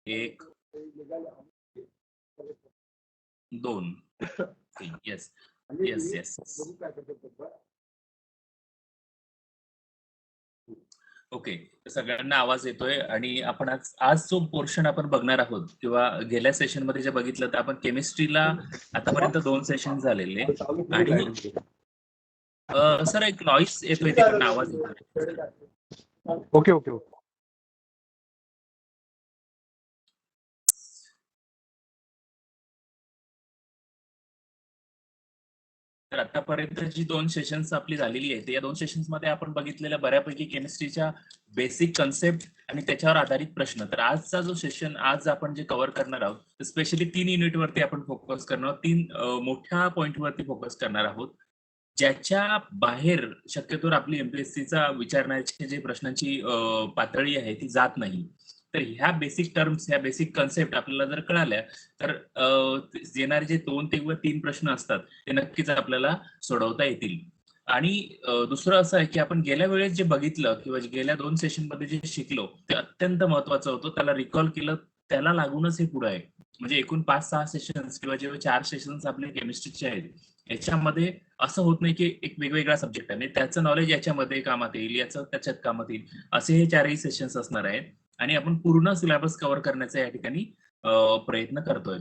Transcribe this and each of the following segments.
1 2 3 yes yes yes. Okay, सगळ्यांना आवाज येतोय आणि आपण आज आज जो पोर्शन आपण बघणार आहोत किंवा गेल्या सेशन मध्ये जे बघितलं तर आपण केमिस्ट्रीला आतापर्यंत 2 सेशन झालेले आणि सर एक नॉईस येतोय तिकडनं, आवाज येतोय. Okay okay okay. तर आतापर्यंत जी 2 सेशन्स आपली झालेली आहेत या 2 सेशन्स मध्ये आपण बघितलेल्या बऱ्यापैकी केमिस्ट्रीच्या बेसिक कन्सेप्ट आणि त्याच्यावर आधारित प्रश्न. तर आजचा जो सेशन आज आपण जे कव्हर करणार आहोत स्पेशली 3 युनिट वरती आपण फोकस करणार आहोत. 3 मोठ्या पॉइंट वरती फोकस करणार आहोत ज्याच्या बाहेर शक्यतोवर आपली एमपीएससीचा विचारण्याची जे प्रश्नांची पातळी आहे ती जात नाही. तर ह्या बेसिक टर्म्स ह्या बेसिक कन्सेप्ट आपल्याला जर कळाल्या तर येणारे जे 2 किंवा 3 प्रश्न असतात ते नक्कीच आपल्याला सोडवता येतील. आणि दुसरं असं आहे की आपण गेल्या वेळेस जे बघितलं किंवा गेल्या 2 सेशन मध्ये जे शिकलो ते अत्यंत महत्वाचं होतं. त्याला रिकॉल केलं, त्याला लागूनच हे पुढे आहे. म्हणजे एकूण 5-6 सेशन्स किंवा जे 4 सेशन्स आपले केमिस्ट्रीचे आहेत याच्यामध्ये असं होत नाही की एक वेगवेगळा सब्जेक्ट आहे, त्याचं नॉलेज याच्यामध्ये कामात येईल, याचं त्याच्यात कामात येईल, असे हे 4ही सेशन्स असणार आहेत. आणि आपण पूर्ण सिलेबस कव्हर करण्याचा या ठिकाणी प्रयत्न करतोय.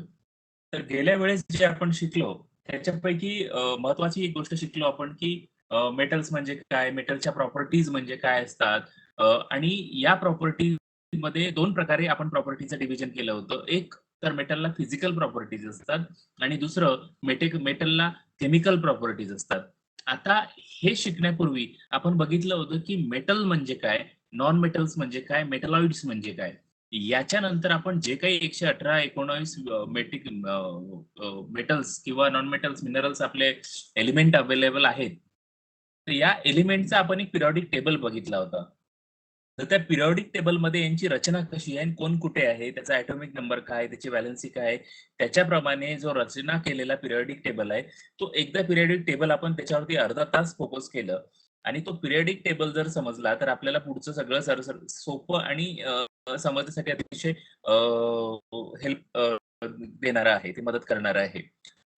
तर गेल्या वेळेस जे आपण शिकलो त्याच्यापैकी महत्वाची एक गोष्ट शिकलो आपण की मेटल्स म्हणजे काय, मेटलच्या प्रॉपर्टीज म्हणजे काय असतात, आणि या प्रॉपर्टी मध्ये 2 प्रकारे आपण प्रॉपर्टीचं डिव्हिजन केलं होतं. एक तर मेटलला फिजिकल प्रॉपर्टीज असतात आणि दुसरं मेटलला केमिकल प्रॉपर्टीज असतात. आता हे शिकण्यापूर्वी आपण बघितलं होतं की मेटल म्हणजे काय, नॉन मेटल्स म्हणजे काय, मेटलॉइड्स म्हणजे काय. याच्यानंतर आपण जे काही 118-19 मेटल्स किंवा नॉन मेटल्स मिनरल्स आपले एलिमेंट अवेलेबल आहेत तर या एलिमेंटचा आपण एक पिरियॉडिक टेबल बघितला होता. तर त्या पिरियॉडिक टेबल मध्ये यांची रचना कशी आहे, कोण कुठे आहे, त्याचा ॲटॉमिक नंबर काय, त्याची व्हॅलेन्सी काय, त्याच्याप्रमाणे जो रचना केलेला पिरियॉडिक टेबल आहे तो एकदा पिरियॉडिक टेबल आपण त्याच्यावरती अर्धा तास फोकस केलं आणि तो पिरियॉडिक टेबल जर समजला तर आपल्याला पुढचं सगळं सोपं आणि समजण्यासाठी अतिशय हेल्प देणारा आहे, ते मदत करणार आहे.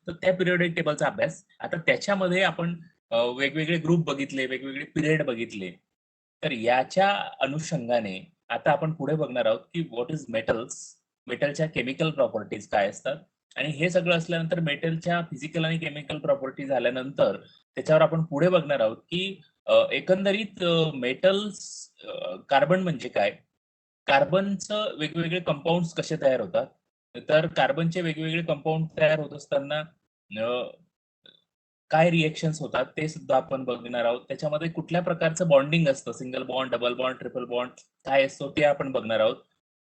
तर त्या पिरियॉडिक टेबलचा अभ्यास आता त्याच्यामध्ये आपण वेगवेगळे ग्रुप बघितले, वेगवेगळे पिरियड बघितले. तर याच्या अनुषंगाने आता आपण पुढे बघणार आहोत की व्हॉट इज मेटल्स, मेटलच्या केमिकल प्रॉपर्टीज काय असतात आणि हे सगळं असल्यानंतर मेटलच्या फिजिकल आणि केमिकल प्रॉपर्टी झाल्यानंतर त्याच्यावर आपण पुढे बघणार आहोत की एकंदरीत मेटल्स, कार्बन म्हणजे काय, कार्बनचं वेगवेगळे कंपाऊंड्स कसे तयार होतात. तर कार्बनचे वेगवेगळे कंपाऊंड तयार होत असताना काय रिएक्शन्स होतात ते सुद्धा आपण बघणार आहोत. त्याच्यामध्ये कुठल्या प्रकारचं बॉन्डिंग असतं, single bond, double bond, triple bond काय असतो ते आपण बघणार आहोत.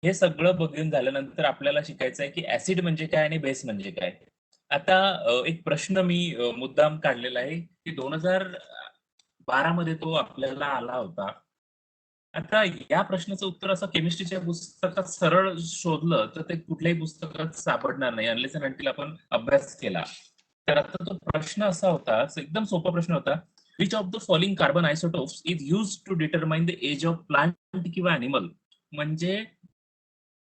हे सगळं बघून झाल्यानंतर आपल्याला शिकायचं आहे की ऍसिड म्हणजे काय आणि बेस म्हणजे काय. आता एक प्रश्न मी मुद्दाम काढलेला आहे की 2012 मध्ये तो आपल्याला आला होता. आता या प्रश्नाचं उत्तर असं केमिस्ट्रीच्या पुस्तकात सरळ शोधलं तर ते कुठल्याही पुस्तकात सापडणार नाही अनलेस अँड अंटिल आपण अभ्यास केला. तर आता तो प्रश्न असा होता, एकदम सोपा प्रश्न होता, which of the following carbon isotopes is use to determine the age of plant किंवा अॅनिमल. म्हणजे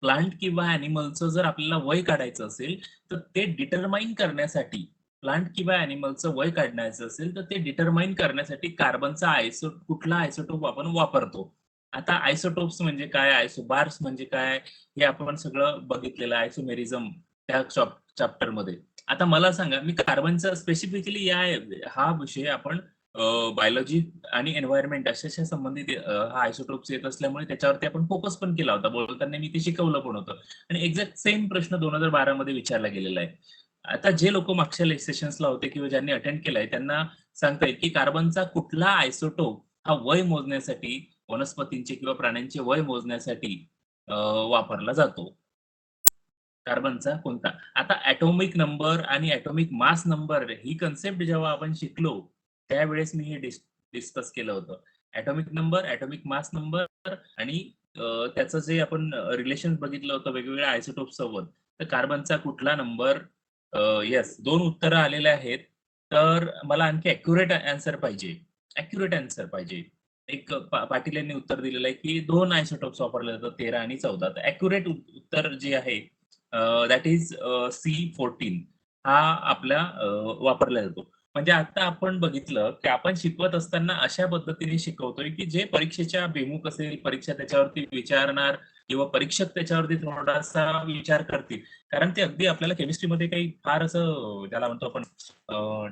प्लांट किंवा अॅनिमलचं जर आपल्याला वय काढायचं असेल तर ते डिटरमाइन करण्यासाठी, प्लांट किंवा अॅनिमलचं वय काढण्याचं असेल तर ते डिटरमाइन करण्यासाठी कार्बनचा कुठला आयसोटोप आपण वापरतो. आता आयसोटोप्स म्हणजे काय, आयसोबार्स म्हणजे काय, हे आपण सगळं बघितलेलं आहे आयसोमेरिझम त्या चॅप्टर मध्ये. आता मला सांगा, मी कार्बनचा स्पेसिफिकली हा विषय आपण बायोलॉजी आणि एन्व्हायरमेंट अशाशा संबंधित हा आयसोटोप्स येत असल्यामुळे त्याच्यावरती आपण फोकस पण केला होता, बोलताना मी ते शिकवलं पण होतं. आणि एक्झॅक्ट सेम प्रश्न 2012 मध्ये विचारला गेलेला आहे. आता जे लोक मागच्या सेशन्सला होते किंवा ज्यांनी अटेंड केलाय त्यांना सांगता येईल की कार्बनचा कुठला आयसोटोप हा वय मोजण्यासाठी, वनस्पतींचे किंवा प्राण्यांचे वय मोजण्यासाठी वापरला जातो. कार्बनचा कोणता. आता ॲटॉमिक नंबर आणि ॲटॉमिक मास नंबर ही कन्सेप्ट जेव्हा आपण शिकलो त्यावेळेस मी हे डिस्कस केलं होतं. Atomic number, atomic mass number आणि त्याचं जे आपण रिलेशन बघितलं होतं वेगवेगळ्या आयसोटोप सोबत. तर कार्बनचा कुठला नंबर, येस 2 उत्तरं आलेले आहेत. तर मला आणखी ॲक्युरेट आन्सर पाहिजे. ॲक्युरेट आन्सर पाहिजे. एक पाटील यांनी उत्तर दिलेलं आहे की 2 आयसोटोप्स वापरले जातात 13 आणि 14. तर ॲक्युरेट उत्तर जे आहे दॅट इज C14 हा आपला वापरला जातो. म्हणजे आता आपण बघितलं की आपण शिकवत असताना अशा पद्धतीने शिकवतोय की जे परीक्षेच्या बेमुख असेल, परीक्षा त्याच्यावरती विचारणार किंवा परीक्षक त्याच्यावरती थोडासा विचार करतील. कारण ते अगदी आपल्याला केमिस्ट्रीमध्ये काही फार असं त्याला म्हणतो आपण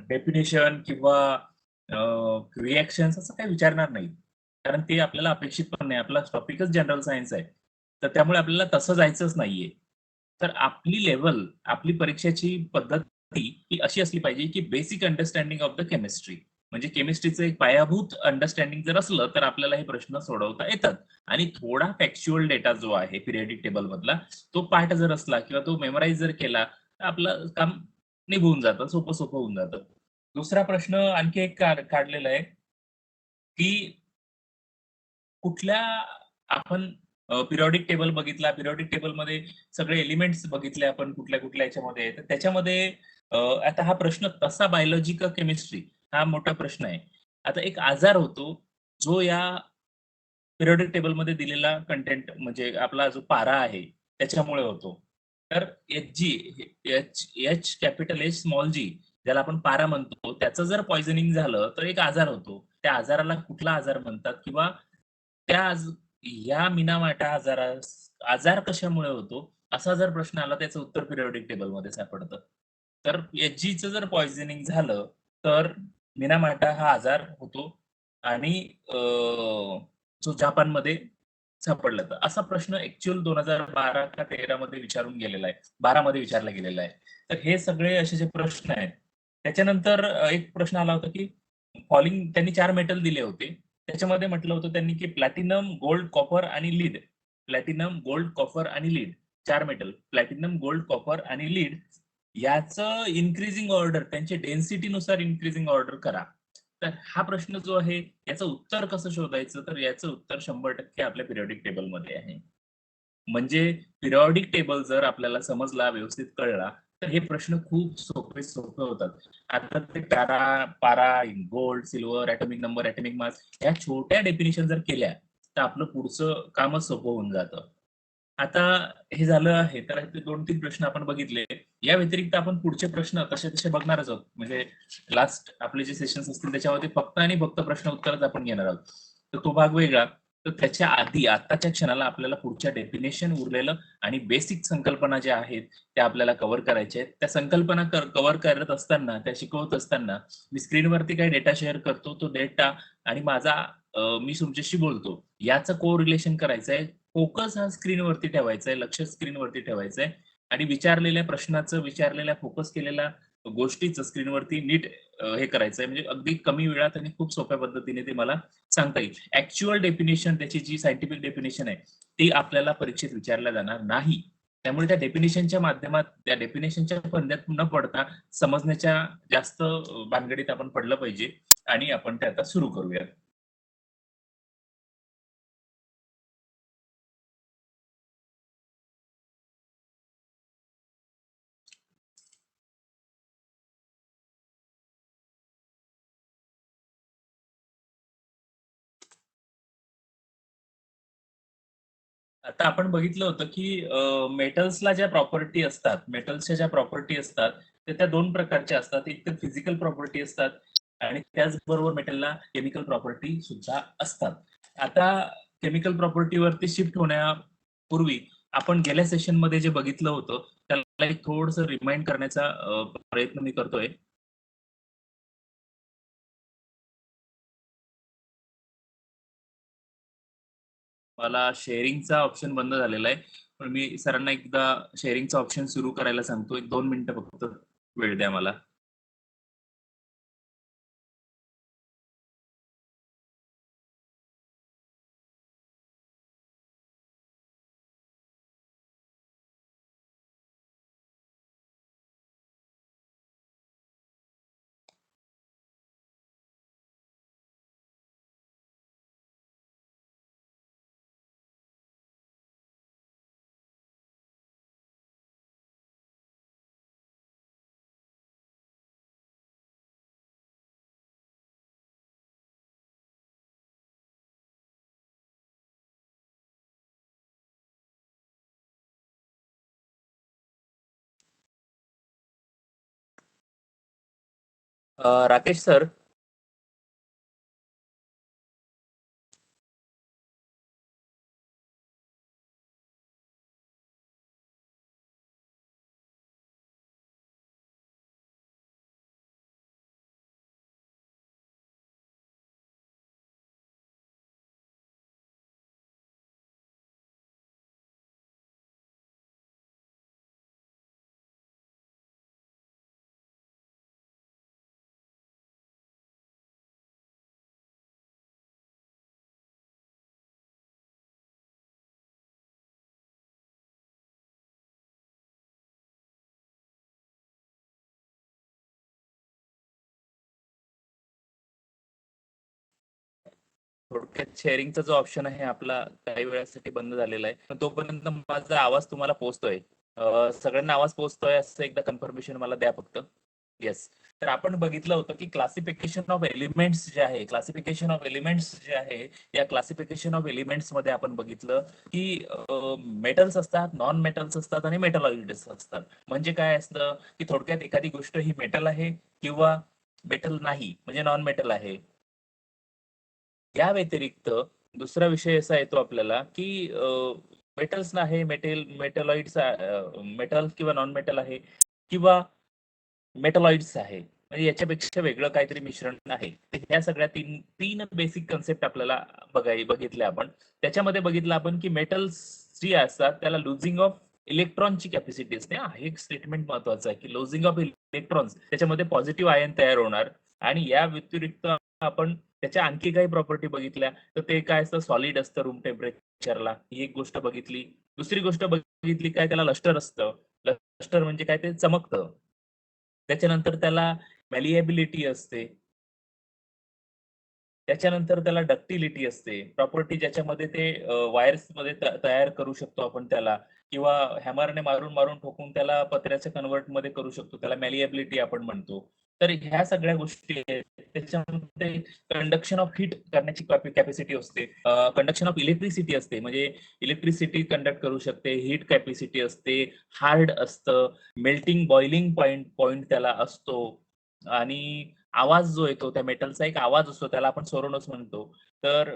डेफिनेशन किंवा रिएक्शन्स असं काही विचारणार नाही. कारण ते आपल्याला अपेक्षित पण नाही. आपला टॉपिकच जनरल सायन्स आहे. तर त्यामुळे आपल्याला तसं जायचंच नाहीये. तर आपली लेव्हल, आपली परीक्षेची पद्धत ही अशी असली पाहिजे, की basic understanding of the chemistry. म्हणजे केमिस्ट्रीचं एक पायाभूत अंडरस्टँडिंग जर असलं, तर आपल्याला हे प्रश्न सोडवता येतात. आणि थोडा फॅक्च्युअल डेटा जो आहे पिरियडिक टेबलमधला, तो पाठ जर असला किंवा तो मेमोराईज जर केला, तर आपलं काम निघून जातं, सोपं-सोपं होऊन जातं. दुसरा प्रश्न आणखी एक काढलेला आहे, की कुठल्या आपण पिरियॉडिक टेबल बघितला. पिरियॉडिक टेबलमध्ये सगळे एलिमेंट्स बघितले आपण कुठल्या-कुठल्या ह्याच्यामध्ये. तर त्याच्यामध्ये आता हा प्रश्न तसा बायोलॉजी का केमिस्ट्री हा मोठा प्रश्न आहे. आता एक आजार होतो, जो या पिरियॉडिक टेबलमध्ये दिलेला कंटेंट म्हणजे आपला जो पारा आहे, त्याच्यामुळे होतो. तर एच कॅपिटल एच स्मॉल जी ज्याला आपण पारा म्हणतो, त्याचं जर पॉइझनिंग झालं, तर एक आजार होतो. त्या आजाराला कुठला आजार म्हणतात किंवा त्या या मिनामाटा आजार कशामुळे होतो? असा जर प्रश्न आला त्याचं उत्तर पिरियॉडिक टेबलमध्ये सापडतं. तर एचजीचं जर पॉइझनिंग झालं, तर मिनामाटा हा आजार होतो आणि जो जपानमध्ये सापडला. तर असा प्रश्न ॲक्चुअल 2012 का 13 मध्ये विचारून गेलेला आहे. 12 मध्ये विचारला गेलेला आहे. तर हे सगळे असे जे प्रश्न आहेत. त्याच्यानंतर एक प्रश्न आला होता, की फॉलिंग त्यांनी 4 मेटल दिले होते. त्याच्यामध्ये म्हटलं होतं त्यांनी, की प्लॅटिनम, गोल्ड, कॉपर आणि लीड. प्लॅटिनम, गोल्ड, कॉपर आणि lead 4 metal. Platinum, gold, copper आणि लीड याचं इन्क्रीजिंग ऑर्डर त्यांच्या डेन्सिटीनुसार इन्क्रीजिंग ऑर्डर करा. तर हा प्रश्न जो आहे याचं उत्तर कसं शोधायचं? तर याचं उत्तर 100% आपल्या पिरियॉडिक टेबलमध्ये आहे. म्हणजे पिरियॉडिक टेबल जर आपल्याला समजला, व्यवस्थित कळला, तर हे प्रश्न खूप सोपे होतात. आता ते पारा, gold, silver, atomic number, atomic mass ह्या छोट्या डेफिनिशन जर केल्या, तर आपलं पुढचं कामच सोपं होऊन जातं. आता हे झालं आहे, तर ते 2-3 प्रश्न आपण बघितले. या व्यतिरिक्त आपण पुढचे प्रश्न तसे-तसे बघणारच आहोत. म्हणजे लास्ट आपले जे सेशन्स असतील त्याच्यामध्ये फक्त आणि फक्त प्रश्न उत्तरच आपण घेणार आहोत. तर तो भाग वेगळा. तर त्याच्या आधी आत्ताच्या क्षणाला आपल्याला पुढच्या डेफिनेशन उरलेलं आणि बेसिक संकल्पना ज्या आहेत त्या आपल्याला कव्हर करायच्या आहेत. त्या संकल्पना कव्हर करत असताना, त्या शिकवत असताना मी स्क्रीनवरती काही डेटा शेअर करतो. तो डेटा आणि मी तुमच्याशी बोलतो. याचं को-रिलेशन करायचं आहे. फोकस हा स्क्रीनवरती ठेवायचा आहे, लक्ष स्क्रीनवरती ठेवायचं आहे आणि विचारलेल्या प्रश्नाचं, विचारलेल्या फोकस केलेल्या गोष्टीचं स्क्रीनवरती नीट हे करायचं आहे. म्हणजे अगदी कमी वेळात आणि खूप सोप्या पद्धतीने ते मला सांगता येईल. ॲक्चुअल डेफिनिशन त्याची जी सायंटिफिक डेफिनिशन आहे, ती आपल्याला परीक्षेत विचारल्या जाणार नाही. त्यामुळे त्या डेफिनिशनच्या माध्यमात, त्या डेफिनिशनच्या फंद्यात न पडता समजण्याच्या जास्त भानगडीत आपण पडलं पाहिजे आणि आपण ते आता सुरू करूया. आता आपण बघितलं होतं, की मेटल्सला ज्या प्रॉपर्टी असतात, मेटल्सच्या ज्या प्रॉपर्टी असतात, ते त्या 2 प्रकारच्या असतात. एक तर फिजिकल प्रॉपर्टी असतात आणि त्याचबरोबर मेटलला केमिकल प्रॉपर्टी सुद्धा असतात. आता केमिकल प्रॉपर्टीवरती शिफ्ट होण्यापूर्वी आपण गेल्या सेशनमध्ये जे बघितलं होतं, त्याला एक थोडंसं रिमाइंड करण्याचा प्रयत्न मी करतोय. मला शेअरिंगचा ऑप्शन बंद झालेला आहे. पण मी सरांना एकदा शेअरिंगचा ऑप्शन सुरू करायला सांगतो. एक 2 मिनिटं फक्त वेळ द्या मला. राकेश सर. थोडक्यात शेअरिंगचा जो ऑप्शन आहे आपला काही वेळासाठी बंद झालेला आहे, पण तोपर्यंत माझा आवाज तुम्हाला पोहोचतोय. सगळ्यांना आवाज पोहोचतोय असं एकदा कन्फर्मेशन मला द्या फक्त. येस. तर आपण बघितलं होतं की क्लासिफिकेशन ऑफ एलिमेंट्स जे आहे, क्लासिफिकेशन ऑफ एलिमेंट्स जे आहे, या क्लासिफिकेशन ऑफ एलिमेंट्स मध्ये आपण बघितलं की मेटल्स असतात, नॉन मेटल्स असतात आणि मेटलॉइड्स असतात. म्हणजे काय असतं की थोडक्यात एखादी गोष्ट ही मेटल आहे किंवा मेटल नाही, म्हणजे नॉन मेटल आहे. या व्यतिरिक्त दुसरा विषय असा येतो आपल्याला की मेटल्स आहे, मेटलॉइड्स, मेटल किंवा नॉन मेटल आहे किंवा मेटलॉइड्स आहे, म्हणजे याच्यापेक्षा वेगळं काहीतरी मिश्रण आहे. तर ह्या सगळ्या तीन तीन बेसिक कन्सेप्ट आपल्याला बघितल्या आपण. त्याच्यामध्ये बघितलं आपण की मेटल्स जी असतात त्याला लुझिंग ऑफ इलेक्ट्रॉनची कॅपॅसिटी असते. हे एक स्टेटमेंट महत्वाचं आहे की लुझिंग ऑफ इलेक्ट्रॉन्स, त्याच्यामध्ये पॉझिटिव्ह आयन तयार होणार. आणि या व्यतिरिक्त आपण त्याच्या आणखी काही प्रॉपर्टी बघितल्या, तर ते काय असतं, सॉलिड असतं रूम टेम्परेचरला, ही एक गोष्ट बघितली. दुसरी गोष्ट बघितली काय, त्याला लस्टर असतं. लस्टर म्हणजे काय, ते चमकतं. त्याच्यानंतर त्याला मॅलिएबिलिटी असते. त्याच्यानंतर त्याला डक्टिलिटी असते, प्रॉपर्टी ज्याच्यामध्ये ते वायर्स मध्ये तयार करू शकतो आपण त्याला, किंवा हॅमरने मारून मारून ठोकून त्याला पत्र्याच्या कन्व्हर्ट मध्ये करू शकतो, त्याला मॅलिएबिलिटी आपण म्हणतो. तर ह्या सगळ्या गोष्टी आहेत. त्याच्यामध्ये कंडक्शन ऑफ हीट करण्याची कॅपॅसिटी असते, कंडक्शन ऑफ इलेक्ट्रिसिटी असते, म्हणजे इलेक्ट्रिसिटी कंडक्ट करू शकते, हीट कॅपॅसिटी असते, हार्ड असतं, मेल्टिंग बॉइलिंग पॉइंट त्याला असतो. आणि आवाज जो येतो त्या मेटलचा, एक आवाज असतो, त्याला आपण सोनोरस म्हणतो. तर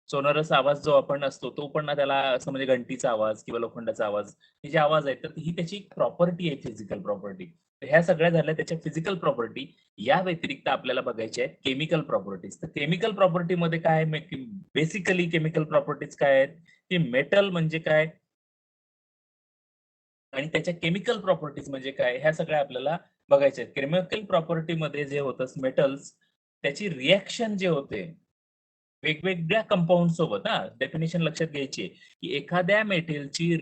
सोनोरस आवाज जो आपण असतो तो पण ना, त्याला असं म्हणजे घंटीचा आवाज किंवा लोखंडाचा आवाज, हे जे आवाज आहेत, तर ही त्याची प्रॉपर्टी आहे, फिजिकल प्रॉपर्टी. तर ह्या सगळ्या झाल्या त्याच्या फिजिकल प्रॉपर्टी. या व्यतिरिक्त आपल्याला बघायचे आहेत केमिकल प्रॉपर्टीज. तर केमिकल प्रॉपर्टी मध्ये काय आहे, बेसिकली केमिकल प्रॉपर्टीज काय आहेत की मेटल म्हणजे काय आणि त्याच्या केमिकल प्रॉपर्टीज म्हणजे काय, ह्या सगळ्या आपल्याला बघायच्या आहेत. केमिकल प्रॉपर्टी मध्ये जे होतं मेटल्स, त्याची रिएक्शन जे होते वेगवेगळ्या कंपाऊंड सोबत, डेफिनेशन लक्षात घ्यायची आहे, की एखाद्या मेटलची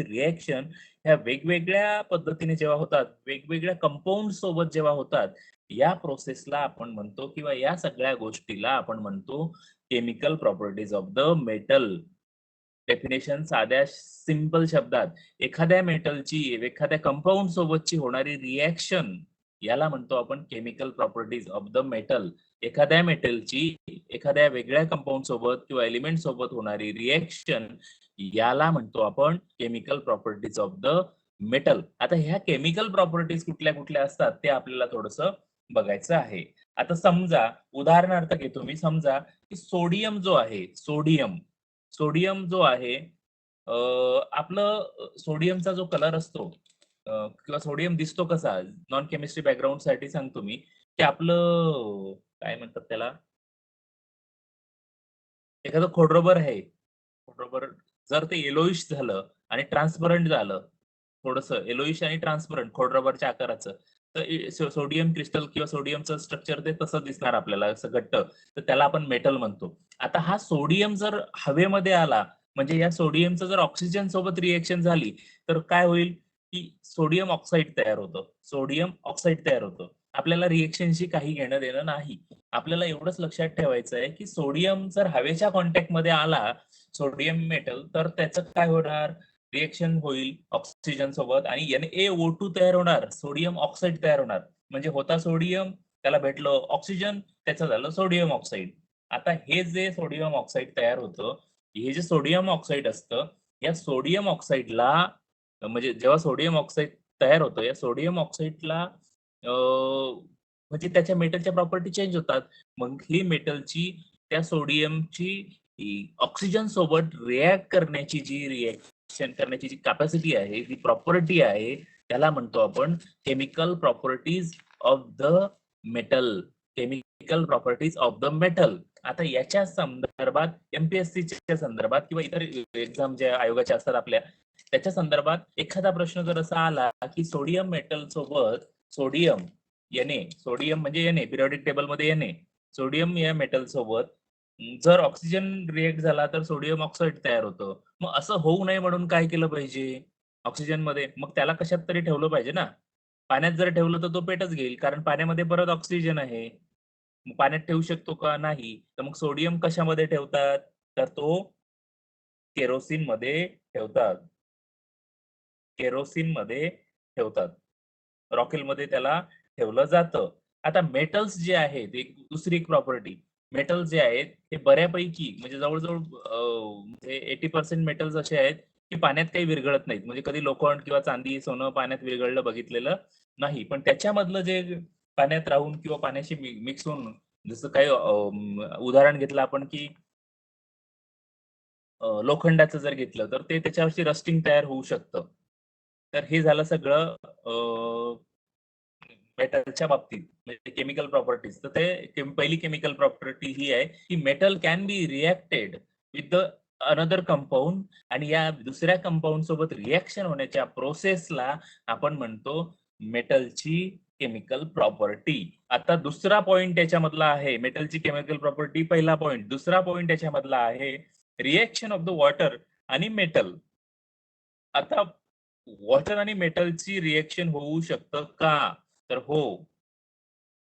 रिएक्शन ह्या वेगवेगळ्या पद्धतीने जेव्हा होतात, वेगवेगळ्या कंपाऊंड सोबत जेव्हा होतात, या प्रोसेसला आपण म्हणतो, किंवा या सगळ्या गोष्टीला आपण म्हणतो chemical properties of the metal. Definition साध्या सिंपल शब्दात, एखाद्या मेटलची एखाद्या कंपाऊंड सोबतची होणारी रिएक्शन, याला म्हणतो आपण chemical properties of the metal. एखाद्या मेटलची एखाद्या वेगळ्या कंपाऊंड सोबत किंवा एलिमेंट सोबत होणारी रिएक्शन, याला म्हणतो आपण chemical properties of the metal. आता ह्या केमिकल प्रॉपर्टीज कुठल्या कुठल्या असतात ते आपल्याला थोडस बघायचं आहे. आता समजा, उदाहरणार्थ घेतो मी, समजा की सोडियम जो आहे, सोडियम जो आहे, आपलं सोडियमचा जो कलर असतो, किंवा सोडियम दिसतो कसा, नॉन केमिस्ट्री बॅकग्राऊंड साठी सांगतो मी, की आपलं काय म्हणतात त्याला, एखादं खोडरबर आहे, खोडरबर जर ते येलोइश झालं आणि ट्रान्सपरंट झालं, थोडस येलोइश आणि ट्रान्सपरंट खोडरबरच्या आकाराचं, तर सोडियम क्रिस्टल किंवा सोडियमचं स्ट्रक्चर ते तसं दिसणार आपल्याला, असं घट्ट. तर त्याला आपण मेटल म्हणतो. आता हा सोडियम जर हवेमध्ये आला, म्हणजे या सोडियमचं जर ऑक्सिजन सोबत रिएक्शन झाली, तर काय होईल की सोडियम ऑक्साईड तयार होतं, सोडियम ऑक्साईड तयार होतं. आपल्याला रिएक्शनशी काही घेणं देणं नाही. आपल्याला एवढंच लक्षात ठेवायचं आहे की सोडियम जर हवेच्या कॉन्टॅक्ट मध्ये आला, सोडियम मेटल, तर त्याचं काय होणार, रिएक्शन होईल ऑक्सिजन सोबत आणि NaO2 तयार होणार, सोडियम ऑक्साईड तयार होणार. म्हणजे होता सोडियम, त्याला भेटलं ऑक्सिजन, त्याचं झालं सोडियम ऑक्साईड. आता हे जे सोडियम ऑक्साईड तयार होतं, हे जे सोडियम ऑक्साईड असतं, या सोडियम ऑक्साईडला, म्हणजे जेव्हा सोडियम ऑक्साईड तयार होतं, या सोडियम ऑक्साईडला म्हणजे त्याच्या मेटलच्या प्रॉपर्टी चेंज होतात. मग ही मेटलची त्या सोडियमची ऑक्सिजन सोबत रिएक्ट करण्याची जी रिएक्शन करण्याची जी कॅपॅसिटी आहे, जी प्रॉपर्टी आहे, त्याला म्हणतो आपण chemical properties of the metal. Chemical properties of the metal. आता याच्या संदर्भात एमपीएससीच्या संदर्भात किंवा इतर एक्झाम ज्या आयोगाच्या असतात आपल्या, त्याच्या संदर्भात एखादा प्रश्न जर असा आला की सोडियम मेटल सोबत सोडियम सोडियम म्हणजे पिरियडिक टेबल मध्ये सोडियम या मेटल सोबत जर ऑक्सिजन रिएक्ट झाला तर सोडियम ऑक्साईड तयार होतं. मग असं होऊ नये म्हणून काय केलं पाहिजे ऑक्सिजन मध्ये? मग त्याला कशात तरी ठेवलं पाहिजे ना. पाण्यात जर ठेवलं तर तो पेटच घेईल, कारण पाण्यामध्ये परत ऑक्सिजन आहे. मग पाण्यात ठेवू शकतो का? नाही. तर मग सोडियम कशामध्ये ठेवतात? तर तो केरोसिन मध्ये ठेवतात. केरोसिन मध्ये ठेवतात. रॉकेलमध्ये त्याला ठेवलं जातं. आता मेटल्स जे आहेत, एक दुसरी एक प्रॉपर्टी, मेटल जे आहेत ते बऱ्यापैकी म्हणजे जवळ-जवळ म्हणजे 80% मेटल्स असे आहेत, की पाण्यात काही विरघळत नाहीत. म्हणजे कधी लोखंड किंवा चांदी, सोनं पाण्यात विरघळलं बघितलेलं नाही. पण त्याच्यामधलं जे पाण्यात राहून किंवा पाण्याशी मिक्स होऊन जसं काही उदाहरण घेतलं आपण, की लोखंडाचं जर घेतलं तर ते त्याच्यावरची रस्टिंग तयार होऊ शकतं. तर हे झालं सगळं मेटलच्या बाबतीत म्हणजे केमिकल प्रॉपर्टीज. तर ते पहिली केमिकल प्रॉपर्टी ही आहे, की metal can be reacted with the another compound आणि या दुसऱ्या कंपाउंड सोबत रिएक्शन होण्याच्या प्रोसेसला आपण म्हणतो मेटलची केमिकल प्रॉपर्टी. आता दुसरा पॉइंट याच्यामधला आहे मेटलची केमिकल प्रॉपर्टी, पहिला पॉइंट. दुसरा पॉइंट याच्यामधला आहे रिएक्शन ऑफ द वॉटर आणि मेटल. आता वॉटर आणि मेटलची रिएक्शन होऊ शकतं का? तर हो,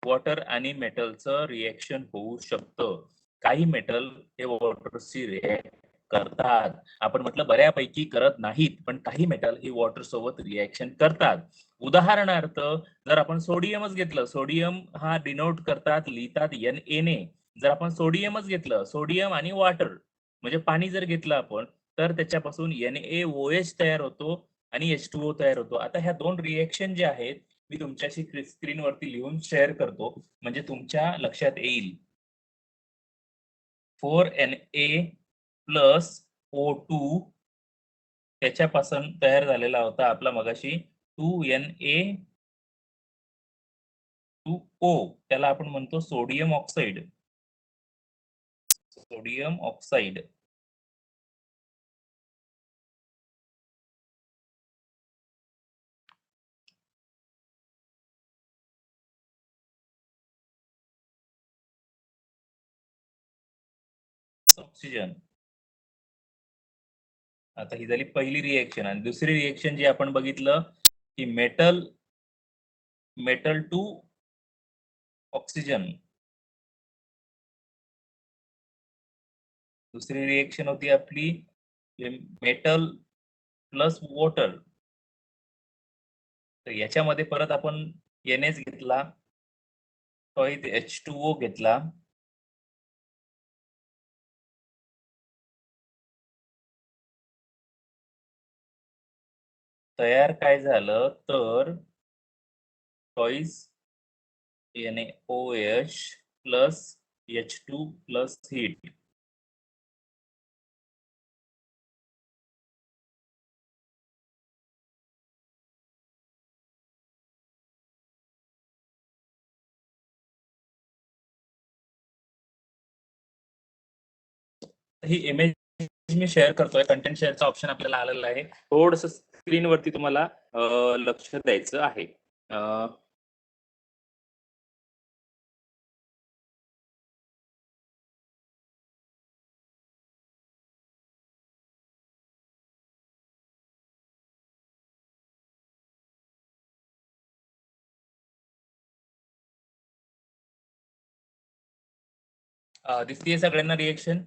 वॉटर आणि मेटलचं रिएक्शन होऊ शकतं. काही मेटल हे वॉटरशी रिएक्ट करतात. आपण म्हटलं बऱ्यापैकी करत नाहीत, पण काही मेटल हे वॉटर सोबत रिएक्शन करतात. उदाहरणार्थ जर आपण सोडियमच घेतलं, सोडियम हा डिनोट करतात, लिहितात Na ने. जर आपण सोडियमच घेतलं, सोडियम आणि वॉटर म्हणजे पाणी जर घेतलं आपण, तर त्याच्यापासून NaOH तयार होतो आणि H2O तयार होतो. आता ह्या 2 रिएक्शन जे आहेत, मी तुमच्याशी स्क्रीनवरती लिहून शेअर करतो, म्हणजे तुमच्या लक्षात येईल. 4Na O2 त्याच्यापासून तयार झालेला होता आपला मगाशी 2Na2O, त्याला आपण म्हणतो sodium oxide. Sodium oxide. Oxygen. आता ही झाली पहिली रिएक्शन आणि दुसरी रिएक्शन जी आपण बघितलं की मेटल टू ऑक्सिजन. दुसरी रिएक्शन होती आपली मेटल प्लस वॉटर. तर याच्यामध्ये परत आपण NH घेतला, H2O घेतला. तयार काय झालं तर choice NaOH plus H2 plus heat. ही इमेज मी शेअर करतोय. कंटेंट शेअरचा ऑप्शन आपल्याला आलेला आहे. थोडस स्क्रीनवरती तुम्हाला लक्ष द्यायचं आहे. दिसतीये सगळ्यांना रिएक्शन?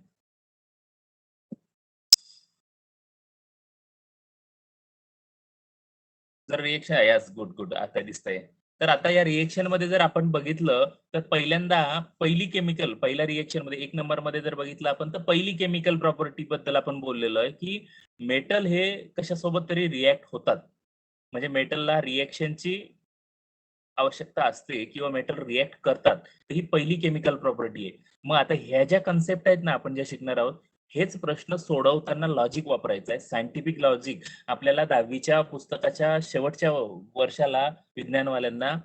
जर रिएक्शन आहे, यस, गुड गुड, आता दिसतंय. तर आता या रिएक्शन मध्ये जर आपण बघितलं तर पहिल्यांदा पहिल्या रिएक्शन मध्ये 1 नंबर मध्ये जर बघितलं आपण तर पहिली केमिकल प्रॉपर्टी बद्दल आपण बोललेलो आहे की मेटल हे कशासोबत तरी रिएक्ट होतात. म्हणजे मेटलला रिएक्शनची आवश्यकता असते किंवा मेटल रिएक्ट करतात, तर ही पहिली केमिकल प्रॉपर्टी आहे. मग आता ह्या ज्या कन्सेप्ट आहेत ना, आपण ज्या शिकणार आहोत, हेच प्रश्न सोडवताना लॉजिक वापरायचं आहे. सायंटिफिक लॉजिक आपल्याला 10वीच्या पुस्तकाच्या शेवटच्या वर्षाला विज्ञानवाल्यांना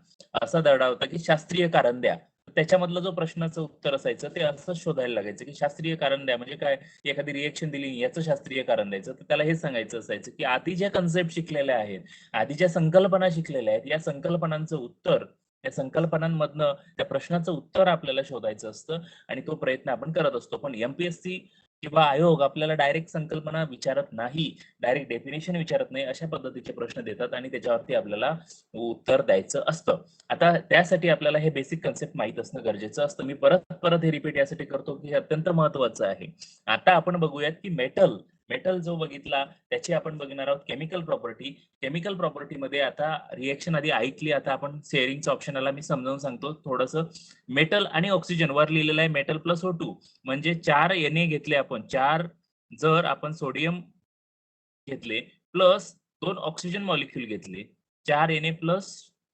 असा धडा होता, की शास्त्रीय कारण द्या. त्याच्यामधलं जो प्रश्नाचं उत्तर असायचं ते असंच शोधायला लागायचं, की शास्त्रीय कारण द्या म्हणजे काय? एखादी रिएक्शन दिली याचं शास्त्रीय कारण द्यायचं. तर त्याला हे सांगायचं असायचं, की आधी ज्या कन्सेप्ट शिकलेल्या आहेत, आधी ज्या संकल्पना शिकलेल्या आहेत, या संकल्पनांचं उत्तर, त्या संकल्पनांमधनं त्या प्रश्नाचं उत्तर आपल्याला शोधायचं असतं आणि तो प्रयत्न आपण करत असतो. पण एम-पी-एस-सी किंवा आयोग आपल्याला डायरेक्ट संकल्पना विचारत नाही, डायरेक्ट डेफिनेशन विचारत नाही, अशा पद्धतीचे प्रश्न देतात आणि त्याच्यावरती आपल्याला उत्तर द्यायचं असतं. आता त्यासाठी आपल्याला हे बेसिक कन्सेप्ट माहीत असणं गरजेचं असतं. मी परत हे रिपीट यासाठी करतो, की हे अत्यंत महत्त्वाचं आहे. आता आपण बघूयात, की मेटल जो बघितला त्याची आपण बघणार आहोत केमिकल प्रॉपर्टी. केमिकल प्रॉपर्टीमध्ये आता रिएक्शन आधी ऐकली, आता आपण शेअरिंगचं ऑप्शन आला, मी समजावून सांगतो थोडंसं. मेटल आणि ऑक्सिजन वर लिहिलेलं आहे मेटल प्लस O2 म्हणजे 4 Na घेतले आपण. 4 जर आपण सोडियम घेतले प्लस 2 ऑक्सिजन मॉलिक्यूल घेतले, 4 Na प्लस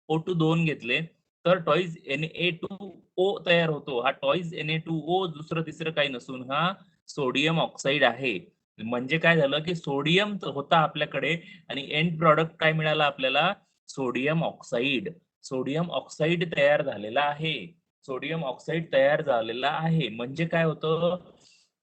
O2 2 घेतले, तर टॉईज Na2O तयार होतो. हा टॉईज Na2O दुसरं तिसरं काही नसून हा सोडियम ऑक्साईड आहे. म्हणजे काय झालं, की सोडियम होता आपल्याकडे आणि एंड प्रॉडक्ट काय मिळालं आपल्याला? Sodium oxide. सोडियम ऑक्साईड तयार झालेला आहे. सोडियम ऑक्साईड तयार झालेला आहे. म्हणजे काय होतं,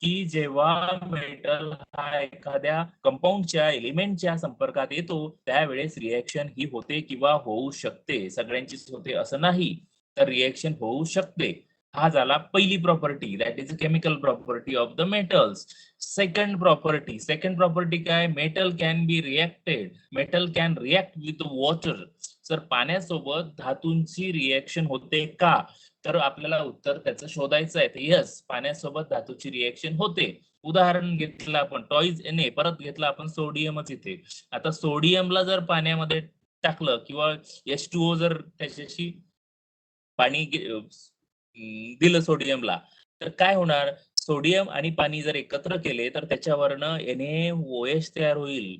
की जेव्हा मेटल हा एखाद्या कंपाऊंडच्या एलिमेंटच्या संपर्कात येतो, त्यावेळेस रिएक्शन ही होते किंवा होऊ शकते. सगळ्यांचीच होते असं नाही. तर रिएक्शन होऊ शकते. हा झाला पहिली property, that is a chemical property of the metals. Second property काय? Metal can be reacted. Metal can react with water. जर पाण्यासोबत धातूंची रिएक्शन होते का? तर आपल्याला उत्तर त्याचं शोधायचं आहे. तर येस, पाण्यासोबत धातूची रिएक्शन होते. उदाहरण घेतलं आपण टॉईज Na, परत घेतलं आपण सोडियमच इथे. आता सोडियमला जर पाण्यामध्ये टाकलं किंवा H2O जर त्याच्याशी पाणी दिलं सोडियमला, तर काय होणार? सोडियम आणि पाणी जर एकत्र केले तर त्याच्यावरनं NaOH तयार होईल.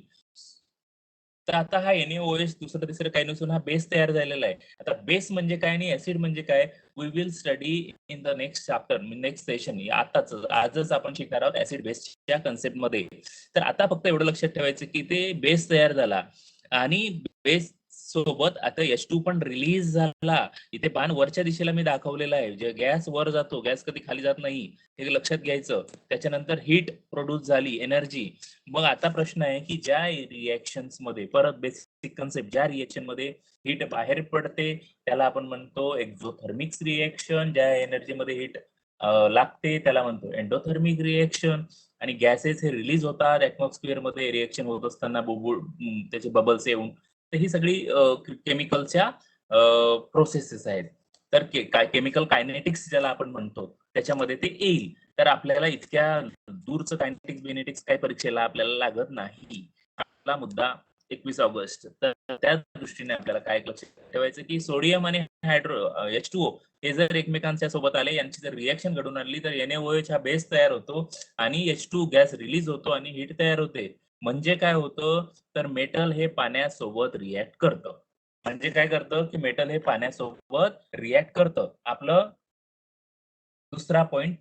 तर आता हा NaOH दुसरं तिसरं काही नसून हा बेस तयार झालेला आहे. आता बेस म्हणजे काय आणि ऍसिड म्हणजे काय? We will study in the next chapter, next session. आजच आपण शिकणार आहोत ऍसिड बेसच्या कन्सेप्टमध्ये. तर आता फक्त एवढं लक्षात ठेवायचं की ते बेस तयार झाला आणि बेस सोबत आता H2 पण रिलीज झाला. इथे बाण वरच्या दिशेला मी दाखवलेला आहे. जे गॅस वर जातो, गॅस कधी खाली जात नाही, हे लक्षात घ्यायचं. त्याच्यानंतर हीट प्रोड्यूस झाली, एनर्जी. मग आता प्रश्न आहे की ज्या रिएक्शन्स मध्ये, परत बेसिक कन्सेप्ट, ज्या रिएक्शन मध्ये हीट बाहेर पडते त्याला आपण म्हणतो एक्झोथर्मिक रिएक्शन. ज्या एनर्जी मध्ये हीट लागते त्याला म्हणतो एंडोथर्मिक रिएक्शन. आणि गॅसेस हे रिलीज होतात ऍटमॉस्फिअर मध्ये रिएक्शन होत असताना, त्याचे बबल्स येऊन. तर ही सगळी केमिकलच्या प्रोसेसेस आहेत. तर केमिकल कायनेटिक्स ज्याला आपण म्हणतो त्याच्यामध्ये ते येईल. तर आपल्याला इतक्या दूरचं कायनेटिक्स बेनेटिक्स काही परीक्षेला आपल्याला लागत नाही. आपला मुद्दा 21 ऑगस्ट. तर त्या दृष्टीने आपल्याला काय लक्षात ठेवायचं की सोडियम आणि H2O हे जर एकमेकांच्या सोबत आले, यांची जर रिएक्शन घडून आणली तर NaOH हा बेस तयार होतो आणि H2 गॅस रिलीज होतो आणि हीट तयार होते. म्हणजे काय होतं? तर मेटल हे पाण्यासोबत रिएक्ट करतं. म्हणजे काय करतं की मेटल हे पाण्यासोबत रिएक्ट करतं. आपलं दुसरा पॉइंट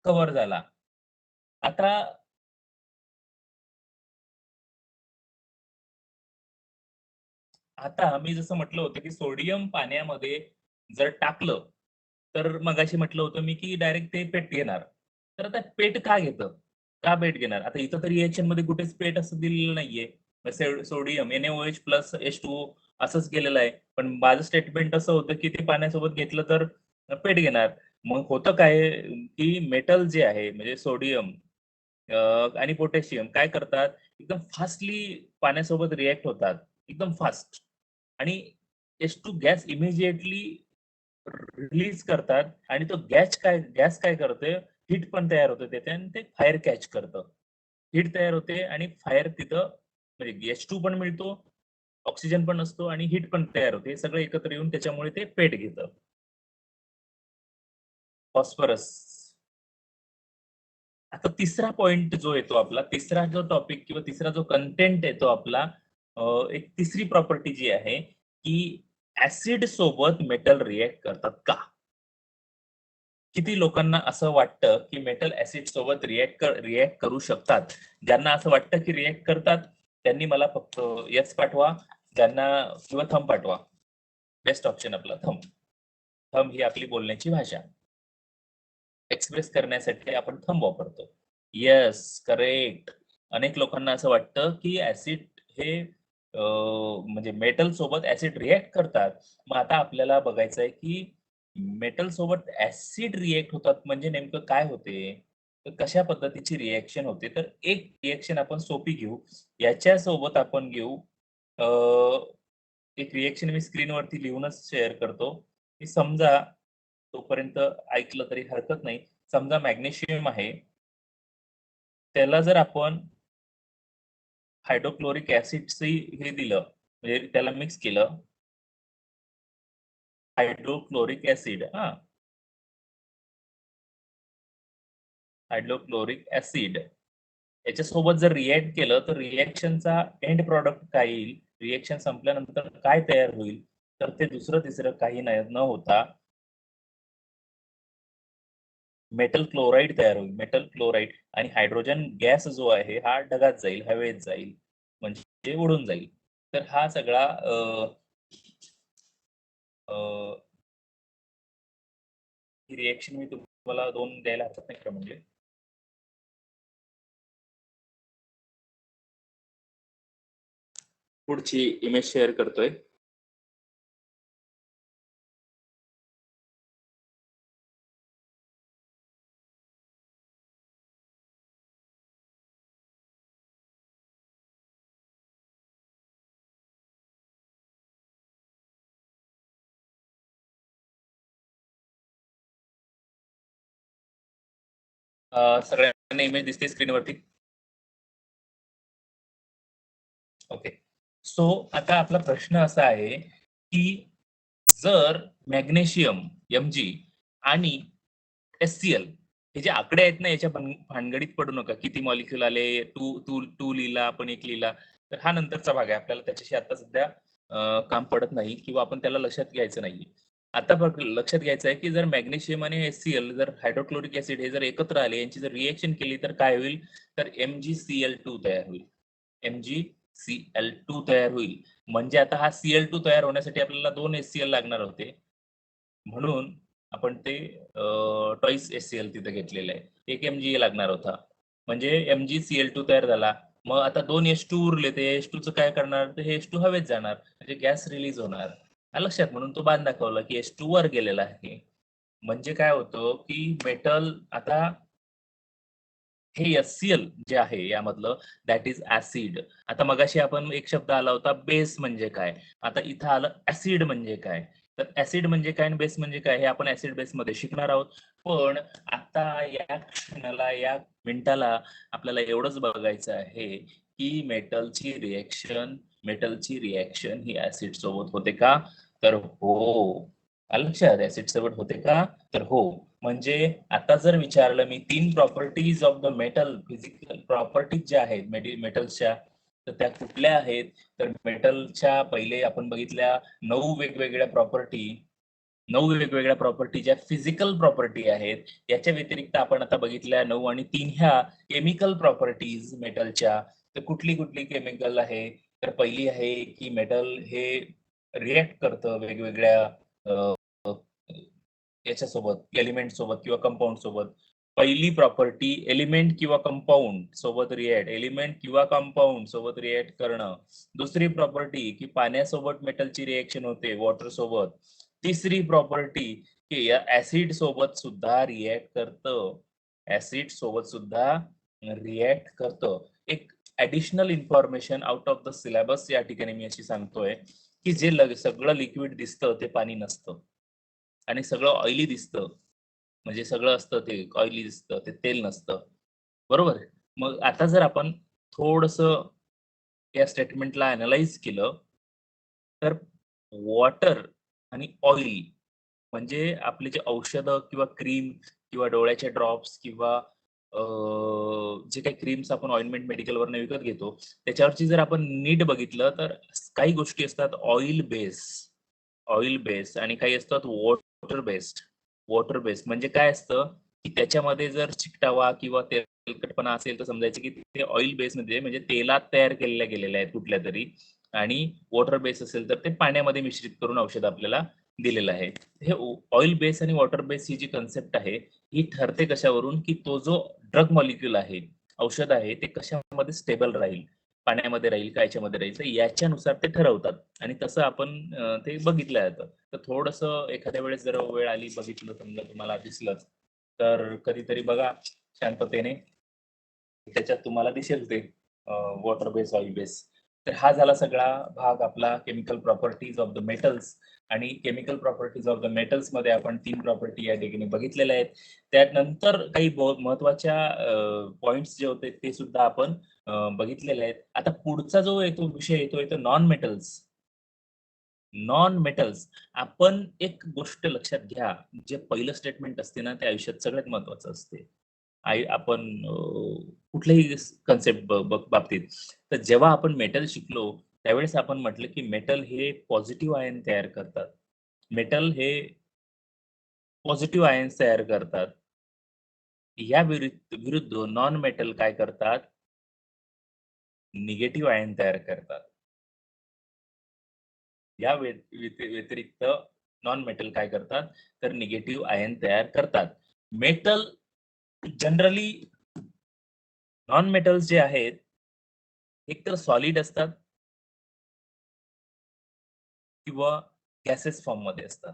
कव्हर झाला. आता आता मी जसं म्हटलं होतं, की सोडियम पाण्यामध्ये जर टाकलं, तर मगाशी म्हटलं होतं मी, की डायरेक्ट ते पेट घेणार. तर आता पेट का घेतं? का पेट घेणार? आता इथं तर रिएक्शनमध्ये कुठेच पेट असं दिलेलं नाहीये. सोडियम NaOH प्लस H2O असंच गेलेलं आहे. पण माझं स्टेटमेंट असं होतं, की ते पाण्यासोबत घेतलं तर पेट घेणार. मग होतं काय, की मेटल जे आहे म्हणजे सोडियम आणि पोटॅशियम काय करतात, एकदम फास्टली पाण्यासोबत रिएक्ट होतात. एकदम फास्ट. आणि H2 गॅस इमिडिएटली रिलीज करतात आणि तो गॅस काय करते, हीट पण तयार होते त्याचे आणि ते फायर कॅच करतं. हीट तयार होते आणि फायर तिथं म्हणजे H2 पण मिळतो, ऑक्सिजन पण असतो आणि हीट पण तयार होते. हे सगळं एकत्र येऊन त्याच्यामुळे ते पेट घेतं. फॉस्फरस. आता तिसरा पॉइंट जो येतो आपला, तिसरा जो टॉपिक किंवा तिसरा जो कंटेंट येतो आपला, एक तिसरी प्रॉपर्टी जी आहे की ऍसिड सोबत मेटल रिएक्ट करतात का? किती लोकांना असं वाटतं की मेटल ऍसिड सोबत रिएक्ट करू शकतात? ज्यांना असं वाटतं की रिएक्ट करतात त्यांनी मला फक्त येस पाठवा, ज्यांना किंवा थंब पाठवा. बेस्ट ऑप्शन आपला थंब. थंब ही आपली बोलण्याची भाषा. एक्सप्रेस करण्यासाठी आपण थंब वापरतो. Yes, correct. अनेक लोकांना असं वाटतं की ऍसिड हे म्हणजे मेटल सोबत ऍसिड रिएक्ट करतात. मग आता आपल्याला बघायचं आहे की मेटल सोबत ऍसिड रिएक्ट होतात म्हणजे नेमकं काय होते? तर कशा पद्धतीची रिएक्शन होते? तर एक रिएक्शन आपण सोपी घेऊ. याच्यासोबत आपण घेऊ अ, एक रिएक्शन मी स्क्रीनवरती लिहूनच शेअर करतो, की समजा तोपर्यंत ऐकलं तरी हरकत नाही. समजा मॅग्नेशियम आहे. त्याला जर आपण हायड्रोक्लोरिक ॲसिडची हे दिलं, म्हणजे त्याला मिक्स केलं. हायड्रोक्लोरिक ॲसिड हायड्रोक्लोरिक ॲसिड याच्यासोबत जर रिएक्ट केलं, तर रिएक्शनचा एंड प्रॉडक्ट काय येईल? रिएक्शन संपल्यानंतर काय तयार होईल? तर ते दुसरं-तिसरं काही नाही न होता मेटल क्लोराईड तयार होईल. मेटल क्लोराईड आणि हायड्रोजन गॅस जो आहे हा ढगात जाईल, हवेत जाईल, म्हणजे उडून जाईल. तर हा सगळा अ, ही रिएक्शन मी तुम्हाला 2 द्यायला हरकत नाही क्रमवारी. पुढची इमेज शेअर करतोय. सगळ्यांना इमेज दिसते स्क्रीनवरती? ओके. सो आता आपला प्रश्न असा आहे, की जर मॅग्नेशियम Mg आणि HCl हे जे आकडे आहेत ना, याच्या भानगडीत पडू नका. किती मॉलिक्यूल आले, 2 लिहिला, आपण 1 लिहिला. तर हा नंतरचा भाग आहे. आपल्याला त्याच्याशी आता सध्या काम पडत नाही किंवा आपण त्याला लक्षात घ्यायचं नाहीये. आता बघ लक्षात घ्यायचं आहे, की जर मॅग्नेशियम आणि HCl जर हायड्रोक्लोरिक ॲसिड हे जर एकत्र आले, यांची जर रिएक्शन केली तर काय होईल? तर MgCl2 तयार होईल. MgCl2 तयार होईल. म्हणजे आता हा Cl2 तयार होण्यासाठी आपल्याला 2 HCl लागणार होते. म्हणून आपण ते ट्वाइस HCl तिथे घेतलेलं आहे. 1 Mg लागणार होता. म्हणजे MgCl2 तयार झाला. मग आता 2 H2 उरले. ते H2 चं काय करणार? तर हे H2 हवेत जाणार. म्हणजे गॅस रिलीज होणार. आलं लक्षात? म्हणून तो बाण दाखवला, की H2 वर गेलेला आहे. म्हणजे काय होतं, की मेटल आता हे HCl जे आहे यामधलं दॅट इज ॲसिड. आता मगाशी आपण एक शब्द आला होता बेस म्हणजे काय? आता इथं आलं ॲसिड म्हणजे काय? तर ॲसिड म्हणजे काय आणि बेस म्हणजे काय हे आपण ॲसिड बेसमध्ये शिकणार आहोत. पण आता या क्षणाला, या मिनिटाला आपल्याला एवढंच बघायचं आहे, की मेटलची रिएक्शन ही ॲसिड सोबत होते का? तर हो. आलं लक्षात? ॲसिड सोबत होते का? तर हो. म्हणजे आता जर विचारलं मी 3 properties of the metal, physical properties ज्या आहेत मेटल्सच्या, तर त्या कुठल्या आहेत? तर मेटलच्या पहिले आपण बघितल्या 9 वेगवेगळ्या प्रॉपर्टी, 9 वेगवेगळ्या प्रॉपर्टी ज्या फिजिकल प्रॉपर्टी आहेत. याच्या व्यतिरिक्त आपण आता बघितल्या 9 आणि 3 ह्या केमिकल प्रॉपर्टीज मेटलच्या. तर कुठली-कुठली केमिकल आहे? तर पहिली आहे की मेटल हे रिएक्ट करतं वेगवेगळ्या अ, याच्यासोबत, एलिमेंट सोबत किंवा कंपाउंड सोबत. पहिली प्रॉपर्टी एलिमेंट किंवा कंपाउंड सोबत एलिमेंट किंवा कंपाउंड सोबत रिएक्ट करणं. दुसरी प्रॉपर्टी की पाण्यासोबत मेटलची रिएक्शन होते, वॉटर सोबत. तिसरी प्रॉपर्टी की या ॲसिड सोबत सुद्धा रिएक्ट करतं. ॲसिड सोबत सुद्धा रिएक्ट करतं. एक additional information out of the syllabus या ठिकाणी मी अशी सांगतोय, की जे सगळं लिक्विड दिसतं ते पाणी नसतं. आणि सगळं ऑइली दिसतं. म्हणजे सगळं असतं ते ऑइली दिसतं, ते तेल नसतं. बरोबर? मग आता जर आपण थोडंसं या स्टेटमेंटला अॅनलाईज केलं, तर वॉटर आणि ऑइल म्हणजे आपले जे औषधं किंवा क्रीम किंवा डोळ्याचे ड्रॉप्स किंवा जे काही क्रीम्स आपण ऑइंटमेंट मेडिकलवरनं विकत घेतो, त्याच्यावरची जर आपण नीट बघितलं तर काही गोष्टी असतात ऑइल बेस आणि काही असतात वॉटर बेस्ड म्हणजे काय असतं की त्याच्यामध्ये जर चिकटावा किंवा तेलकटपणा असेल तर समजायचं की ते ऑइल बेस म्हणजे तेलात तयार केलेल्या गेलेल्या आहेत कुठल्या तरी, आणि वॉटर बेस असेल तर ते पाण्यामध्ये मिश्रित करून औषध आपल्याला दिलेलं आहे. हे ऑइल बेस आणि वॉटर बेस ही जी कन्सेप्ट आहे ही ठरते कशावरून की तो जो ड्रग मॉलिक्यूल आहे, औषध आहे, ते कशामध्ये स्टेबल राहील, पाण्यामध्ये राहील का याच्यामध्ये राहील, तर याच्यानुसार ते ठरवतात. आणि तसं आपण ते बघितलं जातं. तर थोडंसं एखाद्या वेळेस जर वेळ आली, बघितलं, समजा तुम्हाला दिसलंच, तर कधीतरी बघा शांततेने. त्याच्यात तुम्हाला दिसेल ते वॉटर बेस, ऑइल बेस. तर हा झाला सगळा भाग आपला chemical properties of the metals. आणि केमिकल प्रॉपर्टीज ऑफ द मेटल्समध्ये आपण 3 प्रॉपर्टी या ठिकाणी बघितलेल्या आहेत. त्यानंतर काही महत्त्वाच्या पॉइंट्स जे होते ते सुद्धा आपण बघितलेले आहेत. आता पुढचा जो विषय येतो तो नॉन मेटल्स. Non metals. आपण एक गोष्ट लक्षात घ्या, जे पहिलं स्टेटमेंट असते ना, ते आयुष्यात सगळ्यात महत्त्वाचं असते. आपण कुठल्याही कन्सेप्ट बाबतीत. तर जेव्हा आपण मेटल शिकलो, त्यावेळेस आपण म्हटलं, की मेटल हे पॉझिटिव्ह आयन तयार करतात. मेटल हे पॉझिटिव्ह आयन्स तयार करतात. या विरुद्ध नॉन मेटल काय करतात? निगेटिव्ह आयन तयार करतात. या व्यतिरिक्त नॉन मेटल काय करतात? तर निगेटिव्ह आयन तयार करतात. मेटल जनरली नॉन मेटल्स जे आहेत, एकतर सॉलिड असतात किंवा गॅसेस फॉर्ममध्ये असतात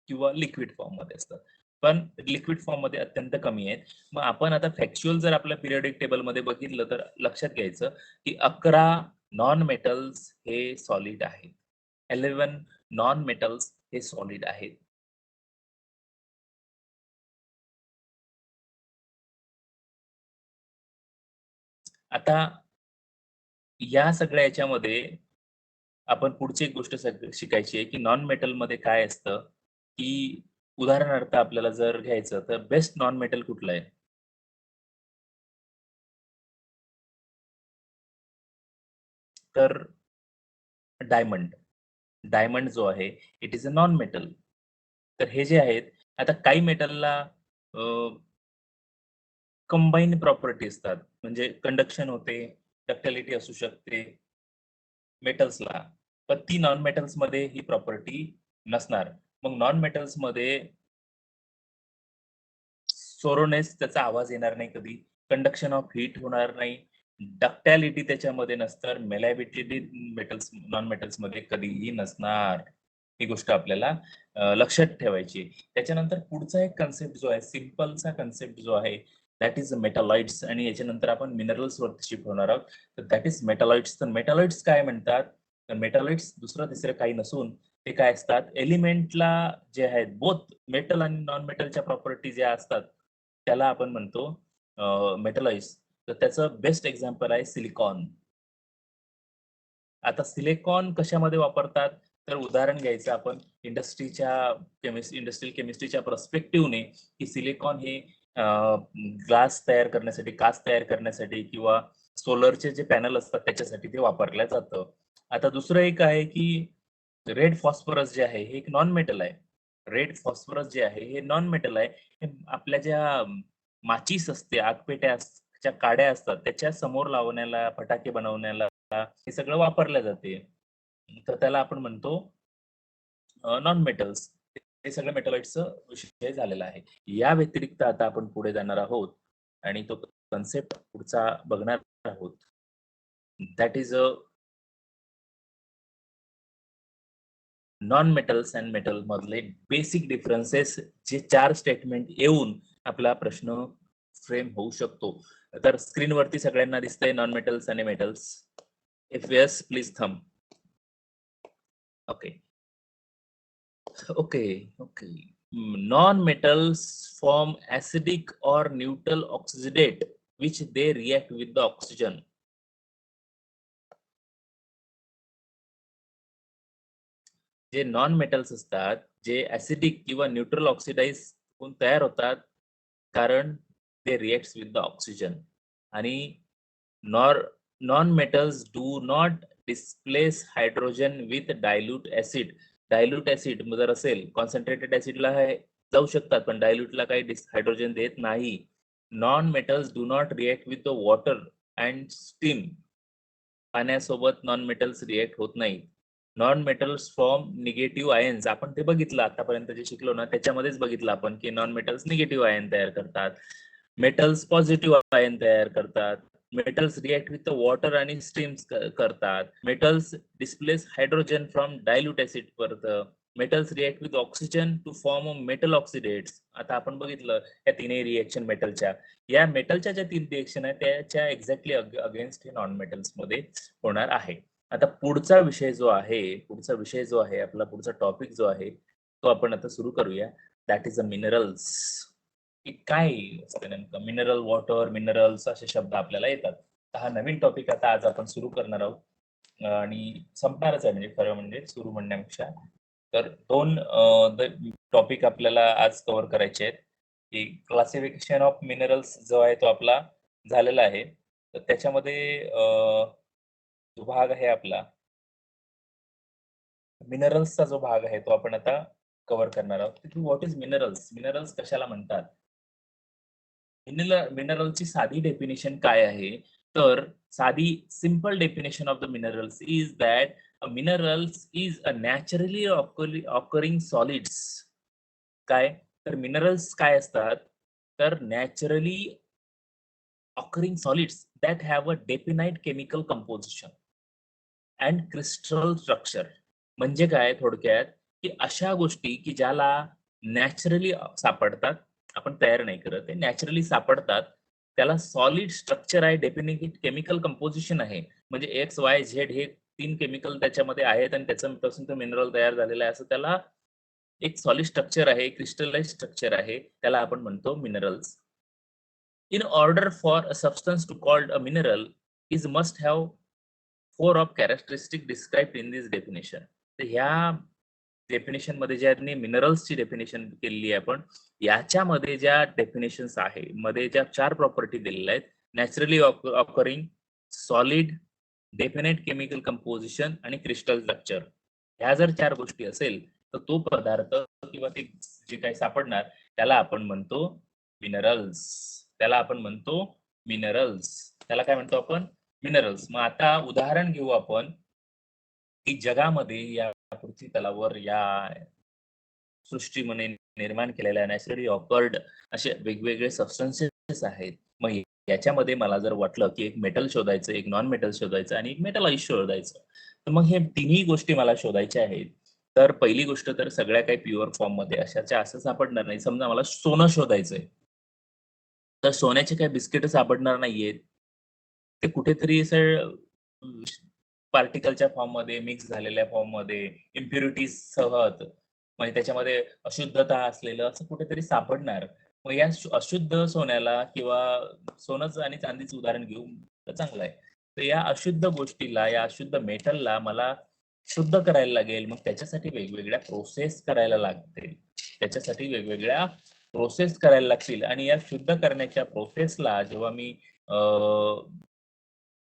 किंवा लिक्विड फॉर्ममध्ये असतात. पण लिक्विड फॉर्ममध्ये अत्यंत कमी आहेत. मग आपण आता फॅक्च्युअल जर आपल्या पिरियडिक टेबलमध्ये बघितलं तर लक्षात घ्यायचं, की 11 नॉन मेटल्स हे सॉलिड आहेत. 11 नॉन मेटल्स हे सॉलिड आहेत. आता या सगळ्या याच्यामध्ये आपण पुढची एक गोष्ट शिकायची आहे, की नॉन मेटलमध्ये काय असतं, की उदाहरणार्थ आपल्याला जर घ्यायचं तर बेस्ट नॉन मेटल कुठलं आहे? तर डायमंड. डायमंड जो आहे, it is a non metal. तर हे जे आहेत, आता काही मेटलला कंबाईन प्रॉपर्टी असतात. म्हणजे कंडक्शन होते, डक्टिलिटी असू शकते मेटल्सला. पण ती नॉन मेटल्समध्ये ही प्रॉपर्टी नसणार. मग नॉन मेटल्समध्ये सोरोनेस त्याचा आवाज येणार नाही कधी. कंडक्शन ऑफ हीट होणार नाही. डक्टिलिटी त्याच्यामध्ये नसणार. मेलॅबिलिटी नॉन मेटल्समध्ये कधीही नसणार. ही गोष्ट आपल्याला लक्षात ठेवायची आहे. त्याच्यानंतर पुढचा एक कन्सेप्ट जो आहे, सिंपलचा कन्सेप्ट जो आहे, दॅट इज मेटॅलॉइड्स. आणि याच्यानंतर आपण मिनरल्सवरती शिफ्ट होणार आहोत. तर दॅट इज मेटॅलॉइड्स. तर मेटॅलॉइड्स काय म्हणतात? तर मेटॅलॉइड्स दुसरं तिसरं काही नसून ते काय असतात? एलिमेंटला जे आहेत, बोथ मेटल आणि नॉन मेटलच्या प्रॉपर्टी ज्या असतात, त्याला आपण म्हणतो मेटलाइट्स. तर त्याचं बेस्ट एक्झाम्पल आहे सिलिकॉन. आता सिलिकॉन कशामध्ये वापरतात? तर उदाहरण घ्यायचं आपण इंडस्ट्रियल केमिस्ट्रीच्या पर्स्पेक्टिव्हने, की सिलिकॉन हे ग्लास तयार करण्यासाठी, काच तयार करण्यासाठी किंवा सोलरचे जे पॅनल असतात त्याच्यासाठी ते वापरलं जातं. आता दुसरं एक आहे, की रेड फॉस्फरस जे आहे, हे एक नॉन मेटल आहे. रेड फॉस्फरस जे आहे, हे नॉन मेटल आहे. हे आपल्या ज्या माचीस असते, ज्या काड्या असतात, त्याच्या समोर लावण्याला, फटाके बनवण्याला हे सगळं वापरलं जाते. तर त्याला आपण म्हणतो नॉन मेटल्स. हे सगळं मेटलॉइड्सचं विषय झालेला आहे. या व्यतिरिक्त आता आपण पुढे जाणार आहोत आणि तो कन्सेप्ट पुढचा बघणार आहोत. That is non metals and metal मधले बेसिक डिफरन्सेस, जे 4 स्टेटमेंट येऊन आपला प्रश्न फ्रेम होऊ शकतो. तर स्क्रीनवरती सगळ्यांना दिसतंय नॉन मेटल्स आणि metals? If yes, please thumb. Okay. Okay. Non-metals form acidic or neutral oxidate which they react with the oxygen. जे नॉन मेटल्स असतात, जे ऍसिडिक किंवा न्यूट्रल ऑक्सिडाइज होऊन तयार होतात, कारण ते रिएक्ट्स विथ द ऑक्सिजन. आणि non metals do not displace hydrogen with dilute acid. Dilute acid जर असेल, कॉन्सन्ट्रेटेड ऍसिडला जाऊ शकतात, पण डायल्यूटला काही हायड्रोजन देत नाही. Non metals do not react with the water and steam. पाण्यासोबत नॉन मेटल्स रिएक्ट होत नाही. Non metals form negative ions. आपण ते बघितलं आतापर्यंत जे शिकलो ना, त्याच्यामध्येच बघितलं आपण की नॉन मेटल्स निगेटिव्ह आयन तयार करतात, मेटल्स पॉझिटिव्ह आयन तयार करतात, मेटल्स रिएक्ट विथ वॉटर आणि स्टीम्स करतात, metals displace hydrogen from dilute acid करतं, metals react with oxygen to form metal oxidates. आता आपण बघितलं या तिन्ही रिएक्शन मेटलच्या. या मेटलच्या ज्या 3 रिएक्शन आहेत त्याच्या एक्झॅक्टली अगेन्स्ट हे नॉन मेटल्स मध्ये होणार आहे. आता पुढचा विषय जो आहे आपला पुढचा टॉपिक जो आहे तो आपण आता सुरू करूया. That is a minerals. की काय असतं नेमकं? मिनरल वॉटर, मिनरल्स असे शब्द आपल्याला येतात. तर हा नवीन टॉपिक आता आज आपण सुरू करणार आहोत आणि संपणारच आहे, म्हणजे खरं म्हणजे सुरू म्हणण्यापेक्षा. तर 2 टॉपिक आपल्याला आज कव्हर करायचे आहेत. की क्लासिफिकेशन ऑफ मिनरल्स जो आहे तो आपला झालेला आहे. तर त्याच्यामध्ये जो भाग आहे आपला मिनरल्सचा जो भाग आहे तो आपण आता कव्हर करणार आहोत. What is minerals? मिनरल्स कशाला म्हणतात? मिनरलची साधी डेफिनेशन काय आहे? तर साधी simple definition of the minerals is that minerals is a naturally occurring solids. काय? तर मिनरल्स काय असतात? तर naturally occurring solids that have a definite chemical composition and crystal structure. म्हणजे काय थोडक्यात, की अशा गोष्टी की ज्याला नॅचरली सापडतात, आपण तयार नाही करत, ते नॅचरली सापडतात. त्याला सॉलिड स्ट्रक्चर आहे, डेफिनेट केमिकल कंपोजिशन आहे. म्हणजे एक्स, वाय, झेड हे 3 केमिकल त्याच्यामध्ये आहेत आणि त्याच्यापासून तो मिनरल तयार झालेला आहे, असं त्याला एक सॉलिड स्ट्रक्चर आहे, क्रिस्टलाइज स्ट्रक्चर आहे. त्याला आपण म्हणतो minerals. In order for a substance to called a mineral is must have 4 of characteristic described in this definition. तर ह्या डेफिनेशन मध्ये ज्यांनी मिनरल्सची डेफिनेशन केलेली आहे आपण, याच्यामध्ये ज्या डेफिनेशन्स आहे मध्ये ज्या 4 प्रॉपर्टी दिलेल्या आहेत, naturally occurring, solid, definite chemical composition आणि क्रिस्टल स्ट्रक्चर. ह्या जर 4 गोष्टी असेल तर तो पदार्थ किंवा ते जे काही सापडणार त्याला आपण म्हणतो मिनरल्स. त्याला आपण म्हणतो मिनरल्स. त्याला काय म्हणतो आपण? मिनरल्स. मग आता उदाहरण घेऊ आपण की जगामध्ये या पृथ्वी तलावर या सृष्टीमध्ये निर्माण केलेल्या नॅचरली ऑकर्ड असे वेगवेगळे सबस्टन्सेस आहेत. मग याच्यामध्ये मला जर वाटलं की एक मेटल शोधायचं, एक नॉन मेटल शोधायचं आणि एक मेटलाइज शोधायचं, तर मग हे तिन्ही गोष्टी मला शोधायच्या आहेत. तर पहिली गोष्ट तर सगळ्या काही प्युअर फॉर्म मध्ये अशाच्या असं सापडणार नाही. समजा मला सोनं शोधायचंय, तर सोन्याचे काही बिस्किट सापडणार नाहीयेत. ते कुठेतरी असं पार्टिकलच्या फॉर्ममध्ये, मिक्स झालेल्या फॉर्ममध्ये, इम्प्युरिटीज सह, म्हणजे त्याच्यामध्ये अशुद्धता असलेलं असं कुठेतरी सापडणार. मग या अशुद्ध सोन्याला किंवा सोनंच आणि चांदीचं उदाहरण घेऊ तर चांगलं आहे. तर या अशुद्ध गोष्टीला, या अशुद्ध मेटलला मला शुद्ध करायला लागेल. मग त्याच्यासाठी वेगवेगळ्या प्रोसेस करायला लागतील. आणि या शुद्ध करण्याच्या प्रोसेसला जेव्हा मी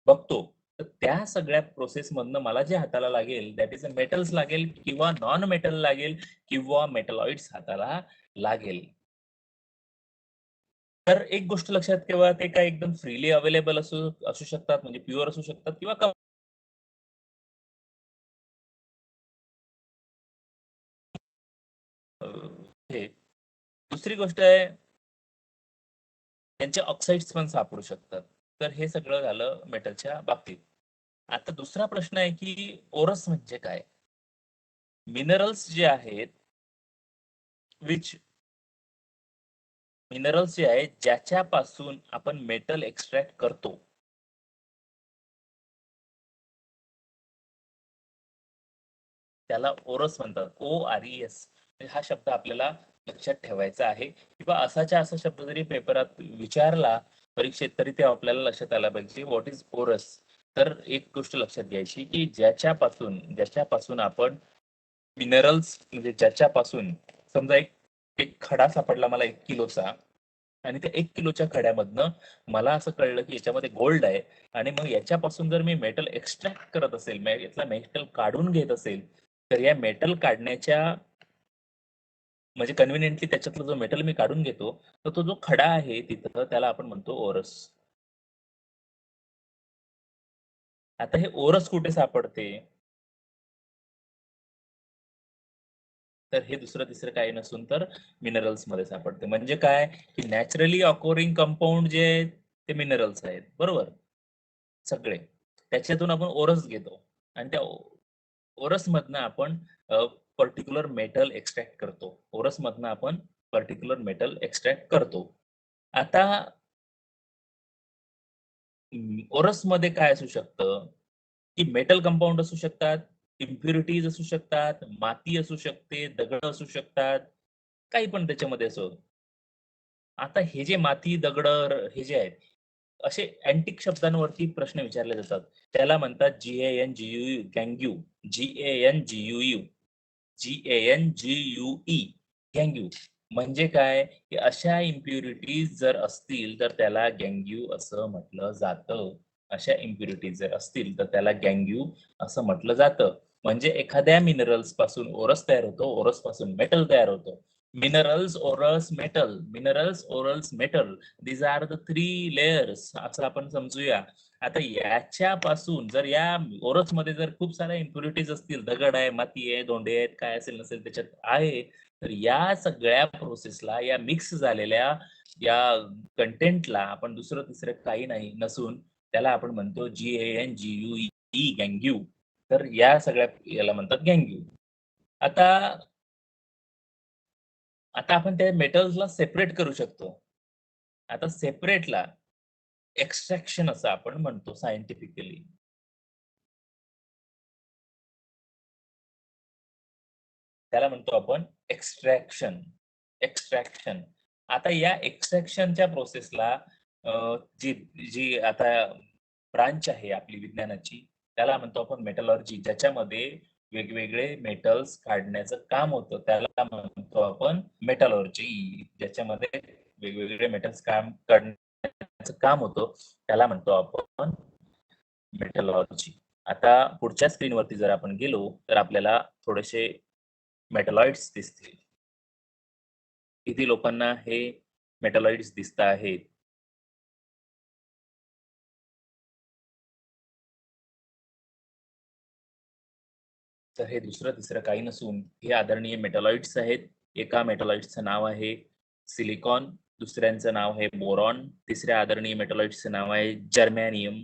बघतो, तर त्या सगळ्या प्रोसेस मधनं मला जे हाताला लागेल दॅट इज अ मेटल्स लागेल किंवा नॉन मेटल लागेल किंवा मेटलॉइड्स हाताला लागेल. तर एक गोष्ट लक्षात ठेवा, ते काय एकदम फ्रीली अवेलेबल असू असू शकतात, म्हणजे प्युअर असू शकतात किंवा हे. दुसरी गोष्ट आहे, त्यांचे ऑक्साइड्स पण सापडू शकतात. तर हे सगळं झालं मेटलच्या बाबतीत. आता दुसरा प्रश्न आहे की ओरस म्हणजे काय? मिनरल्स जे आहेत, विच मिनरल्स जे आहेत ज्याच्यापासून आपण मेटल एक्स्ट्रॅक्ट करतो, त्याला ओरस म्हणतात. ORES. हा शब्द आपल्याला लक्षात ठेवायचा आहे किंवा असाच्या असा शब्द जरी पेपरात विचारला परीक्षेत तरी ते आपल्याला लक्षात आला पाहिजे. What is ORS? तर एक गोष्ट लक्षात घ्यायची की ज्याच्यापासून आपण मिनरल्स, म्हणजे ज्याच्यापासून समजा एक एक खडा सापडला मला 1 किलोचा, आणि त्या 1 किलोच्या खड्यामधनं मला असं कळलं की याच्यामध्ये गोल्ड आहे आणि मग याच्यापासून जर मी मेटल एक्स्ट्रॅक्ट करत असेल, यातला मेटल काढून घेत असेल, तर या मेटल काढण्याच्या म्हणजे कन्व्हिनियंटली त्याच्यातला जो मेटल मी काढून घेतो, तर तो जो खडा आहे तिथं त्याला आपण म्हणतो ओरस. आता हे ओरस कुठे सापडते? तर हे दुसरं तिसरं काही नसून तर मिनरल्स मध्ये सापडते. म्हणजे काय की नॅचरली ऑकोरिंग कंपाऊंड जे आहेत ते मिनरल्स आहेत, बरोबर? सगळे. त्याच्यातून आपण ओरस घेतो आणि त्या ओरस मधनं आपण पर्टिक्युलर मेटल एक्स्ट्रॅक्ट करतो. ओरस मधनं आपण पर्टिक्युलर मेटल एक्स्ट्रॅक्ट करतो. आता ओरस मध्ये काय असू शकतं, की मेटल कंपाउंड असू शकतात, इम्प्युरिटीज असू शकतात, माती असू शकते, दगड असू शकतात, काही पण त्याच्यामध्ये असो. आता हे जे माती, दगड हे जे आहेत, असे अँटिक शब्दांवरती प्रश्न विचारले जातात. त्याला म्हणतात GANGUE गँग्यू, GANGUU, GANGUE गँग्यू. म्हणजे काय, की अशा इम्प्युरिटीज जर असतील, तर त्याला गँग्यू असं म्हटलं जातं. अशा इम्प्युरिटीज जर असतील, तर त्याला गँग्यू असं म्हटलं जातं. म्हणजे एखाद्या मिनरल्स पासून ओरस तयार होतो, ओरस पासून मेटल तयार होतं. Minerals, ores, metal. Minerals, ores, metal. These are the 3 layers असं आपण समजूया. आता याच्यापासून जर या ओरसमध्ये जर खूप साऱ्या इम्प्युरिटीज असतील, दगड आहे, माती आहे, धोंडे आहेत, काय असेल नसेल त्याच्यात आहे, तर या सगळ्या प्रोसेसला, या मिक्स झालेल्या या कंटेंटला आपण दुसरं तिसरं काही नाही नसून त्याला आपण म्हणतो GANGUE गँग्यू. तर या सगळ्या याला म्हणतात गँग्यू. आता आता आपण त्या मेटल्सला सेपरेट करू शकतो. आता सेपरेटला एक्स्ट्रॅक्शन असं आपण म्हणतो सायंटिफिकली. त्याला म्हणतो आपण एक्स्ट्रॅक्शन. एक्स्ट्रॅक्शन. आता या एक्स्ट्रॅक्शनच्या प्रोसेसला जी जी आता ब्रांच आहे आपली विज्ञानाची, त्याला म्हणतो आपण मेटलर्जी, ज्याच्यामध्ये वेगवेगळे मेटल्स काढण्याचं काम होतं. त्याला म्हणतो आपण मेटलर्जी, ज्याच्यामध्ये वेगवेगळे मेटल्स काम काढण्याचं काम होतं. त्याला म्हणतो आपण मेटलॉजी. आता पुढच्या स्क्रीनवरती जर आपण गेलो, तर आपल्याला थोडेसे मेटलॉइड्स दिसतील. किती लोकांना हे मेटलॉइड्स दिसत आहेत? तर हे दुसरं-तिसरं काही नसून हे आदरणीय मेटलॉइड्स आहेत. एका मेटलॉइड्सचं नाव आहे सिलिकॉन, दुसऱ्यांचं नाव आहे बोरॉन, तिसऱ्या आदरणीय मेटलॉइड्सचं नाव आहे जर्मेनियम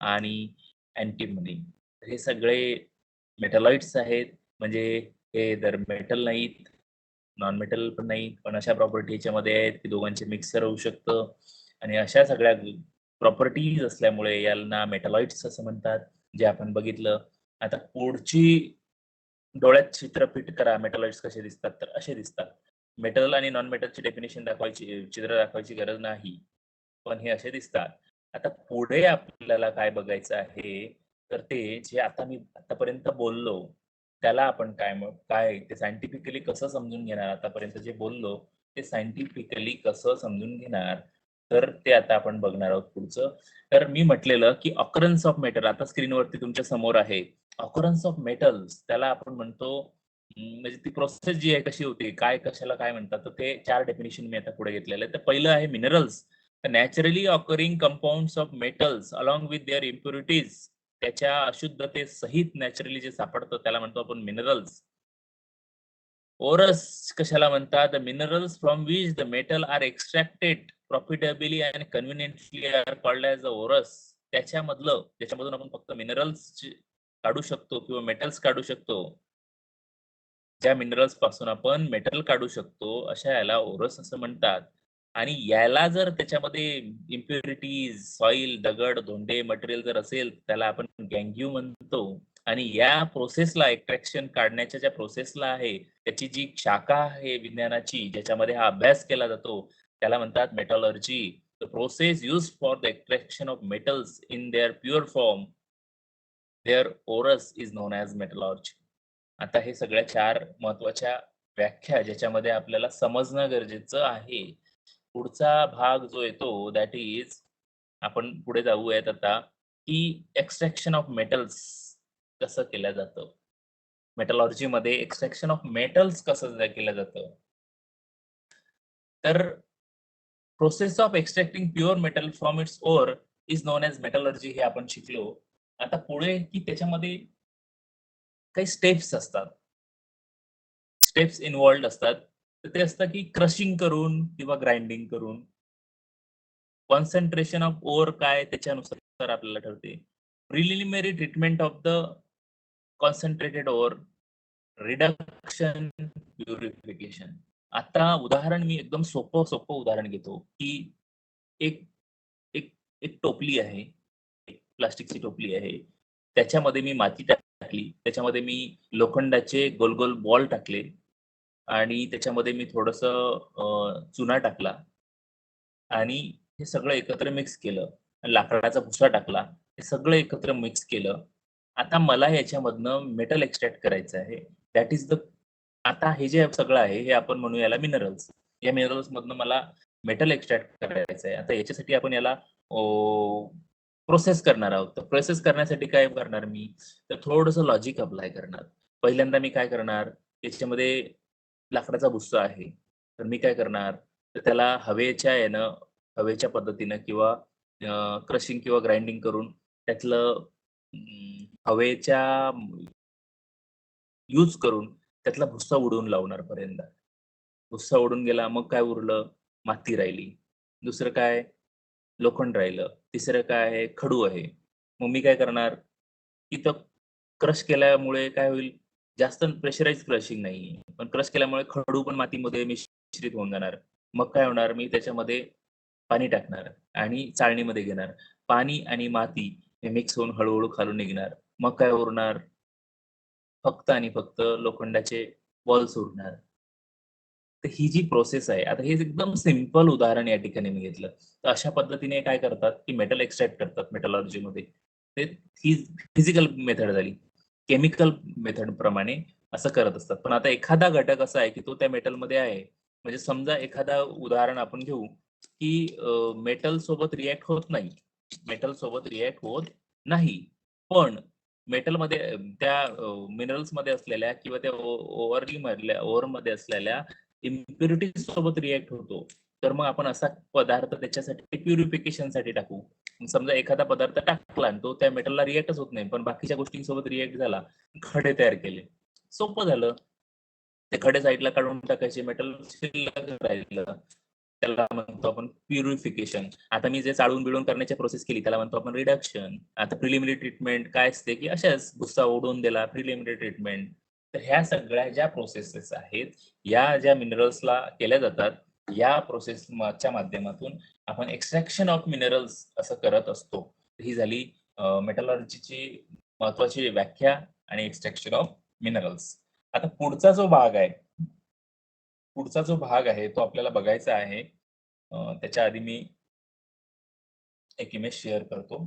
आणि अँटिमनी. हे सगळे मेटलॉइड्स आहेत. म्हणजे हे दर मेटल नाहीत, नॉन मेटल पण नाहीत, पण अशा प्रॉपर्टी ह्याच्यामध्ये आहेत की दोघांचे मिक्सर होऊ शकतं आणि अशा सगळ्या प्रॉपर्टीज असल्यामुळे यांना मेटलॉइड्स असं म्हणतात, जे आपण बघितलं. आता पुढची डोळ्यात चित्र फिट करा, मेटलॉइड्स कसे दिसतात, तर असे दिसतात. मेटल आणि नॉन मेटलची डेफिनिशन दाखवायची, चित्र दाखवायची गरज नाही. पण हे असे दिसतात. आता पुढे आपल्याला काय बघायचं आहे, तर ते जे आता मी आतापर्यंत बोललो, त्याला आपण काय ते सायंटिफिकली कसं समजून घेणार? आतापर्यंत जे बोललो, ते सायंटिफिकली कसं समजून घेणार? तर ते आता आपण बघणार आहोत पुढचं. तर मी म्हटलेलं, की ऑकरन्स ऑफ मॅटर आता स्क्रीनवरती तुमच्या समोर आहे. ऑकरन्स ऑफ मेटल्स त्याला आपण म्हणतो म्हणजे ती प्रोसेस जी आहे कशी होती, काय कशाला काय म्हणतात, तर ते 4 डेफिनिशन मी आता पुढे घेतलेलं आहे. तर पहिलं आहे मिनरल्स. तर naturally occurring compounds of metals along with their impurities. त्याच्या अशुद्धतेसहित नॅचरली जे सापडतं त्याला म्हणतो आपण मिनरल्स. ओरस कशाला म्हणतात? The minerals from which the metal are extracted profitably and conveniently are called as the ores. ज्याच्यामधून आपण फक्त मिनरल्स काढू शकतो किंवा मेटल्स काढू शकतो. ज्या मिनरल्स पासून आपण मेटल काढू शकतो, अशा याला ओरस असं म्हणतात. आणि याला जर त्याच्यामध्ये इम्प्युरिटीज, सॉइल, दगड, धोंडे मटेरियल जर असेल, त्याला आपण गँग्यू म्हणतो. आणि या प्रोसेसला एक्स्ट्रॅक्शन काढण्याच्या ज्या प्रोसेसला आहे, त्याची जी शाखा आहे विज्ञानाची, ज्याच्यामध्ये हा अभ्यास केला जातो, त्याला म्हणतात metallurgy. The process used for the extraction of metals in their pure form, their ores is known as metallurgy. आता हे सगळ्या 4 महत्त्वाच्या व्याख्या ज्याच्यामध्ये आपल्याला समजणं गरजेचं आहे. पुढचा भाग जो येतो दॅट इज, आपण पुढे जाऊयात आता, की एक्स्ट्रॅक्शन ऑफ मेटल्स कसं केलं जातं. मेटलॉर्जीमध्ये एक्स्ट्रॅक्शन ऑफ मेटल्स कसं केलं जातं. तर process of extracting pure metal from its ore is known as metallurgy हे आपण शिकलो. आता पुढे की त्याच्यामध्ये काही स्टेप्स असतात. स्टेप्स इन्व्हॉल्व्ड असतात. तर ते असतं की क्रशिंग करून किंवा ग्राइंडिंग करून. कॉन्सन्ट्रेशन ऑफ ओर काय त्याच्यानुसार आपल्याला ठरते. Preliminary treatment of the concentrated ore, reduction, purification. आता उदाहरण मी एकदम सोपं उदाहरण घेतो, की एक एक एक टोपली आहे. एक प्लास्टिकची टोपली आहे. त्याच्यामध्ये मी माती टाकली. त्याच्यामध्ये मी लोखंडाचे गोल-गोल बॉल टाकले आणि त्याच्यामध्ये मी थोडंसं चुना टाकला आणि हे सगळं एकत्र मिक्स केलं. लाकडाचा भुसा टाकला. हे सगळं एकत्र मिक्स केलं. आता मला याच्यामधनं मेटल एक्स्ट्रॅक्ट करायचं आहे. दॅट इज द, आता हे जे सगळं आहे हे आपण म्हणू याला मिनरल्स. या मिनरल्समधनं मला मेटल एक्स्ट्रॅक्ट करायचं आहे. आता याच्यासाठी आपण याला प्रोसेस करणार आहोत. तर प्रोसेस करण्यासाठी काय करणार मी? तर थोडंसं लॉजिक अप्लाय करणार. पहिल्यांदा मी काय करणार, याच्यामध्ये लाकडाचा भुस्सा आहे. तर मी काय करणार, तर त्याला हवेच्या पद्धतीनं किंवा क्रशिंग किंवा ग्राइंडिंग करून त्यातलं हवेच्या यूज करून त्यातला भुस्सा उडवून लावणार पहिल्यांदा. भुस्सा उडून गेला, मग काय उरलं? माती राहिली. दुसरं काय? लोखंड राहिलं. तिसरं काय आहे? खडू आहे. मग मी काय करणार? तिथं क्रश केल्यामुळे काय होईल? जास्त प्रेशराइज्ड क्रशिंग नाहीये. पण क्रश केल्यामुळे खडू पण मातीमध्ये मिश्रित होऊन जाणार. मग काय होणार? मी त्याच्यामध्ये पाणी टाकणार आणि चाळणीमध्ये घेणार. पाणी आणि माती हे मिक्स होऊन हळू खालून निघणार. मग काय उरणार? फक्त आणि फक्त लोखंडाचे बॉल्स उरणार. तर ही जी प्रोसेस आहे, आता हे एकदम सिंपल उदाहरण या ठिकाणी मी घेतलं. तर अशा पद्धतीने काय करतात, की मेटल एक्स्ट्रॅक्ट करतात मेटलॉर्जीमध्ये. ते ही फिजिकल मेथड झाली. केमिकल मेथड प्रमाणे असं करत असतात. पण आता एखादा घटक असा आहे, की तो त्या मेटलमध्ये आहे. म्हणजे समजा एखादा उदाहरण आपण घेऊ, की मेटल सोबत रिएक्ट होत नाही. मेटल सोबत रिएक्ट होत नाही. पण मेटलमध्ये त्या मिनरल्समध्ये असलेल्या किंवा त्या ओरमध्ये असलेल्या इम्प्युरिटीज सोबत रिएक्ट होतो. तर मग आपण असा पदार्थ त्याच्यासाठी प्युरिफिकेशनसाठी टाकू. मग समजा एखादा पदार्थ टाकला आणि तो त्या मेटलला रिएक्टच होत नाही, पण बाकीच्या गोष्टींसोबत रिएक्ट झाला, खडे तयार केले. सोपं झालं. ते खडे साईडला काढून टाकायचे, मेटल शिल्लक राहिलं. त्याला म्हणतो आपण प्युरिफिकेशन. आता मी जे चाळून-बिळून करण्याची प्रोसेस केली त्याला म्हणतो आपण रिडक्शन. आता प्रिलिमिनरी ट्रीटमेंट काय असते, की अशाच भुस्सा ओढून दिला, प्रिलिमिनरी ट्रीटमेंट. तर ह्या सगळ्या ज्या प्रोसेसेस आहेत, या ज्या मिनरल्सला केल्या जातात, या प्रोसेसच्या माध्यमातून आपण एक्स्ट्रॅक्शन ऑफ मिनरल्स असं करत असतो. ही झाली मेटलर्जीची महत्त्वाची व्याख्या आणि एक्स्ट्रॅक्शन ऑफ मिनरल्स. आता पुढचा जो भाग आहे तो आपल्याला बघायचा आहे. त्याच्या आधी मी एक इमेज शेअर करतो.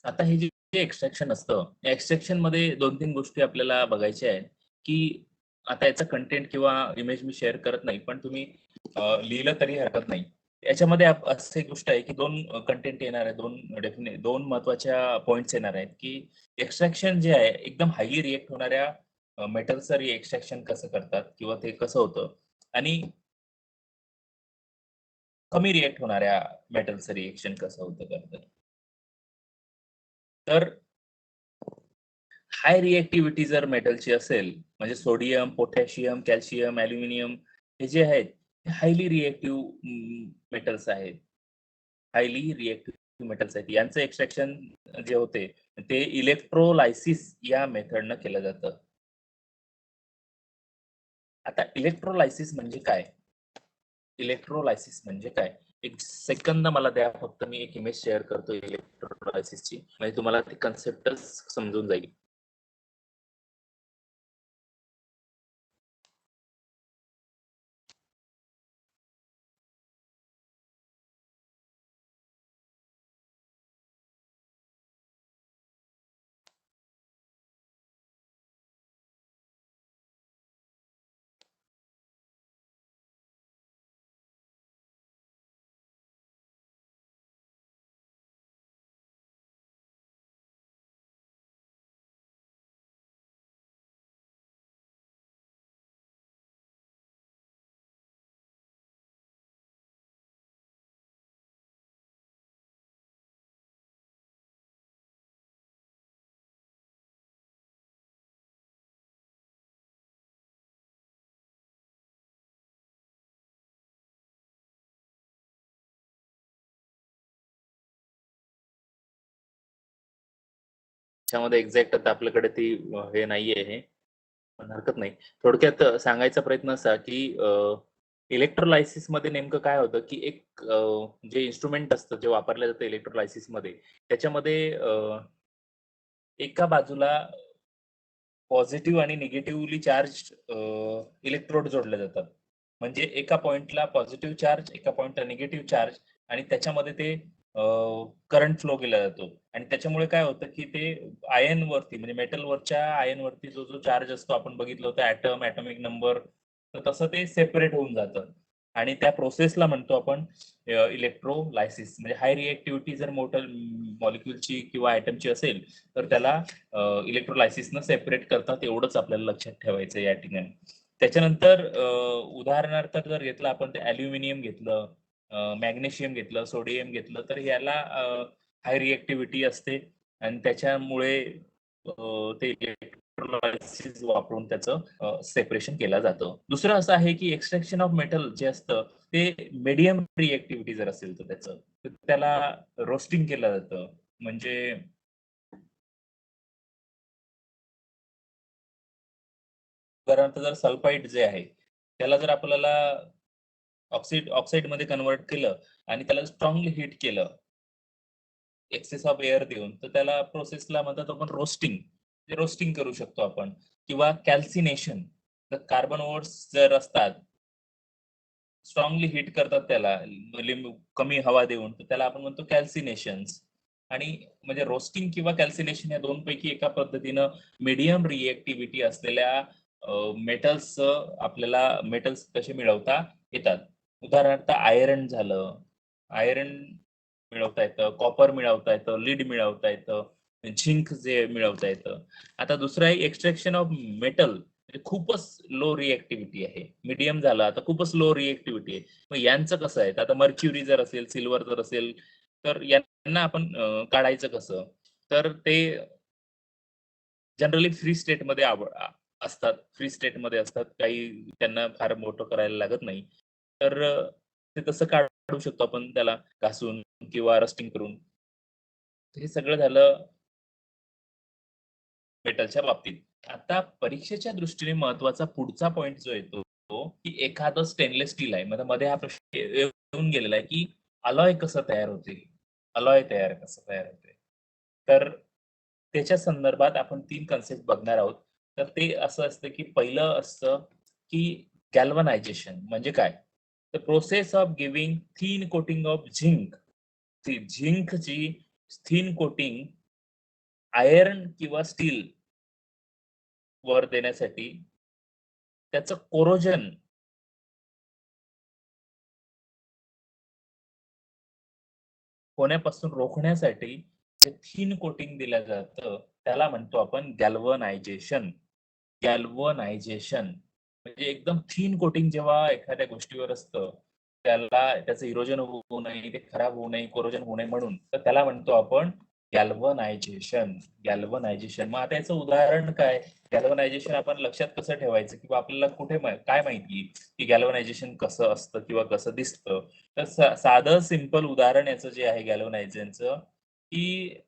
आता हे जे एक्स्ट्रॅक्शन असतं, या एक्स्ट्रॅक्शनमध्ये 2-3 गोष्टी आपल्याला बघायच्या आहेत, की आता याचा कंटेंट किंवा इमेज मी शेअर करत नाही, पण तुम्ही लिहिलं तरी हरकत नाही. याच्यामध्ये असं एक गोष्ट आहे, की 2 कंटेंट येणार आहे, 2 महत्त्वाच्या पॉइंट्स येणार आहेत, की एक्स्ट्रॅक्शन जे आहे एकदम हायली रिएक्ट होणाऱ्या मेटलचं एक्स्ट्रॅक्शन कसं करतात किंवा ते कसं होतं आणि कमी रिएक्ट होणाऱ्या मेटलचं रिएक्शन कसं होतं करतात. तर हाय रिएक्टिव्हिटी जर मेटलची असेल, म्हणजे सोडियम, पोटॅशियम, कॅल्शियम, ॲल्युमिनियम हे जे आहेत, हे हायली रिएक्टिव्ह मेटल्स आहेत. हायली रिएक्टिव्ह मेटल्स आहेत यांचं एक्सट्रॅक्शन जे होते ते इलेक्ट्रोलायसिस या मेथडनं केलं जातं. आता इलेक्ट्रोलायसिस म्हणजे काय? इलेक्ट्रोलायसिस म्हणजे काय? एक सेकंद मला द्या, फक्त मी एक इमेज शेअर करतो इलेक्ट्रोलायसिसची, म्हणजे तुम्हाला ती कन्सेप्टच समजून जाईल. त्याच्यामध्ये एक्झॅक्ट आता आपल्याकडे ती हे नाहीये हे, पण हरकत नाही. थोडक्यात सांगायचा प्रयत्न असा की इलेक्ट्रोलायसिस मध्ये नेमकं काय होतं की एक जे इन्स्ट्रुमेंट असतं जे वापरलं जातं इलेक्ट्रोलायसिस मध्ये, त्याच्यामध्ये एका बाजूला पॉझिटिव्ह आणि निगेटिव्हली चार्ज इलेक्ट्रोड जोडले जातात. म्हणजे एका पॉइंटला पॉझिटिव्ह चार्ज, एका पॉइंटला निगेटिव्ह चार्ज आणि त्याच्यामध्ये ते करंट फ्लो केला जातो आणि त्याच्यामुळे काय होतं की ते आयन वरती म्हणजे मेटल वरच्या आयन वरती जो चार्ज असतो आपण बघितलं होतं ॲटम, ॲटॉमिक नंबर, तर तसं ते सेपरेट होऊन जातं आणि त्या प्रोसेसला म्हणतो आपण इलेक्ट्रोलायसिस. म्हणजे हाय रिएक्टिव्हिटी जर मोटर मॉलिक्यूलची किंवा ॲटमची असेल तर त्याला इलेक्ट्रोलायसिसनं सेपरेट करतात, एवढंच आपल्याला लक्षात ठेवायचं या ठिकाणी. त्याच्यानंतर उदाहरणार्थ जर घेतलं आपण ते ॲल्युमिनियम घेतलं, मॅग्नेशियम घेतलं, सोडियम घेतलं, तर याला हाय रिएक्टिव्हिटी असते आणि त्याच्यामुळे ते इलेक्ट्रोलायसिस वापरून त्याचं सेपरेशन केलं जातं. दुसरं असं आहे की एक्सट्रॅक्शन ऑफ मेटल जे असतं ते मीडियम रिएक्टिव्हिटी जर असेल तर त्याचं, तर त्याला रोस्टिंग केलं जातं. म्हणजे उदाहरणार्थ जर सल्फाइड जे आहे, त्याला जर आपल्याला ऑक्साईडमध्ये कन्व्हर्ट केलं आणि त्याला स्ट्रॉंगली हीट केलं, एक्सेस ऑफ एअर देऊन, तर त्याला प्रोसेसला म्हणतात आपण रोस्टिंग. ते रोस्टिंग करू शकतो आपण किंवा कॅल्सिनेशन. तर कार्बन ओट्स जर असतात, स्ट्रॉंगली हीट करतात त्याला कमी हवा देऊन, तर त्याला आपण म्हणतो कॅल्सिनेशन्स. आणि म्हणजे रोस्टिंग किंवा कॅल्सिनेशन या दोनपैकी एका पद्धतीनं मीडियम रिएक्टिव्हिटी असलेल्या मेटल्स आपल्याला मेटल्स कसे मिळवता येतात. उदाहरणार्थ आयर्न झालं. आयर्न मिळवता येतं, कॉपर मिळवता येतं, लीड मिळवता येतं, झिंक जे मिळवता येतं. आता दुसरं आहे एक्सट्रॅक्शन ऑफ मेटल. म्हणजे खूपच लो रिएक्टिव्हिटी आहे. मीडियम झालं, आता खूपच लो रिएक्टिव्हिटी आहे. मग यांचं कसं आहे? आता मर्क्युरी जर असेल, सिल्वर जर असेल, तर यांना आपण काढायचं कसं? तर ते जनरली फ्री स्टेटमध्ये असतात. फ्री स्टेटमध्ये असतात. काही त्यांना फार मोठं करायला लागत नाही. तर ते तसं काढू शकतो आपण त्याला घासून किंवा रस्टिंग करून. हे सगळं झालं मेटलच्या बाबतीत. आता परीक्षेच्या दृष्टीने महत्त्वाचा पुढचा पॉइंट जो येतो, तो की एखादं स्टेनलेस स्टील आहे. मध्ये हा प्रश्न येऊन गेलेला आहे, की अलॉय कसं तयार होते? अलॉय कसं तयार होते? तर त्याच्या संदर्भात आपण 3 कन्सेप्ट बघणार आहोत. तर ते असं असतं, की पहिलं असतं, की गॅल्व्हनायझेशन म्हणजे काय? The process of giving thin coating of zinc. ती झिंकची थिन कोटिंग आयर्न किंवा स्टील वर देण्यासाठी त्याचं कोरोजन होण्यापासून रोखण्यासाठी जे थिन कोटिंग दिलं जातं, त्याला म्हणतो आपण गॅल्व्हनायझेशन. गॅल्व्हनायझेशन म्हणजे एकदम थिन कोटिंग जेव्हा एखाद्या गोष्टीवर असतं, त्याला त्याचं इरोजन होऊ नये, ते खराब होऊ नये, कोरोजन होऊ नये म्हणून, तर त्याला म्हणतो आपण गॅल्व्हनायझेशन. मग आता याचं उदाहरण काय? गॅल्व्हनायझेशन आपण लक्षात कसं ठेवायचं किंवा आपल्याला कुठे काय माहिती की गॅल्व्हनायझेशन कसं असतं किंवा कसं दिसतं? तर साधं सिंपल उदाहरण याचं जे आहे गॅल्व्हनायझेशनचं, की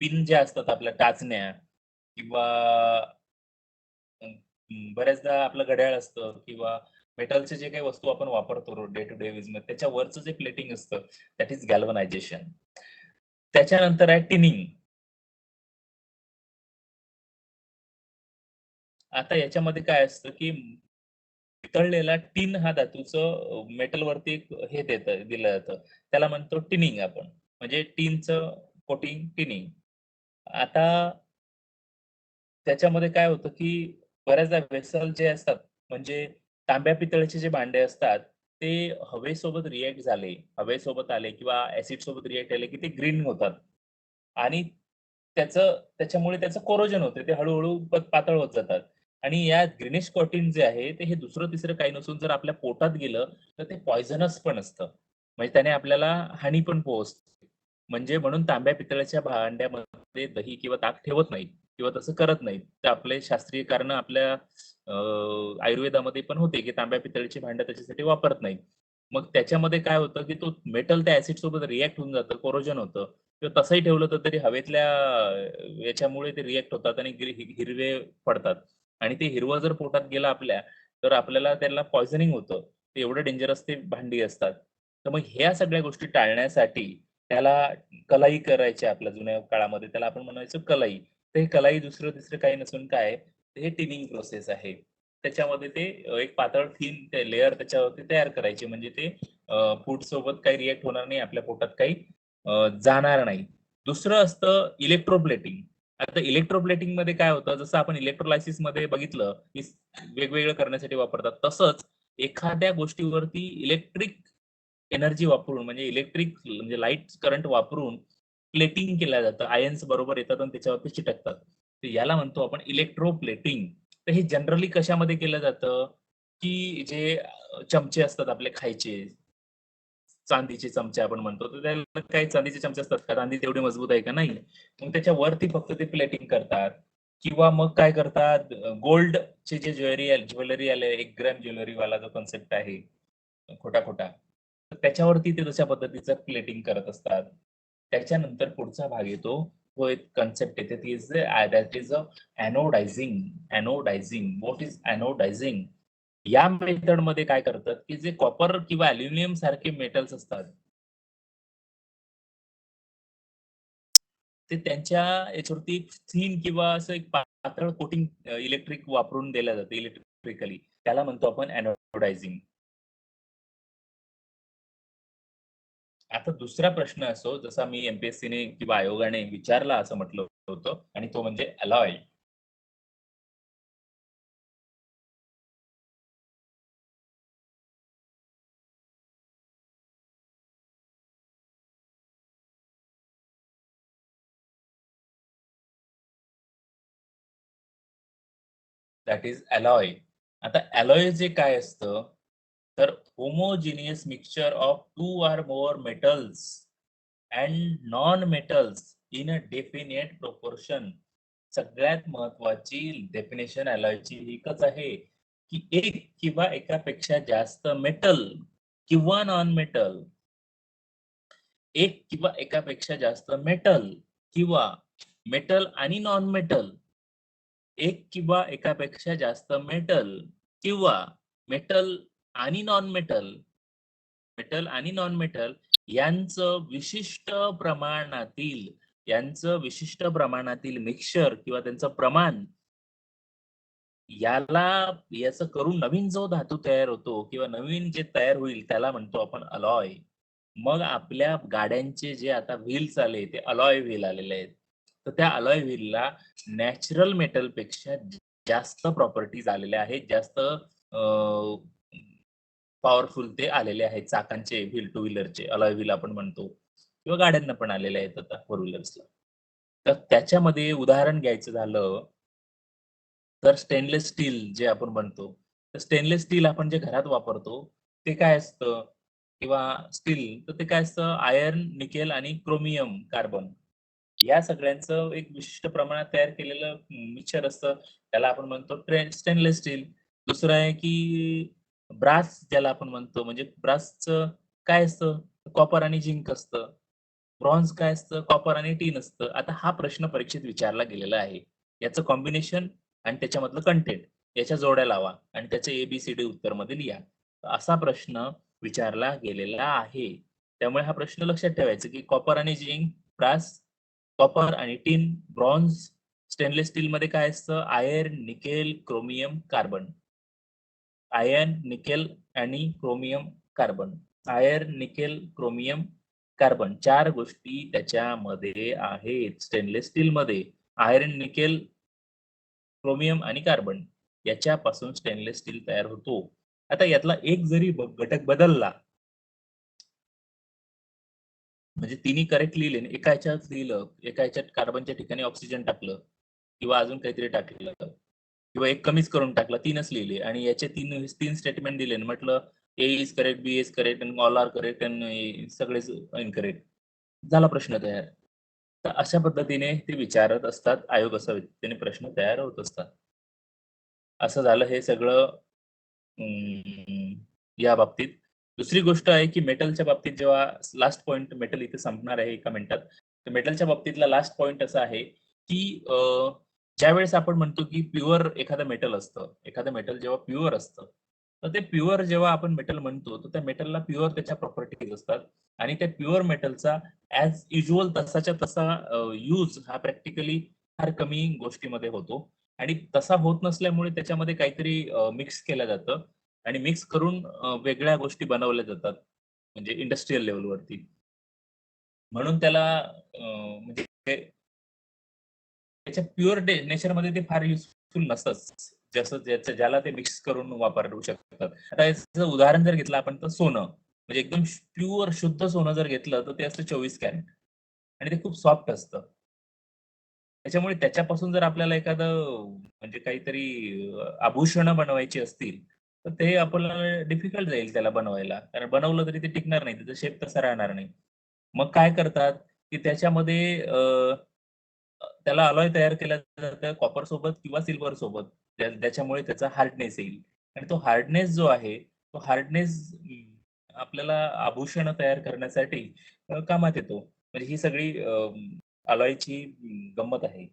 पिन ज्या असतात आपल्या टाचण्या किंवा बऱ्याचदा आपलं घड्याळ असतं किंवा मेटलचे जे काही वस्तू आपण वापरतो डे टू डे यूजमध्ये त्याच्यावरचं जे प्लेटिंग असतं दॅट इज गॅल्व्हनायझेशन. त्याच्यानंतर आहे टिनिंग. आता याच्यामध्ये काय असतं की वितळलेला टिन हा धातूचं मेटलवरती एक हे दिलं जातं. त्याला म्हणतो टिनिंग आपण. म्हणजे टिनचं कोटिंग टिनिंग. आता त्याच्यामध्ये काय होतं, की बऱ्याचदा वेसल जे असतात, म्हणजे तांब्या पितळेचे जे भांडे असतात, ते हवेसोबत रिएक्ट झाले, हवेसोबत आले किंवा ॲसिडसोबत रिएक्ट आले, की ते ग्रीन होतात. आणि त्याच्यामुळे त्याचं कोरोजन होते. ते हळू-हळू पातळ होत जातात. आणि या ग्रीनिश कोटिंग जे आहे, ते हे दुसरं-तिसरं काही नसून जर आपल्या पोटात गेलं, तर ते पॉइझनस पण असतं. म्हणजे त्याने आपल्याला हानी पण पोहोचते. म्हणजे म्हणून तांब्या पितळेच्या भांड्यामध्ये दही किंवा ताक ठेवत नाहीत किंवा तसं करत नाहीत. तर आपले शास्त्रीय कारणं आपल्या आयुर्वेदामध्ये पण होते, की तांब्या पितळेची भांडं त्याच्यासाठी वापरत नाहीत. मग त्याच्यामध्ये काय होतं, की तो मेटल त्या ॲसिडसोबत रिएक्ट होऊन जातं, कोरोजन होतं. किंवा तसंही ठेवलं तर तरी हवेतल्या याच्यामुळे ते रिएक्ट होतात आणि हिरवे पडतात. आणि ते हिरवं जर पोटात गेलं आपल्या, तर आपल्याला त्याला पॉइझनिंग होतं. ते एवढं डेंजरस ते भांडी असतात. तर मग ह्या सगळ्या गोष्टी टाळण्यासाठी त्याला कलाई करायची आपल्या जुन्या काळामध्ये त्याला आपण म्हणायचो कलाई. तर हे कलाई दुसरं-तिसरं काही नसून काय आहे, हे टिनिंग प्रोसेस आहे. त्याच्यामध्ये ते एक पातळ थिन ते लेयर त्याच्यावरती तयार करायचे म्हणजे ते फूड सोबत काही रिएक्ट होणार नाही, आपल्या पोटात काही जाणार नाही. दुसरं असतं इलेक्ट्रोप्लेटिंग. आता इलेक्ट्रोप्लेटिंगमध्ये काय होतं, जसं आपण इलेक्ट्रोलायसिसमध्ये बघितलं, की वेगवेगळं करण्यासाठी वापरतात. तसंच एखाद्या गोष्टीवरती इलेक्ट्रिक एनर्जी वापरून म्हणजे इलेक्ट्रिक म्हणजे लाईट करंट वापरून प्लेटिंग केलं जातं. आयन्स बरोबर येतात आणि त्याच्यावरती चिटकतात. तर याला म्हणतो आपण इलेक्ट्रोप्लेटिंग. तर हे जनरली कशामध्ये केलं जातं, की जे चमचे असतात आपले खायचे, चांदीचे चमचे आपण म्हणतो. तर त्याला काही चांदीचे चमचे असतात का? चांदी तेवढी मजबूत आहे का? नाही. मग त्याच्यावरती फक्त ते प्लेटिंग करतात किंवा मग काय करतात गोल्डचे जे ज्वेलरी आले 1 ग्रॅम ज्वेलरीवाला जो कन्सेप्ट आहे, खोटा-खोटा. तर त्याच्यावरती ते तशा पद्धतीचं प्लेटिंग करत असतात. त्याच्यानंतर पुढचा भाग येतो, तो एक कन्सेप्ट येते ती is that is anodizing. Anodizing. What is anodizing? या मेथडमध्ये काय करतात, की जे कॉपर किंवा अॅल्युमिनियम सारखे मेटल्स असतात, ते त्यांच्या याच्यावरती थिन किंवा असं एक पातळ कोटिंग इलेक्ट्रिक वापरून दिलं जातं इलेक्ट्रिकली. त्याला म्हणतो आपण एनोडायझिंग. आता दुसरा प्रश्न असो, जसा मी एम-पी-एस-सीने किंवा आयोगाने विचारला असं म्हटलं होतं आणि तो म्हणजे अलॉय. That is alloy. आता अलॉय जे काय असतं, तर homogeneous mixture of 2 or more metals and non metals in a definite proportion. सगळ्यात महत्वाची डेफिनेशन अलॉयची एकच आहे, की एक किंवा एकापेक्षा जास्त मेटल किंवा नॉन मेटल, एक किंवा एकापेक्षा जास्त मेटल किंवा मेटल आणि नॉन मेटल, एक किंवा एकापेक्षा जास्त मेटल किंवा मेटल आणि नॉन मेटल, मेटल आणि नॉन मेटल यांचं विशिष्ट प्रमाणातील विशिष्ट प्रमाणातील मिक्सचर किंवा त्यांचं प्रमाण याचं करून नवीन जो धातू तयार होतो किंवा नवीन जे तयार होईल त्याला म्हणतो आपण अलॉय. मग आपल्या गाड्यांचे जे आता व्हील्स आले ते अलॉय व्हील आलेले आहेत. तर त्या अलॉय व्हीलला नॅचरल मेटलपेक्षा जास्त प्रॉपर्टीज आलेल्या आहेत. जास्त पॉवरफुल ते आलेले आहेत. चाकांचे व्हील, टू व्हीलरचे अलॉय व्हील आपण म्हणतो किंवा गाड्यांना पण आलेले आहेत आता फोर व्हीलर्सला. तर त्याच्यामध्ये उदाहरण घ्यायचं झालं तर स्टेनलेस स्टील जे आपण म्हणतो, तर स्टेनलेस स्टील आपण जे घरात वापरतो, ते काय असतं? किंवा स्टील, तर ते काय असतं आयर्न, निकेल आणि क्रोमियम, कार्बन या सगळ्यांचं एक विशिष्ट प्रमाणात तयार केलेलं मिक्सचर असतं. त्याला आपण म्हणतो स्टेनलेस स्टील. दुसरं आहे की ब्रास ज्याला आपण म्हणतो, म्हणजे ब्रासचं काय असतं? कॉपर आणि झिंक असतं. ब्रॉन्झ काय असतं? कॉपर आणि टिन असतं. आता हा प्रश्न परीक्षेत विचारला गेलेला आहे. याचं कॉम्बिनेशन आणि त्याच्यामधलं कंटेंट याच्या जोड्या लावा आणि त्याचे ए-बी-सी-डी उत्तरमध्ये लिहा. असा प्रश्न विचारला गेलेला आहे. त्यामुळे हा प्रश्न लक्षात ठेवायचा की कॉपर आणि झिंक, ब्रास, कॉपर आणि टिन, ब्रॉन्झ, स्टेनलेस स्टीलमध्ये काय असतं? Iron, nickel, chromium, carbon. Iron, nickel आणि chromium, carbon. Iron, nickel, chromium, carbon 4 गोष्टी त्याच्यामध्ये आहेत स्टेनलेस स्टीलमध्ये. आयर्न, निकेल, क्रोमियम आणि कार्बन याच्यापासून स्टेनलेस स्टील तयार होतो. आता यातला एक जरी घटक बदलला, म्हणजे तिन्ही करेक्ट लिहिले आणि एका ह्याच्यात लिहिलं, एका ह्याच्यात कार्बनच्या ठिकाणी ऑक्सिजन टाकलं किंवा अजून काहीतरी टाकलं किंवा एक कमीच करून टाकला, 3च लिहिले आणि याचे 3 स्टेटमेंट दिले आणि म्हटलं A is correct, B is correct आणि ऑल आर करेक्ट आणि सगळेच इनकरेक्ट. झाला प्रश्न तयार. तर अशा पद्धतीने ते विचारत असतात. आयोग असा त्याने प्रश्न तयार होत असतात. असं झालं हे सगळं या बाबतीत. दुसरी गोष्ट आहे की मेटलच्या बाबतीत जेव्हा लास्ट पॉइंट मेटल इथे संपणार आहे एका मिनिटात. तर मेटलच्या बाबतीतला लास्ट पॉइंट असा आहे की ज्यावेळेस आपण म्हणतो की प्युअर एखादं मेटल असतं. एखादं मेटल जेव्हा प्युअर असतं, तर ते प्युअर जेव्हा आपण मेटल म्हणतो, तर त्या मेटलला प्युअर त्याच्या प्रॉपर्टीज असतात आणि त्या प्युअर मेटलचा ॲज युजुअल तसाच्या तसा यूज हा प्रॅक्टिकली फार कमी गोष्टीमध्ये होतो आणि तसा होत नसल्यामुळे त्याच्यामध्ये काहीतरी मिक्स केलं जातं आणि मिक्स करून वेगळ्या गोष्टी बनवल्या जातात, म्हणजे इंडस्ट्रियल लेव्हलवरती. म्हणून त्याला म्हणजे त्याच्या प्युअर नेचरमध्ये ते फार युजफुल नसतंच. जसं ज्याला ते मिक्स करून वापरू शकतात. आता याचं उदाहरण जर घेतलं आपण तर सोनं. म्हणजे एकदम प्युअर शुद्ध सोनं जर घेतलं तर ते असतं 24 कॅरेट आणि ते खूप सॉफ्ट असतं. त्याच्यामुळे त्याच्यापासून जर आपल्याला एखादं म्हणजे काहीतरी आभूषणं बनवायची असतील, तर ते आपल्याला डिफिकल्ट जाईल त्याला बनवायला. कारण बनवलं तरी ते टिकणार नाही. त्याचा शेप तसा राहणार नाही. मग काय करतात, की त्याच्यामध्ये त्याला अलॉय तयार केला जातं कॉपर सोबत किंवा सिल्वर सोबत. त्याच्यामुळे त्याचा हार्डनेस येईल आणि तो हार्डनेस जो आहे, तो हार्डनेस आपल्याला आभूषणं तयार करण्यासाठी कामात येतो. म्हणजे ही सगळी अलॉयची गंमत आहे.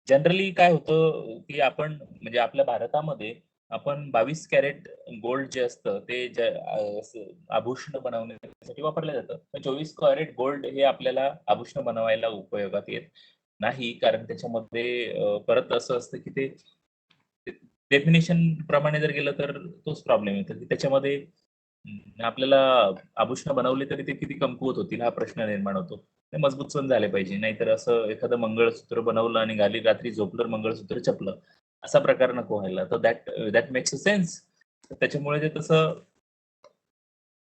जनरली काय होतं, की आपण म्हणजे आपल्या भारतामध्ये आपण 22 कॅरेट गोल्ड जे असतं ते असं आभूषणं बनवण्यासाठी वापरलं जातं. पण 24 कॅरेट गोल्ड हे आपल्याला आभूषणं बनवायला उपयोगात येत नाही. कारण त्याच्यामध्ये परत असं असतं, की ते डेफिनिशन प्रमाणे जर गेलं तर तोच प्रॉब्लेम येतो, की त्याच्यामध्ये आपल्याला आभूषणं बनवली तरी ते किती कमकुवत होतील हा प्रश्न निर्माण होतो. ते मजबूत सण झाले पाहिजे. नाहीतर असं एखादं मंगळसूत्र बनवलं आणि रात्री झोपलं मंगळसूत्र चपलं. असा प्रकार नको व्हायला. तर that that makes a sense. त्याच्यामुळे ते तसं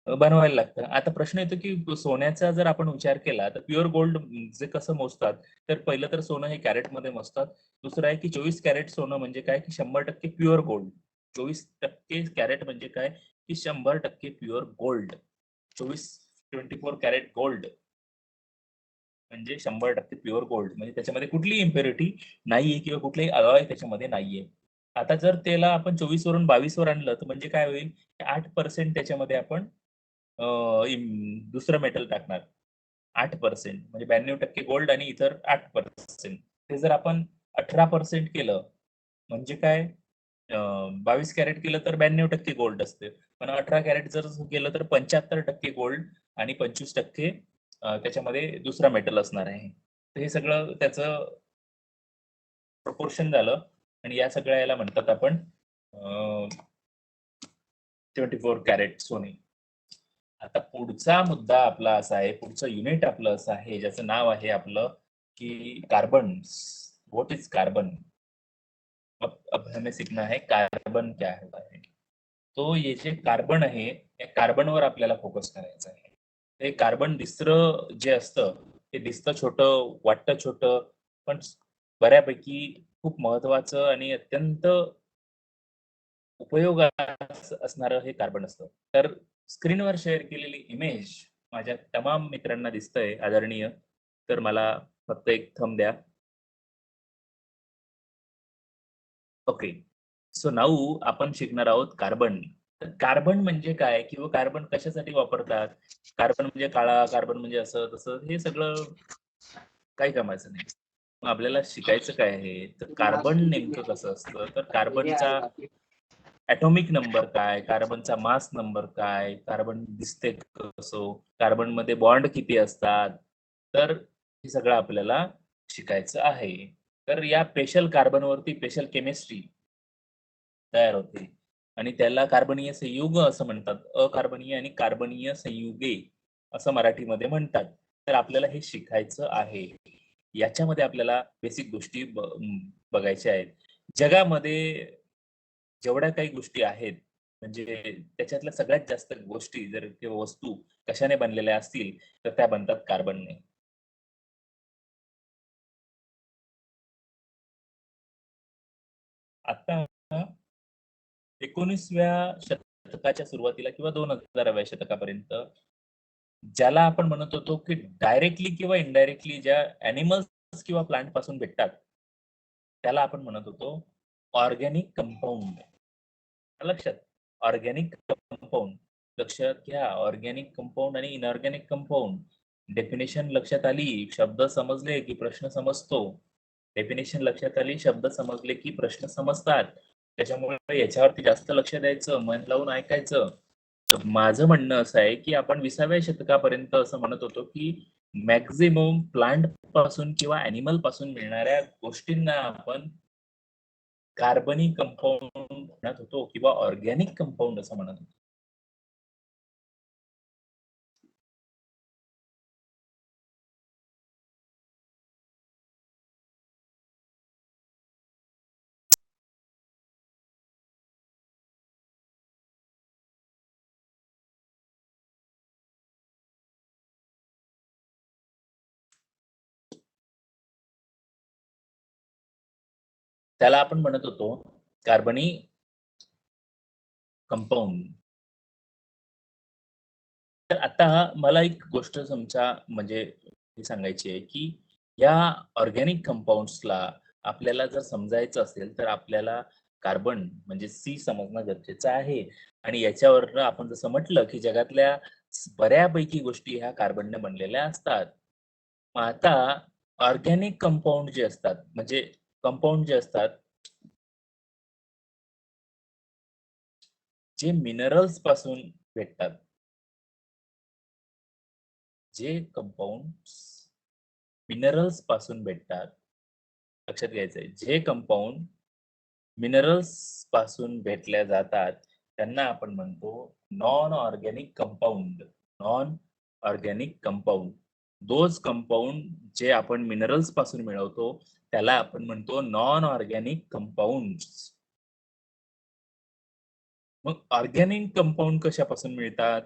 बनवायला लागतं. आता प्रश्न येतो, की सोन्याचा जर आपण विचार केला, तर प्युअर गोल्ड जे कसं मोजतात, तर पहिलं तर सोनं हे कॅरेटमध्ये मोजतात. दुसरं आहे, की 24 कॅरेट सोनं म्हणजे काय, की 100% प्युअर गोल्ड. 24% कॅरेट म्हणजे काय, की 100% प्युअर गोल्ड. 24 कॅरेट गोल्ड म्हणजे 100% प्युअर गोल्ड. म्हणजे त्याच्यामध्ये कुठलीही इम्प्युरिटी नाहीये किंवा कुठलाही अलॉय त्याच्यामध्ये नाहीये. आता जर त्याला आपण 24 वरून 22 वर आणलं, तर म्हणजे काय होईल, 8% त्याच्यामध्ये आपण दुसरं मेटल टाकणार. 8% म्हणजे 92% गोल्ड आणि इतर 8%. ते जर आपण 18% केलं, म्हणजे काय 22 कॅरेट केलं तर 92% गोल्ड असते. पण 18 कॅरेट जर केलं तर 75% गोल्ड आणि 25% त्याच्यामध्ये दुसरा मेटल असणार आहे. तर हे सगळं त्याचं प्रपोर्शन झालं आणि या सगळ्या याला म्हणतात आपण 24 कॅरेट सोने. आता पुढचा मुद्दा आपला असा आहे, पुढचं युनिट आपलं असं आहे, ज्याचं नाव आहे आपलं, की कार्बन्स. What is carbon? अब हमें सीखना है कार्बन क्या होता है. तो ये जे कार्बन आहे, या कार्बनवर आपल्याला फोकस करायचा आहे. ते कार्बन दिसतं जे असतं, ते दिसतं छोटं, वाटतं छोटं, पण बऱ्यापैकी खूप महत्वाचं आणि अत्यंत उपयोगात असणारं हे कार्बन असतं. तर स्क्रीनवर शेअर केलेली इमेज माझ्या तमाम मित्रांना दिसतंय आदरणीय, तर मला फक्त एक थंब द्या. ओके. सो नाऊ आपण शिकणार आहोत कार्बन. तर कार्बन म्हणजे काय किंवा कार्बन कशासाठी वापरतात? कार्बन म्हणजे काळा, कार्बन म्हणजे असं तसं हे सगळं काही कामाचं नाही. मग आपल्याला शिकायचं काय आहे? तर कार्बन नेमकं कसं असतं? तर कार्बनचा ॲटॉमिक नंबर काय? कार्बनचा मास नंबर काय? कार्बन दिसते कसं? कार्बनमध्ये बॉन्ड किती असतात? तर हे सगळं आपल्याला शिकायचं आहे. तर या स्पेशल कार्बनवरती स्पेशल केमिस्ट्री तयार होते आणि त्याला कार्बनीय संयुग असं म्हणतात. अकार्बनीय आणि कार्बनीय संयुगे असं मराठीमध्ये म्हणतात. तर आपल्याला हे शिकायचं आहे. याच्यामध्ये आपल्याला बेसिक गोष्टी बघायच्या आहेत. जगामध्ये जेवढ्या काही गोष्टी आहेत, म्हणजे त्याच्यातल्या सगळ्यात जास्त गोष्टी जर किंवा वस्तू कशाने बनलेल्या असतील, तर त्या बनतात कार्बनने. आता 19व्या शतकाच्या सुरुवातीला किंवा 2000व्या शतकापर्यंत ज्याला आपण म्हणत होतो, की डायरेक्टली किंवा इनडायरेक्टली ज्या ॲनिमल्स किंवा प्लांट पासून भेटतात, त्याला आपण म्हणत होतो ऑर्गॅनिक कंपाउंड. लक्षात ऑर्गॅनिक कंपाउंड लक्षात घ्या. ऑर्गॅनिक कंपाउंड आणि इनऑर्गॅनिक कंपाउंड डेफिनेशन लक्षात आली, शब्द समजले की प्रश्न समजतो. डेफिनेशन लक्षात आली, शब्द समजले की प्रश्न समजतात. त्याच्यामुळे याच्यावरती जास्त लक्ष द्यायचं, मन लावून ऐकायचं. तर माझं म्हणणं असं आहे, की आपण 20व्या शतकापर्यंत असं म्हणत होतो, की मॅक्सिमम प्लांट पासून किंवा ॲनिमल पासून मिळणाऱ्या गोष्टींना आपण कार्बनी कंपाउंड म्हणत होतो किंवा ऑर्गॅनिक कंपाउंड असं म्हणत होतो. त्याला आपण म्हणत होतो कार्बनी कंपाउंड. तर आता मला एक गोष्ट म्हणजे ही सांगायची आहे, की या ऑर्गॅनिक कंपाउंड्सला आपल्याला जर समजायचं असेल, तर आपल्याला कार्बन म्हणजे सी समजणं गरजेचं आहे. आणि याच्यावरनं आपण जसं म्हटलं, की जगातल्या बऱ्यापैकी गोष्टी ह्या कार्बनने बनलेल्या असतात. मग आता ऑर्गॅनिक कंपाउंड जे असतात, म्हणजे कंपाउंड जे असतात, जे मिनरल्स पासून भेटतात. जे कंपाउंड्स मिनरल्स पासून भेटतात. लक्षात घ्यायचंय, जे कंपाउंड मिनरल्स पासून भेटल्या जातात, त्यांना आपण म्हणतो non organic compound. Non organic compound. Those compound जे आपण मिनरल्स पासून मिळवतो, त्याला आपण म्हणतो नॉन ऑर्गॅनिक कंपाउंड्स. मग ऑर्गॅनिक कंपाउंड कशापासून मिळतात?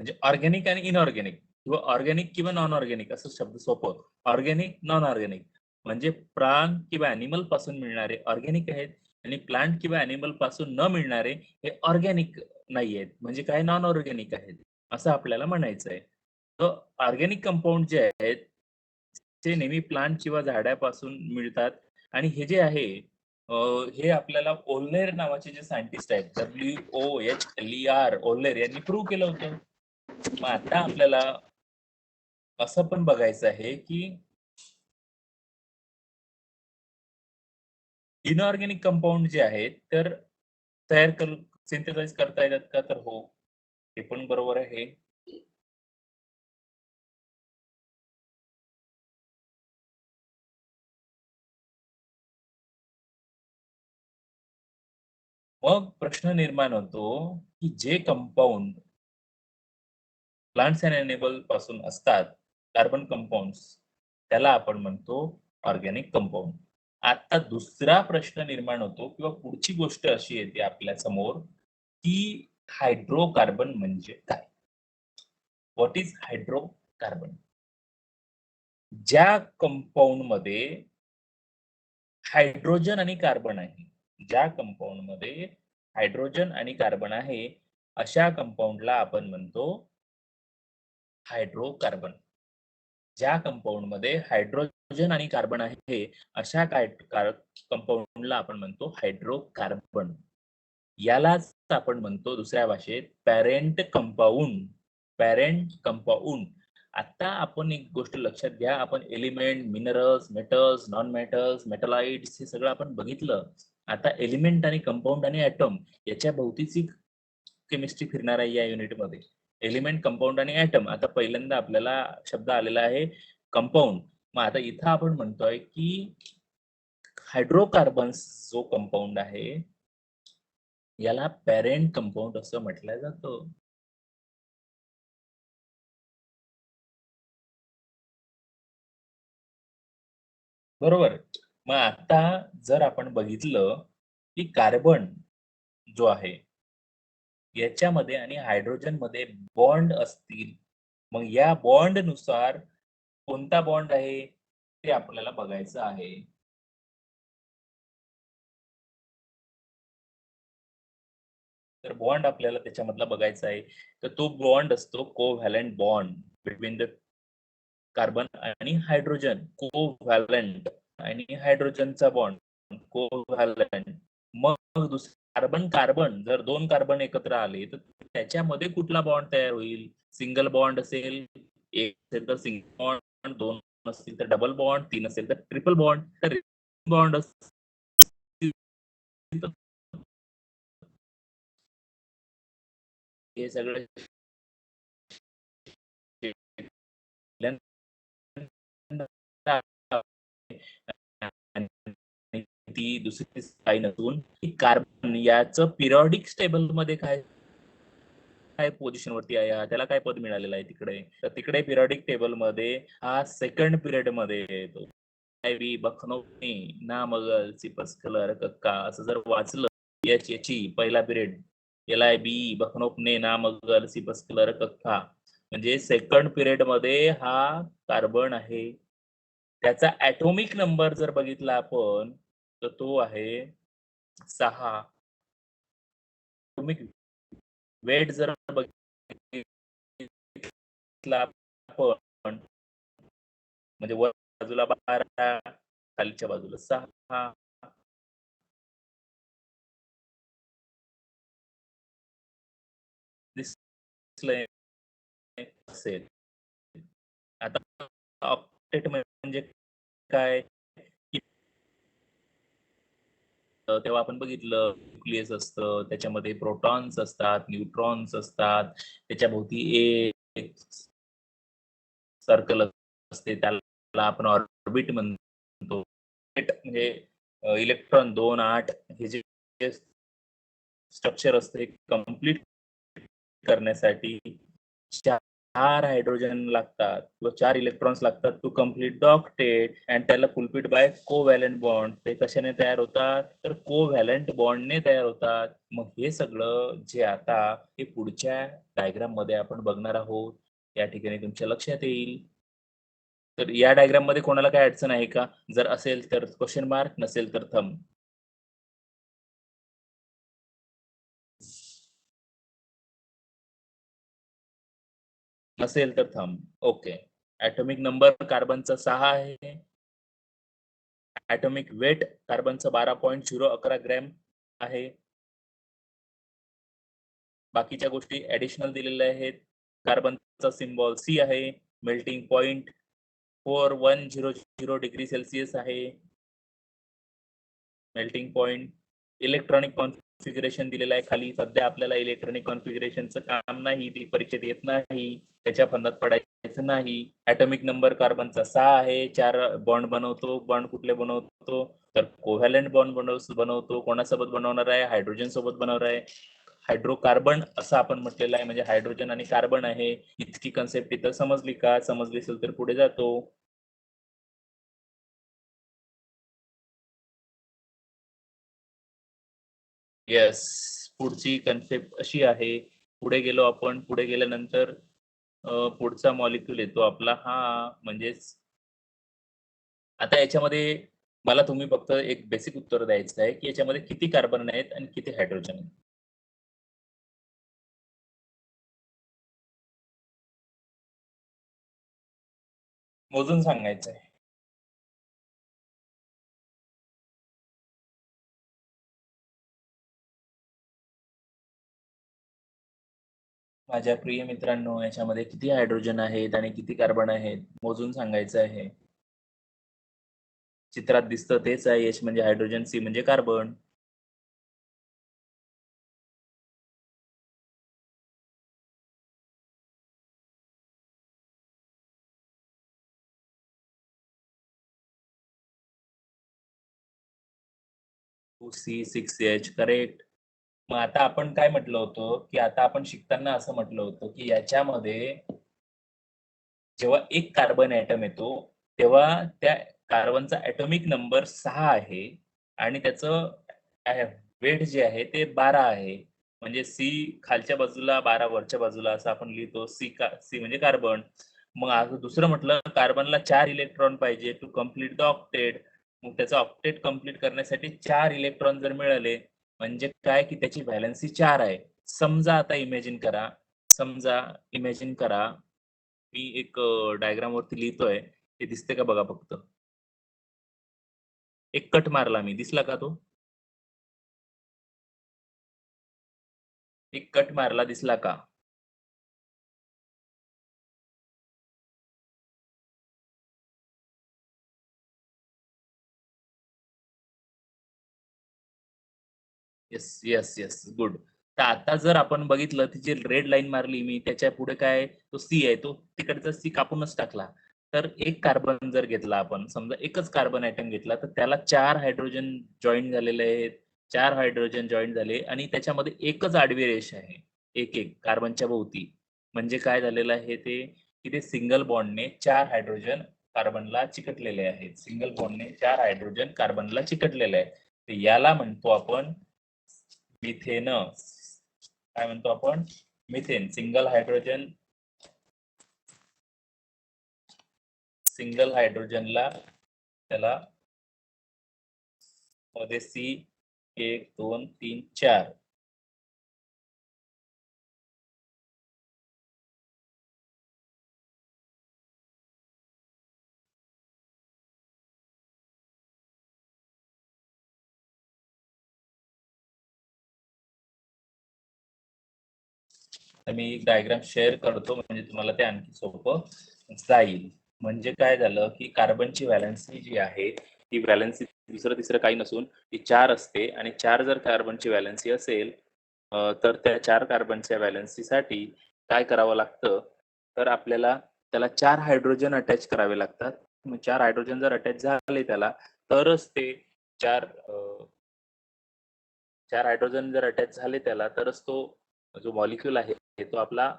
म्हणजे ऑर्गॅनिक आणि इनऑर्गॅनिक किंवा ऑर्गॅनिक किंवा नॉन ऑर्गॅनिक असं शब्द सोपं. ऑर्गॅनिक, नॉन ऑर्गॅनिक म्हणजे प्राण किंवा ॲनिमल पासून मिळणारे ऑर्गॅनिक आहेत आणि प्लांट किंवा ॲनिमल पासून न मिळणारे हे ऑर्गॅनिक नाहीयेत. म्हणजे काय नॉन ऑर्गॅनिक आहेत, असं आपल्याला म्हणायचं आहे. तर ऑर्गॅनिक कंपाउंड जे आहेत, ते नेहमी प्लांट किंवा झाडापासून मिळतात आणि हे जे आहे अ, हे आपल्याला ओल्लेर नावाचे जे सायंटिस्ट आहेत, WOHLER ओल्लेर यांनी प्रूव्ह केलं होतं. मग आता आपल्याला असं पण बघायचं आहे, की इनऑर्गॅनिक कंपाउंड जे आहेत, तर तयार करू सिंथेसाइज करता येतात का? तर हो, हे पण बरोबर आहे. मग प्रश्न निर्माण होतो, की जे कंपाउंड प्लांट्स एंड एनिमल पासून असतात, कार्बन कंपाउंड्स, त्याला आपण म्हणतो ऑर्गॅनिक कंपाउंड. आता दुसरा प्रश्न निर्माण होतो किंवा पुढची गोष्ट अशी येते आपल्या समोर, की हायड्रोकार्बन म्हणजे काय? What is hydrocarbon? ज्या कंपाउंडमध्ये हायड्रोजन आणि कार्बन आहे. ज्या कंपाउंडमध्ये हायड्रोजन आणि कार्बन आहे, अशा कंपाऊंडला आपण म्हणतो हायड्रोकार्बन. ज्या कंपाऊंड मध्ये हायड्रोजन आणि कार्बन आहे अशा कंपाऊंडला आपण म्हणतो हायड्रोकार्बन. यालाच आपण म्हणतो दुसऱ्या भाषेत पॅरेंट कंपाऊंड. Parent compound. आता आपण एक गोष्ट लक्षात घ्या, आपण element, minerals, metals, non metals, मेटलाइट्स हे सगळं आपण बघितलं. आता एलिमेंट आणि कंपाऊंड आणि ऍटम याच्या भोवतीची केमिस्ट्री फिरणार आहे या युनिटमध्ये. एलिमेंट, कंपाऊंड आणि ऍटम. आता पहिल्यांदा आपल्याला शब्द आलेला आहे कंपाऊंड. मग आता इथं आपण म्हणतोय की हायड्रोकार्बन्स जो कंपाऊंड आहे याला पॅरेंट कंपाऊंड असं म्हटलं जातं. बरोबर. मग आता जर आपण बघितलं की कार्बन जो आहे याच्यामध्ये आणि हायड्रोजन मध्ये बॉन्ड असतील, मग या बॉन्ड नुसार कोणता बॉन्ड आहे ते आपल्याला बघायचं आहे. तर बॉन्ड आपल्याला त्याच्यामधला बघायचा आहे. तर तो बॉन्ड असतो covalent bond between the carbon आणि हायड्रोजन. कोव्हॅलंट आणि हायड्रोजनचा बॉन्ड कोव्हॅलंट. मग दुसरं कार्बन कार्बन, जर दोन कार्बन एकत्र आले तर त्याच्यामध्ये कुठला बॉन्ड तयार होईल? सिंगल बॉन्ड असेल, एक असेल तर सिंगल बॉन्ड, दोन असतील तर डबल बॉन्ड, तीन असेल तर ट्रिपल बॉन्ड. तर बॉन्ड हे सगळं आणि ती दुसरी काही नसून कार्बन याचं पिरियॉडिक टेबल मध्ये काय काय पोझिशन वरती आहे, त्याला काय पद मिळालेलं आहे तिकडे? तर तिकडे पिरियॉडिक टेबल मध्ये हा सेकंड पिरियड मध्ये येतो. बी बखनोनी ना मगल सिपस कलर कक्का असं जर वाचलं याची पहिला पिरियड एल बी बखनोपने ना मगल सिपस कलर कक्का, म्हणजे सेकंड पिरियड मध्ये हा कार्बन आहे. त्याचा ऍटॉमिक नंबर जर बघितला आपण तर तो आहे 6. ऍटॉमिक वेट जर बघितला आपण म्हणजे वर बाजूला 12, खालच्या बाजूला 6 दिसलंय असेल. आता ऑक्टेट म्हणजे काय? तेव्हा आपण बघितलं न्यूक्लियस असतं, त्याच्यामध्ये प्रोटॉन्स असतात, न्यूट्रॉन्स असतात, त्याच्या भोवती एक सर्कल असते, त्याला आपण ऑर्बिट म्हणतो. म्हणजे इलेक्ट्रॉन 2, 8 हे जे स्ट्रक्चर असते कम्प्लीट करण्यासाठी 4 हायड्रोजन लागतात किंवा 4 इलेक्ट्रॉन्स लागतात to complete the octet and त्याला फुलफिल्ड बाय कोव्हॅलंट बॉन्ड. ते कशाने तयार होतात? तर कोव्हॅलंट बॉन्डने तयार होतात. मग हे सगळं जे आता हे पुढच्या डायग्राम मध्ये आपण बघणार आहोत, या ठिकाणी तुमच्या लक्षात येईल. तर या डायग्राम मध्ये कोणाला काय अडचण आहे का? जर असेल तर क्वेश्चन मार्क, नसेल तर थंब. नसेल तर थंब. ओके. ऍटॉमिक नंबर कार्बनचा 6 आहे. ऍटॉमिक वेट कार्बनचं 12.011 ग्रॅम आहे. बाकीच्या गोष्टी ऍडिशनल दिलेल्या आहेत. कार्बनचा सिम्बॉल सी आहे. मेल्टिंग पॉइंट 4100 डिग्री सेल्सिअस आहे. Melting point. इलेक्ट्रॉनिक कॉन्फिगरेशन दिलेलं आहे खाली. सध्या आपल्याला इलेक्ट्रॉनिक कॉन्फिगरेशनचं काम नाही, ती परीक्षेत येत नाही, त्याच्या फंदात पडायचं नाही. ऍटॉमिक नंबर कार्बनचा 6 आहे. 4 बॉन्ड बनवतो. बॉन्ड कुठले बनवतो? तर कोव्हॅलंट बॉन्ड बनवतो. कोणासोबत बनवणार आहे? हायड्रोजन सोबत बनवणार आहे. हायड्रोकार्बन असं आपण म्हटलेलं आहे, म्हणजे हायड्रोजन आणि कार्बन आहे. इतकी कन्सेप्ट इथं समजली का? समजली असेल तर पुढे जातो. येस. पुढची कन्सेप्ट अशी आहे. पुढे गेलो आपण. पुढे गेल्यानंतर पुढचा मॉलिक्यूल येतो आपला हा, म्हणजेच आता याच्यामध्ये मला तुम्ही फक्त एक बेसिक उत्तर द्यायचं आहे की याच्यामध्ये किती कार्बन आहेत आणि किती हायड्रोजन आहेत. मोजून सांगायचंय. माझ्या प्रिय मित्रांनो, याच्यामध्ये किती हायड्रोजन आहेत आणि किती कार्बन आहेत मोजून सांगायचं आहे. चित्रात दिसतं तेच आहे. H म्हणजे हायड्रोजन, C म्हणजे कार्बन. C6H correct. मग आता आपण काय म्हटलं होतं, की आता आपण शिकताना असं म्हटलं होतं, की याच्यामध्ये जेव्हा एक कार्बन ॲटम येतो, तेव्हा त्या कार्बनचा ॲटॉमिक नंबर 6 आहे आणि त्याचं वेट जे आहे ते 12 आहे. म्हणजे C खालच्या बाजूला 12 वरच्या बाजूला असं आपण लिहितो. C म्हणजे कार्बन. मग आता दुसरं म्हटलं कार्बनला 4 इलेक्ट्रॉन पाहिजे टू कंप्लीट द ऑक्टेट. मग त्याचं ऑक्टेट कंप्लीट करण्यासाठी 4 इलेक्ट्रॉन जर मिळाले, म्हणजे काय की त्याची व्हॅलेन्सी 4 आहे. समजा आता इमॅजिन करा, मी एक डायग्राम वरती लिहितोय. ते दिसते का बघा फक्त. एक कट मारला मी. दिसला का तो? एक कट मारला दिसला का? Yes, yes, yes. गुड. तर आता जर आपण बघितलं ती जी रेड लाईन मारली मी त्याच्या पुढे काय तो सी आहे तो तिकडचा सी कापूनच टाकला. तर एक कार्बन जर घेतला आपण समजा एकच कार्बन ॲटम घेतला तर त्याला 4 हायड्रोजन जॉइन झालेले आहेत. 4 हायड्रोजन जॉइन झाले आणि त्याच्यामध्ये एकच आडवी रेष आहे. एक कार्बनच्या भोवती. म्हणजे काय झालेलं आहे ते, की ते सिंगल बॉन्डने 4 हायड्रोजन कार्बनला चिकटलेले आहेत. सिंगल बॉन्डने 4 हायड्रोजन कार्बनला चिकटलेले आहेत. तर याला म्हणतो आपण मिथेन. काय म्हणतो आपण? मिथेन. सिंगल हायड्रोजनला त्याला मध्ये सी 1, 2, 3, 4. तर मी एक डायग्राम शेअर करतो म्हणजे तुम्हाला ते आणखी सोपं जाईल. म्हणजे काय झालं, की कार्बनची व्हॅलेन्सी जी आहे, ती व्हॅलेन्सी दुसरं-तिसरं काही नसून ती 4 असते आणि 4 जर कार्बनची व्हॅलेन्सी असेल, तर त्या 4 कार्बनच्या व्हॅलेन्सीसाठी काय करावं लागतं, तर आपल्याला त्याला 4 हायड्रोजन अटॅच करावे लागतात. मग 4 हायड्रोजन जर अटॅच झाले त्याला, तरच ते 4 4 हायड्रोजन जर अटॅच झाले त्याला, तरच तो जो मॉलिक्यूल आहे, तो आपला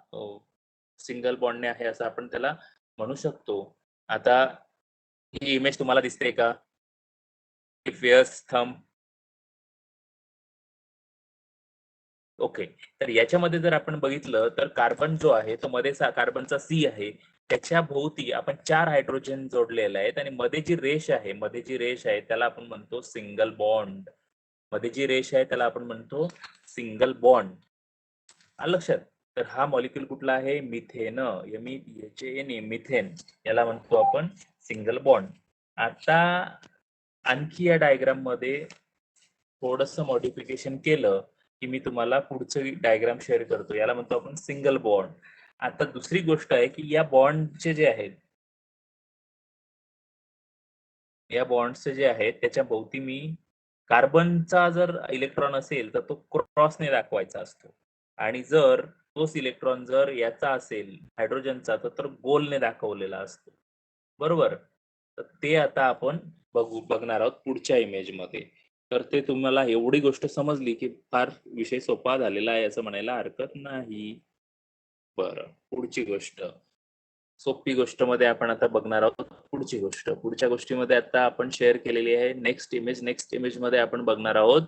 सिंगल बॉन्डने आहे असं आपण त्याला म्हणू शकतो. आता ही इमेज तुम्हाला दिसते का? Fears thumb. ओके. तर याच्यामध्ये जर आपण बघितलं तर कार्बन जो आहे तो मध्ये कार्बनचा सी आहे. त्याच्या भोवती आपण 4 हायड्रोजन जोडलेले आहेत आणि मध्ये जी रेष आहे त्याला आपण म्हणतो सिंगल बॉन्ड. मध्ये जी रेष आहे त्याला आपण म्हणतो सिंगल बॉन्ड. आलं लक्षात? तर हा मॉलिक्यूल कुठला आहे? मिथेन. M-E-T-H-A-N-E methane. याला म्हणतो आपण सिंगल बॉन्ड. आता आणखी या डायग्राम मध्ये थोडंसं मॉडिफिकेशन केलं, की मी तुम्हाला पुढचं डायग्राम शेअर करतो. याला म्हणतो आपण सिंगल बॉन्ड. आता दुसरी गोष्ट आहे, की या बॉन्डचे जे आहेत त्याच्या भोवती मी कार्बनचा जर इलेक्ट्रॉन असेल, तर तो क्रॉसने दाखवायचा असतो आणि जर तोच इलेक्ट्रॉन जर याचा असेल हायड्रोजनचा, तर गोलने दाखवलेला असतो. बरोबर? तर ते आता आपण बघणार आहोत पुढच्या इमेजमध्ये. तर ते तुम्हाला एवढी गोष्ट समजली, की फार विषय सोपा झालेला आहे असं म्हणायला हरकत नाही. बरं, पुढची गोष्ट. सोपी गोष्टमध्ये आपण आता बघणार आहोत पुढची गोष्ट. पुढच्या गोष्टीमध्ये आता आपण शेअर केलेली आहे नेक्स्ट इमेज. नेक्स्ट इमेजमध्ये आपण बघणार आहोत,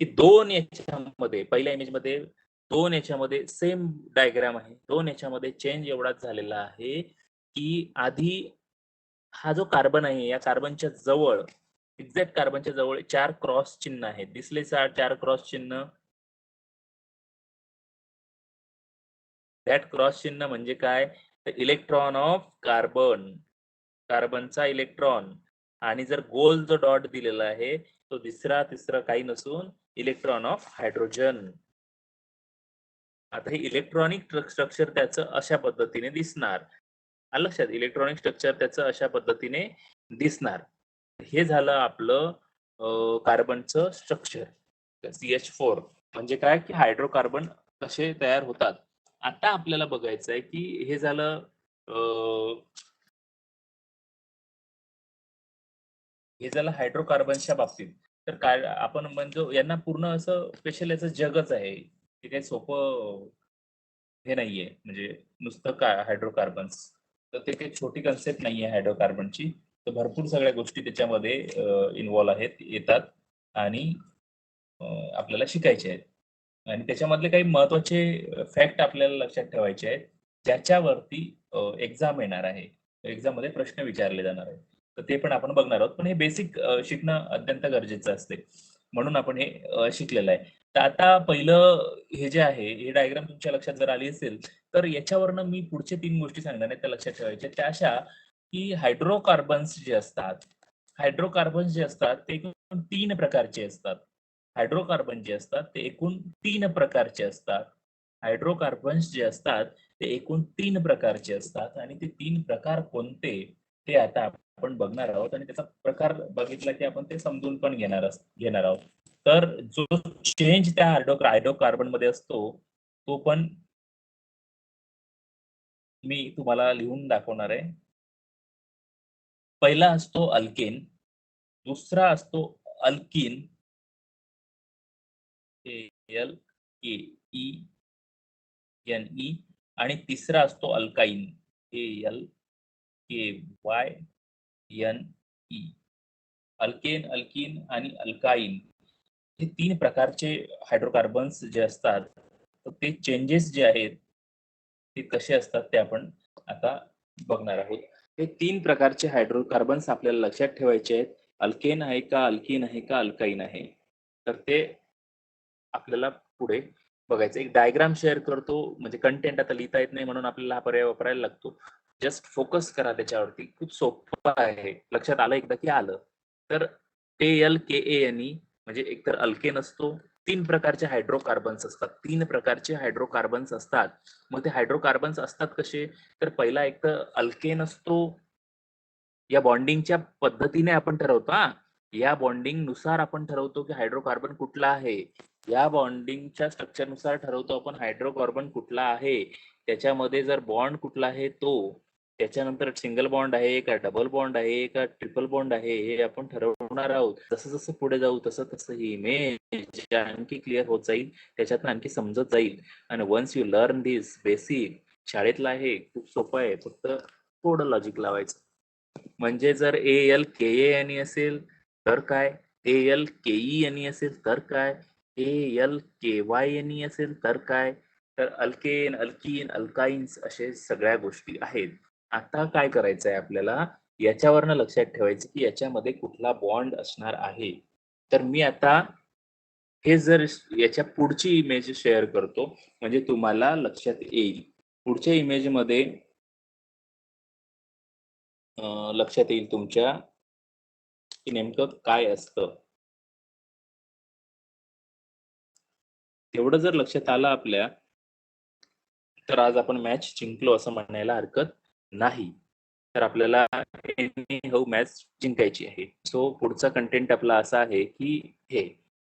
की 2 याच्यामध्ये पहिल्या इमेजमध्ये 2 याच्यामध्ये सेम डायग्राम आहे. 2 याच्यामध्ये चेंज एवढाच झालेला आहे, की आधी हा जो कार्बन आहे, या कार्बनच्या जवळ एक्झॅक्ट कार्बनच्या जवळ 4 क्रॉस चिन्ह आहेत. दिसले 4 क्रॉस चिन्ह? दॅट क्रॉस चिन्ह म्हणजे काय? तर इलेक्ट्रॉन ऑफ कार्बन. कार्बनचा इलेक्ट्रॉन, आणि जर गोल जो डॉट दिलेला आहे तो तिसरा काही नसून इलेक्ट्रॉन ऑफ हायड्रोजन. आता हे इलेक्ट्रॉनिक स्ट्रक्चर त्याचं अशा पद्धतीने दिसणार. आलं लक्षात? इलेक्ट्रॉनिक स्ट्रक्चर त्याचं अशा पद्धतीने दिसणार. हे झालं आपलं कार्बनचं स्ट्रक्चर. CH4 म्हणजे काय की हायड्रोकार्बन कसे तयार होतात. आता आपल्याला बघायचं आहे की हे झालं हायड्रोकार्बनच्या बाबतीत. तर काय आपण म्हणजे यांना पूर्ण असं स्पेशल याचं जगच आहे. ते काही सोपं हे नाहीये, म्हणजे नुसतं काय हायड्रोकार्बन्स. तर ते काही छोटी कन्सेप्ट नाहीये हायड्रोकार्बनची. तर भरपूर सगळ्या गोष्टी त्याच्यामध्ये इन्व्हॉल्व येतात आणि आपल्याला शिकायचे आहेत. आणि त्याच्यामधले काही महत्वाचे फॅक्ट आपल्याला लक्षात ठेवायचे आहेत, ज्याच्यावरती एक्झाम येणार आहे. एक्झाम मध्ये प्रश्न विचारले जाणार आहेत. तर ते पण आपण बघणार आहोत. पण हे बेसिक शिकणं अत्यंत गरजेचं असते. म्हणून आपण हे शिकलेलं आहे. तर आता पहिलं हे जे आहे, हे डायग्राम तुमच्या लक्षात जर आली असेल, तर याच्यावरनं मी पुढचे 3 गोष्टी सांगणार आहेत, त्या लक्षात ठेवायच्या. त्या अशा, की हायड्रोकार्बन्स जे असतात, ते एकूण 3 प्रकारचे असतात. हायड्रोकार्बन जे असतात ते एकूण 3 प्रकारचे असतात. हायड्रोकार्बन्स जे असतात ते एकूण 3 प्रकारचे असतात आणि ते 3 प्रकार कोणते ते आता आपण बघणार आहोत आणि त्याचा प्रकार बघितला की आपण ते समजून पण घेणार आहोत. तर जो चेंज त्या हायड्रोकार्बन मध्ये असतो तो पण मी तुम्हाला लिहून दाखवणार आहे. पहिला असतो अल्केन, दुसरा असतो अल्कीन, ALKENE, आणि तिसरा असतो अल्काईन, ALKYNE. अल्केन, अल्कीन आणि अल्काईन हे 3 प्रकारचे हायड्रोकार्बन्स जे असतात, तर ते चेंजेस जे आहेत ते कसे असतात ते आपण आता बघणार आहोत. हे 3 प्रकारचे हायड्रोकार्बन्स आपल्याला लक्षात ठेवायचे आहेत. अल्केन आहे का, अल्कीन आहे का, अल्काईन आहे. तर ते आपल्याला पुढे बघायचं. एक डायग्राम शेअर करतो, म्हणजे कंटेंट आता लिहिता येत नाही म्हणून आपल्याला हा पर्याय वापरायला लागतो. जस्ट फोकस करा त्याच्यावरती. खूप सोपं आहे. लक्षात आलं एकदा की आलं. तर ALKANE म्हणजे एकतर अल्केन असतो. 3 प्रकारचे हायड्रोकार्बन्स असतात. 3 प्रकारचे हायड्रोकार्बन्स असतात. मग ते हायड्रोकार्बन्स असतात कसे? तर पहिला एक तर अल्केन असतो. या बॉन्डिंगच्या पद्धतीने आपण ठरवतो हा. या बॉन्डिंग नुसार आपण ठरवतो की हायड्रोकार्बन कुठला आहे. या बॉन्डिंगच्या स्ट्रक्चर नुसार ठरवतो आपण हायड्रोकार्बन कुठला आहे. त्याच्यामध्ये जर बॉन्ड कुठला आहे तो, त्याच्यानंतर सिंगल बॉन्ड आहे का, डबल बॉन्ड आहे का, ट्रिपल बॉन्ड आहे, हे आपण ठरवणार आहोत. जसं जसं पुढे जाऊ तसं तसं ही इमेज आणखी क्लिअर होत जाईल, त्याच्यातनं आणखी समजत जाईल. आणि once you learn this basic, शाळेतला आहे, खूप सोपं आहे, फक्त थोडं लॉजिक लावायचं. म्हणजे जर ALKANE असेल तर काय, ALKENE असेल तर काय, ALKYNE असेल तर काय, तर अल्केन, अल्कीन, अल्काइन्स असे सगळ्या गोष्टी आहेत. आता काय करायचं आहे आपल्याला, याच्यावरनं लक्षात ठेवायचं की याच्यामध्ये कुठला बॉन्ड असणार आहे. तर मी आता हे जर याच्या पुढची इमेज शेअर करतो म्हणजे तुम्हाला लक्षात येईल. पुढच्या इमेजमध्ये लक्षात येईल तुमच्या की नेमकं काय असतं. तेवढं जर लक्षात आलं आपल्या, तर आज आपण मॅच जिंकलो असं म्हणायला हरकत नाही. तर आपल्याला एनीहाऊ मॅच जिंकायची आहे. सो पुढचा कंटेंट आपला असा आहे की हे.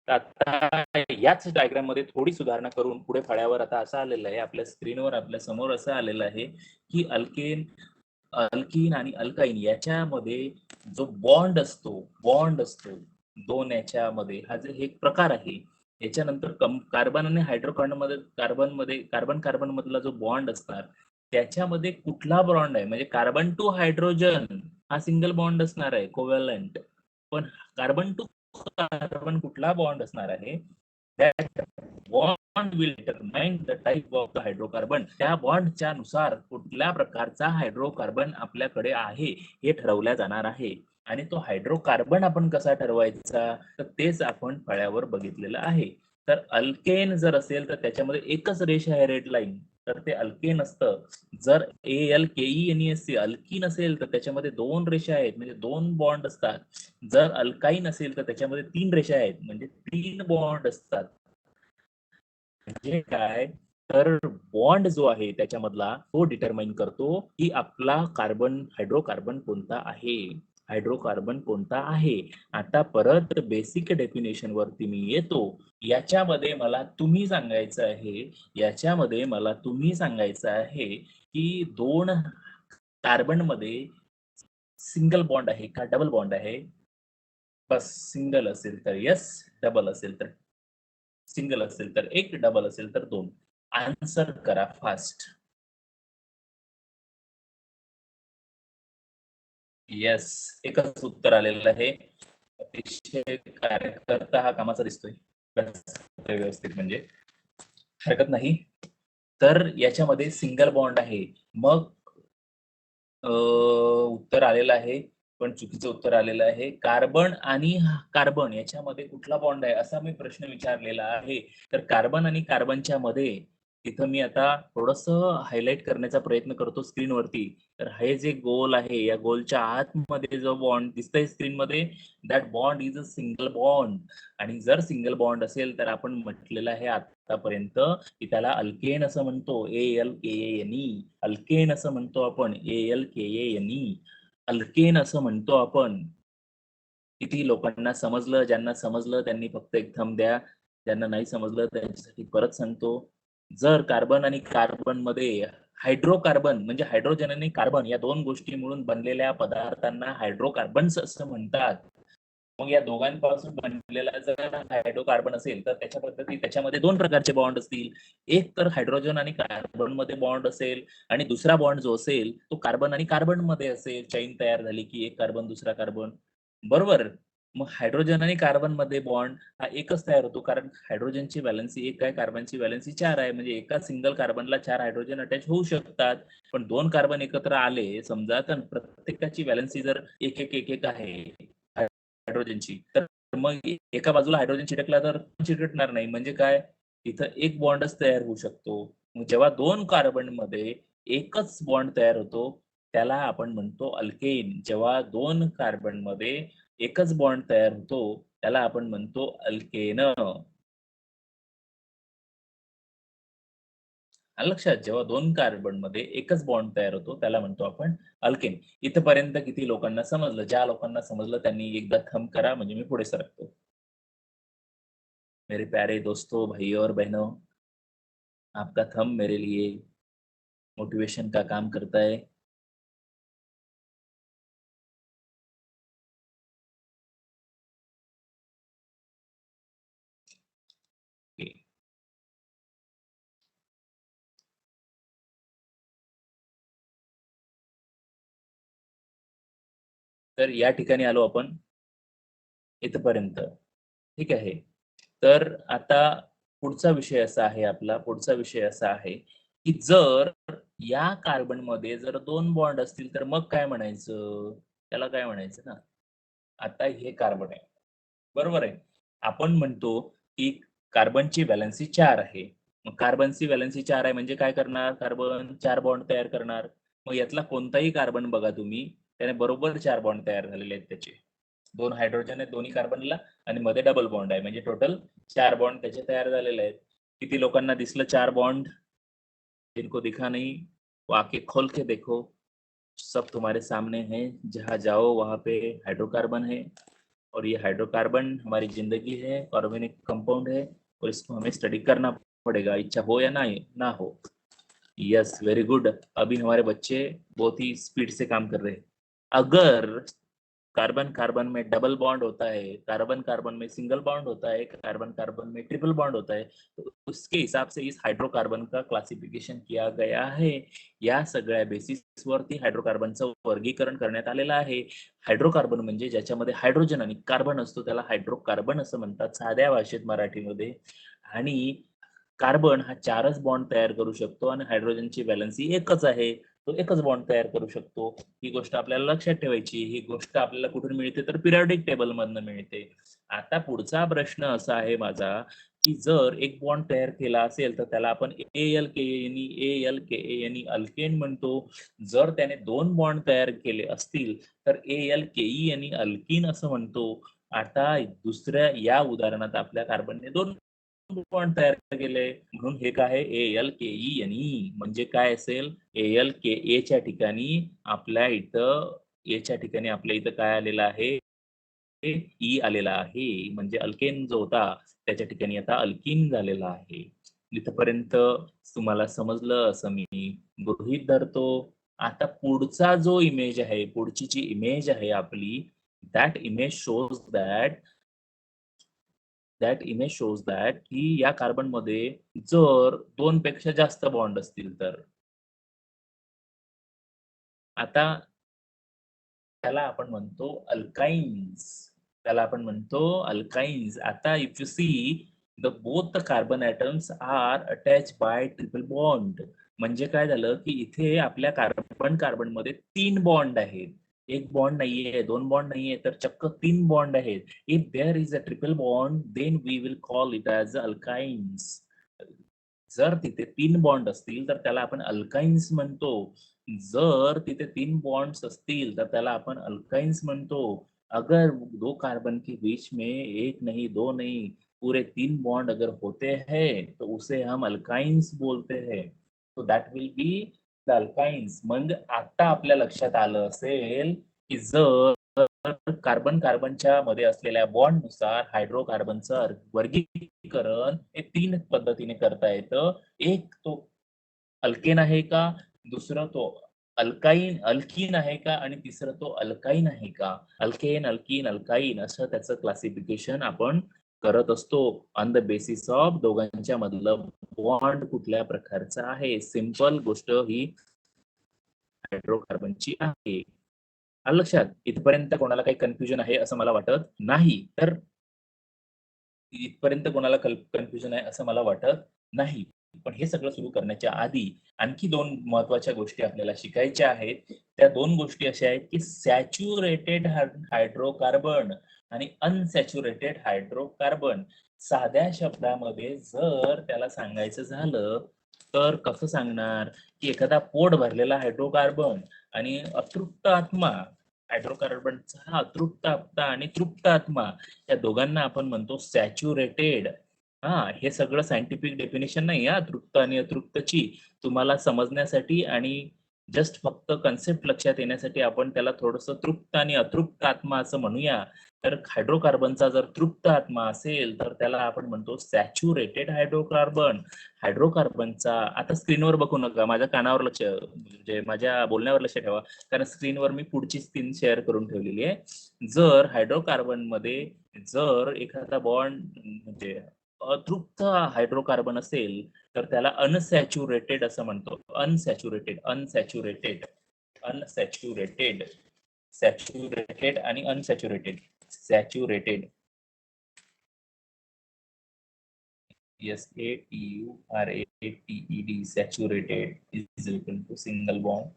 तर आता याच डायग्राम मध्ये थोडी सुधारणा करून पुढे फळ्यावर आता असं आलेलं आहे, आपल्या स्क्रीनवर आपल्या समोर असं आलेलं आहे की अल्कीन आणि अल्काईन याच्यामध्ये जो बॉन्ड असतो 2 याच्यामध्ये, हा जो एक प्रकार आहे. याच्यानंतर कार्बन आणि कार्बन मधला जो बॉन्ड असणार, त्याच्यामध्ये कुठला बॉन्ड आहे, म्हणजे कार्बन टू हायड्रोजन हा सिंगल बॉन्ड असणार आहे, कोव्हॅलंट. पण कार्बन टू कार्बन कुठला बॉन्ड असणार आहे, that bond will determine the type of the hydrocarbon. त्या बॉन्डच्या नुसार कुठल्या प्रकारचा हायड्रोकार्बन आपल्याकडे आहे हे ठरवल्या जाणार आहे. आणि तो हायड्रोकार्बन आपण कसा ठरवायचा, तर तेच आपण फळ्यावर बघितलेलं आहे. तर अल्केन जर असेल तर त्याच्यामध्ये एकच रेष आहे, रेड लाईन. तर ते अल्केन असतं. जर ALKENESC अल्कीन असेल तर त्याच्यामध्ये 2 रेषा आहेत म्हणजे 2 बॉन्ड असतात. जर अल्काईन असेल तर त्याच्यामध्ये 3 रेषा आहेत म्हणजे 3 बॉन्ड असतात. म्हणजे काय, तर बॉन्ड जो आहे त्याच्यामधला तो डिटरमाइन करतो की आपला हायड्रोकार्बन कोणता आहे. हायड्रोकार्बन कोणता आहे. आता परत बेसिक डेफिनेशन वरती मी येतो. याच्यामध्ये मला तुम्ही सांगायचं आहे की 2 कार्बन मध्ये सिंगल बॉन्ड आहे का डबल बॉन्ड आहे. बस सिंगल असेल तर यस, डबल असेल तर सिंगल असेल तर 1, डबल असेल तर 2. आन्सर करा फास्ट. येस, एकच उत्तर आलेलं आहे. अतिशय कार्यकर्ता हा कामाचा दिसतोय. व्यवस्थित म्हणजे हरकत नाही. तर याच्यामध्ये सिंगल बॉन्ड आहे. मग उत्तर आलेलं आहे, पण चुकीचं उत्तर आलेलं आहे. कार्बन आणि कार्बन याच्यामध्ये कुठला बॉन्ड आहे असा मी प्रश्न विचारलेला आहे. तर कार्बन आणि कार्बनच्या मध्ये तिथं मी आता थोडंसं हायलाइट करण्याचा प्रयत्न करतो स्क्रीनवरती. तर हे जे गोल आहे या गोलच्या आतमध्ये जो बॉन्ड दिसतोय स्क्रीनमध्ये, that bond is a single bond. आणि जर सिंगल बॉन्ड असेल तर आपण म्हटलेलं आहे आतापर्यंत की त्याला अल्केन असं म्हणतो. ALKANE अल्केन असं म्हणतो आपण. ALKANE अल्केन असं म्हणतो आपण. किती लोकांना समजलं? ज्यांना समजलं त्यांनी फक्त एक थंब द्या. ज्यांना नाही समजलं त्यांच्यासाठी परत सांगतो. जर कार्बन आणि कार्बन मध्ये हायड्रोकार्बन म्हणजे हायड्रोजन आणि कार्बन या 2 गोष्टी मिळून बनलेल्या पदार्थांना हायड्रोकार्बन्स असं म्हणतात. मग या दोघांपासून बनलेला जर हायड्रोकार्बन असेल तर त्याच्यामध्ये 2 प्रकारचे बॉन्ड असतील. एक तर हायड्रोजन आणि कार्बन मध्ये बॉन्ड असेल आणि दुसरा बॉन्ड जो असेल तो कार्बन आणि कार्बन मध्ये असेल. चैन तयार झाली की एक कार्बन दुसरा कार्बन. बरोबर. मग हायड्रोजन आणि कार्बन मध्ये बॉन्ड हा एकच तयार होतो कारण हायड्रोजनची व्हॅलन्सी 1 आहे, कार्बनची व्हॅलन्सी 4 आहे. म्हणजे एका सिंगल कार्बनला 4 हायड्रोजन अटॅच होऊ शकतात. पण 2 कार्बन एकत्र आले समजा तर प्रत्येकाची व्हॅलन्सी जर 1 आहे हायड्रोजनची, तर मग एका बाजूला हायड्रोजन चिटकला तर चिकटणार नाही. म्हणजे काय, इथं एक बॉन्डच तयार होऊ शकतो. मग जेव्हा 2 कार्बन मध्ये एकच बॉन्ड तयार होतो त्याला आपण म्हणतो अल्केन. जेव्हा 2 कार्बन मध्ये एकच बॉन्ड तयार होतो त्याला आपण म्हणतो अल्केन. लक्षात, जेव्हा 2 कार्बन मध्ये एकच बॉन्ड तयार होतो त्याला म्हणतो आपण अल्केन. इथपर्यंत किती लोकांना समजलं? ज्या लोकांना समजलं त्यांनी एकदा थंब करा म्हणजे मी पुढे सरकतो. मेरे प्यारे दोस्तों, भाइयों और बहनों, आपका थंब मेरे लिए मोटिवेशन का काम करता है. तर या ठिकाणी आलो आपण इथपर्यंत. ठीक आहे. तर आता पुढचा विषय असा आहे की जर या कार्बनमध्ये जर 2 बॉन्ड असतील तर मग काय म्हणायचं? त्याला काय म्हणायचं ना? आता हे कार्बन आहे. बरोबर आहे. आपण म्हणतो की कार्बनची व्हॅलन्सी 4 आहे. मग कार्बनची व्हॅलन्सी 4 आहे म्हणजे काय करणार? कार्बन 4 बॉन्ड तयार करणार. मग यातला कोणताही कार्बन बघा तुम्ही, त्याने बरोबर 4 बॉन्ड तयार झालेले आहेत त्याचे. 2 हायड्रोजन आहेत दोन्ही कार्बनला आणि मध्ये डबल बॉन्ड आहे. म्हणजे टोटल 4 बॉन्ड त्याचे तयार झालेले आहेत. किती लोकांना दिसलं 4 बॉन्ड? जिनको दिखा नहीं, वो आँखें खोल के देखो. सब तुम्हारे सामने है. जहाँ जाओ वहाँ पे हाइड्रोकार्बन है और ये हाइड्रोकार्बन हमारी जिंदगी है, ऑर्गेनिक कंपाउंड है और इसको हमें स्टडी करना पड़ेगा, इच्छा हो या ना हो. Yes, very good. अभी हमारे बच्चे बहुत ही स्पीड से काम कर रहे हैं. अगर कार्बन कार्बन में डबल बॉन्ड होता है, कार्बन कार्बन में सिंगल बॉन्ड होता है, कार्बन कार्बन में ट्रिपल बॉन्ड होता है, तो उसके हिसाब से इस हायड्रोकार्बन का क्लासिफिकेशन किया गया आहे. या सगळ्या बेसिसवरती हायड्रोकार्बनचं वर्गीकरण करण्यात आलेलं आहे. हायड्रोकार्बन म्हणजे ज्याच्यामध्ये हायड्रोजन आणि कार्बन असतो त्याला हायड्रोकार्बन असं म्हणतात साध्या भाषेत मराठीमध्ये. आणि कार्बन हा 4च बॉन्ड तयार करू शकतो आणि हायड्रोजनची व्हॅलन्सी एकच आहे. तो एकच बॉन्ड तयार करू शकतो. ही गोष्ट आपल्याला लक्षात ठेवायची. ही गोष्ट आपल्याला कुठून मिळते तर पिरियॉडिक टेबल मधनं मिळते. आता पुढचा प्रश्न असा आहे माझा, की जर एक बॉन्ड तयार केला असेल तर त्याला आपण ALKANE अल्केन म्हणतो. जर त्याने 2 बॉन्ड तयार केले असतील तर ALKENE अल्कीन असं म्हणतो. आता दुसऱ्या या उदाहरणात आपल्या कार्बनने 2 बॉन्ड तयार केले म्हणून हे काय आहे ALKENE म्हणजे काय असेल ALKA च्या ठिकाणी आपल्या इथं एच्या ठिकाणी आपल्या इथं काय आलेलं आहे ई आलेला आहे म्हणजे अल्केन जो होता त्याच्या ठिकाणी आता अल्किन झालेला आहे. इथपर्यंत तुम्हाला समजलं असं मी गृहीत धरतो. आता पुढचा जो इमेज आहे पुढची जी इमेज आहे आपली दॅट इमेज शोज दॅट की या कार्बन मध्ये जर 2 पेक्षा जास्त बॉन्ड असतील तर आता त्याला आपण म्हणतो अल्काइन्स. त्याला आपण म्हणतो अल्काइन्स. आता if you see the both the carbon atoms are attach by triple bond. म्हणजे काय झालं की इथे आपल्या कार्बन मध्ये 3 बॉन्ड आहेत. एक बॉन्ड नाहीये, 2 बॉन्ड नाहीये, तर चक्क 3 बॉन्ड आहेत. If there is a triple bond then we will call it as alkynes. जर तिथे 3 बॉन्ड असतील तर त्याला आपण अल्काइन्स म्हणतो. जर तिथे 3 बॉन्ड्स असतील तर त्याला आपण अल्काइन्स म्हणतो. अगर 2 कार्बन के बीच में एक नहीं दो नहीं पूरे 3 बॉन्ड अगर होते हैं तो उसे हम अल्काइन्स बोलते हैं. So that will be the alkynes. म्हणजे आता आपल्या लक्षात आलं असेल की जर कार्बनच्या मध्ये असलेल्या बॉन्डनुसार हायड्रोकार्बनचं वर्गीकरण हे 3 पद्धतीने करता येतं. एक तो अल्केन आहे का, दुसरं तो अल्कीन आहे का आणि तिसरं तो अल्काईन आहे का. अल्केन, अल्कीन, अल्काईन असं त्याचं क्लासिफिकेशन आपण करत असतो ऑन द बेसिस ऑफ दोघांच्या मधलं बॉन्ड कुठल्या प्रकारचा आहे. सिंपल गोष्ट ही हायड्रोकार्बनची आहे. आलं लक्षात? इथपर्यंत कोणाला काही कन्फ्युजन आहे असं मला वाटत नाही. तर इथपर्यंत कोणाला कन्फ्युजन आहे असं मला वाटत नाही. पण हे सगळं सुरू करण्याच्या आधी आणखी 2 महत्त्वाच्या गोष्टी आपल्याला शिकायच्या आहेत. त्या 2 गोष्टी अशा आहेत की सॅच्युरेटेड हायड्रोकार्बन आणि अनसॅच्युरेटेड हायड्रोकार्बन. साध्या शब्दामध्ये जर त्याला सांगायचं झालं तर कसं सांगणार की एखादा पोट भरलेला हायड्रोकार्बन आणि अतृप्त आत्मा. हायड्रोकार्बनचा अतृप्त आत्मा आणि तृप्त आत्मा या दोघांना आपण म्हणतो सॅच्युरेटेड. हे सगळं सायंटिफिक डेफिनेशन नाही तृप्त आणि अतृप्तची. तुम्हाला समजण्यासाठी आणि जस्ट फक्त कन्सेप्ट लक्षात येण्यासाठी आपण त्याला थोडंसं तृप्त आणि अतृप्त आत्मा असं म्हणूया. तर हायड्रोकार्बनचा जर तृप्त आत्मा असेल तर त्याला आपण म्हणतो सॅच्युरेटेड हायड्रोकार्बन. हायड्रोकार्बनचा आता स्क्रीनवर बघू नका, माझ्या कानावर लक्ष म्हणजे माझ्या बोलण्यावर लक्ष ठेवा, कारण स्क्रीनवर मी पुढची स्क्रीन शेअर करून ठेवलेली आहे. जर हायड्रोकार्बन मध्ये जर एखादा बॉन्ड म्हणजे अतृप्त हायड्रोकार्बन असेल तर त्याला अनसॅच्युरेटेड असं म्हणतो. अनसॅच्युरेटेड सॅच्युरेटेड आणि unsaturated. Saturated SATURATED saturated is equal to single bond.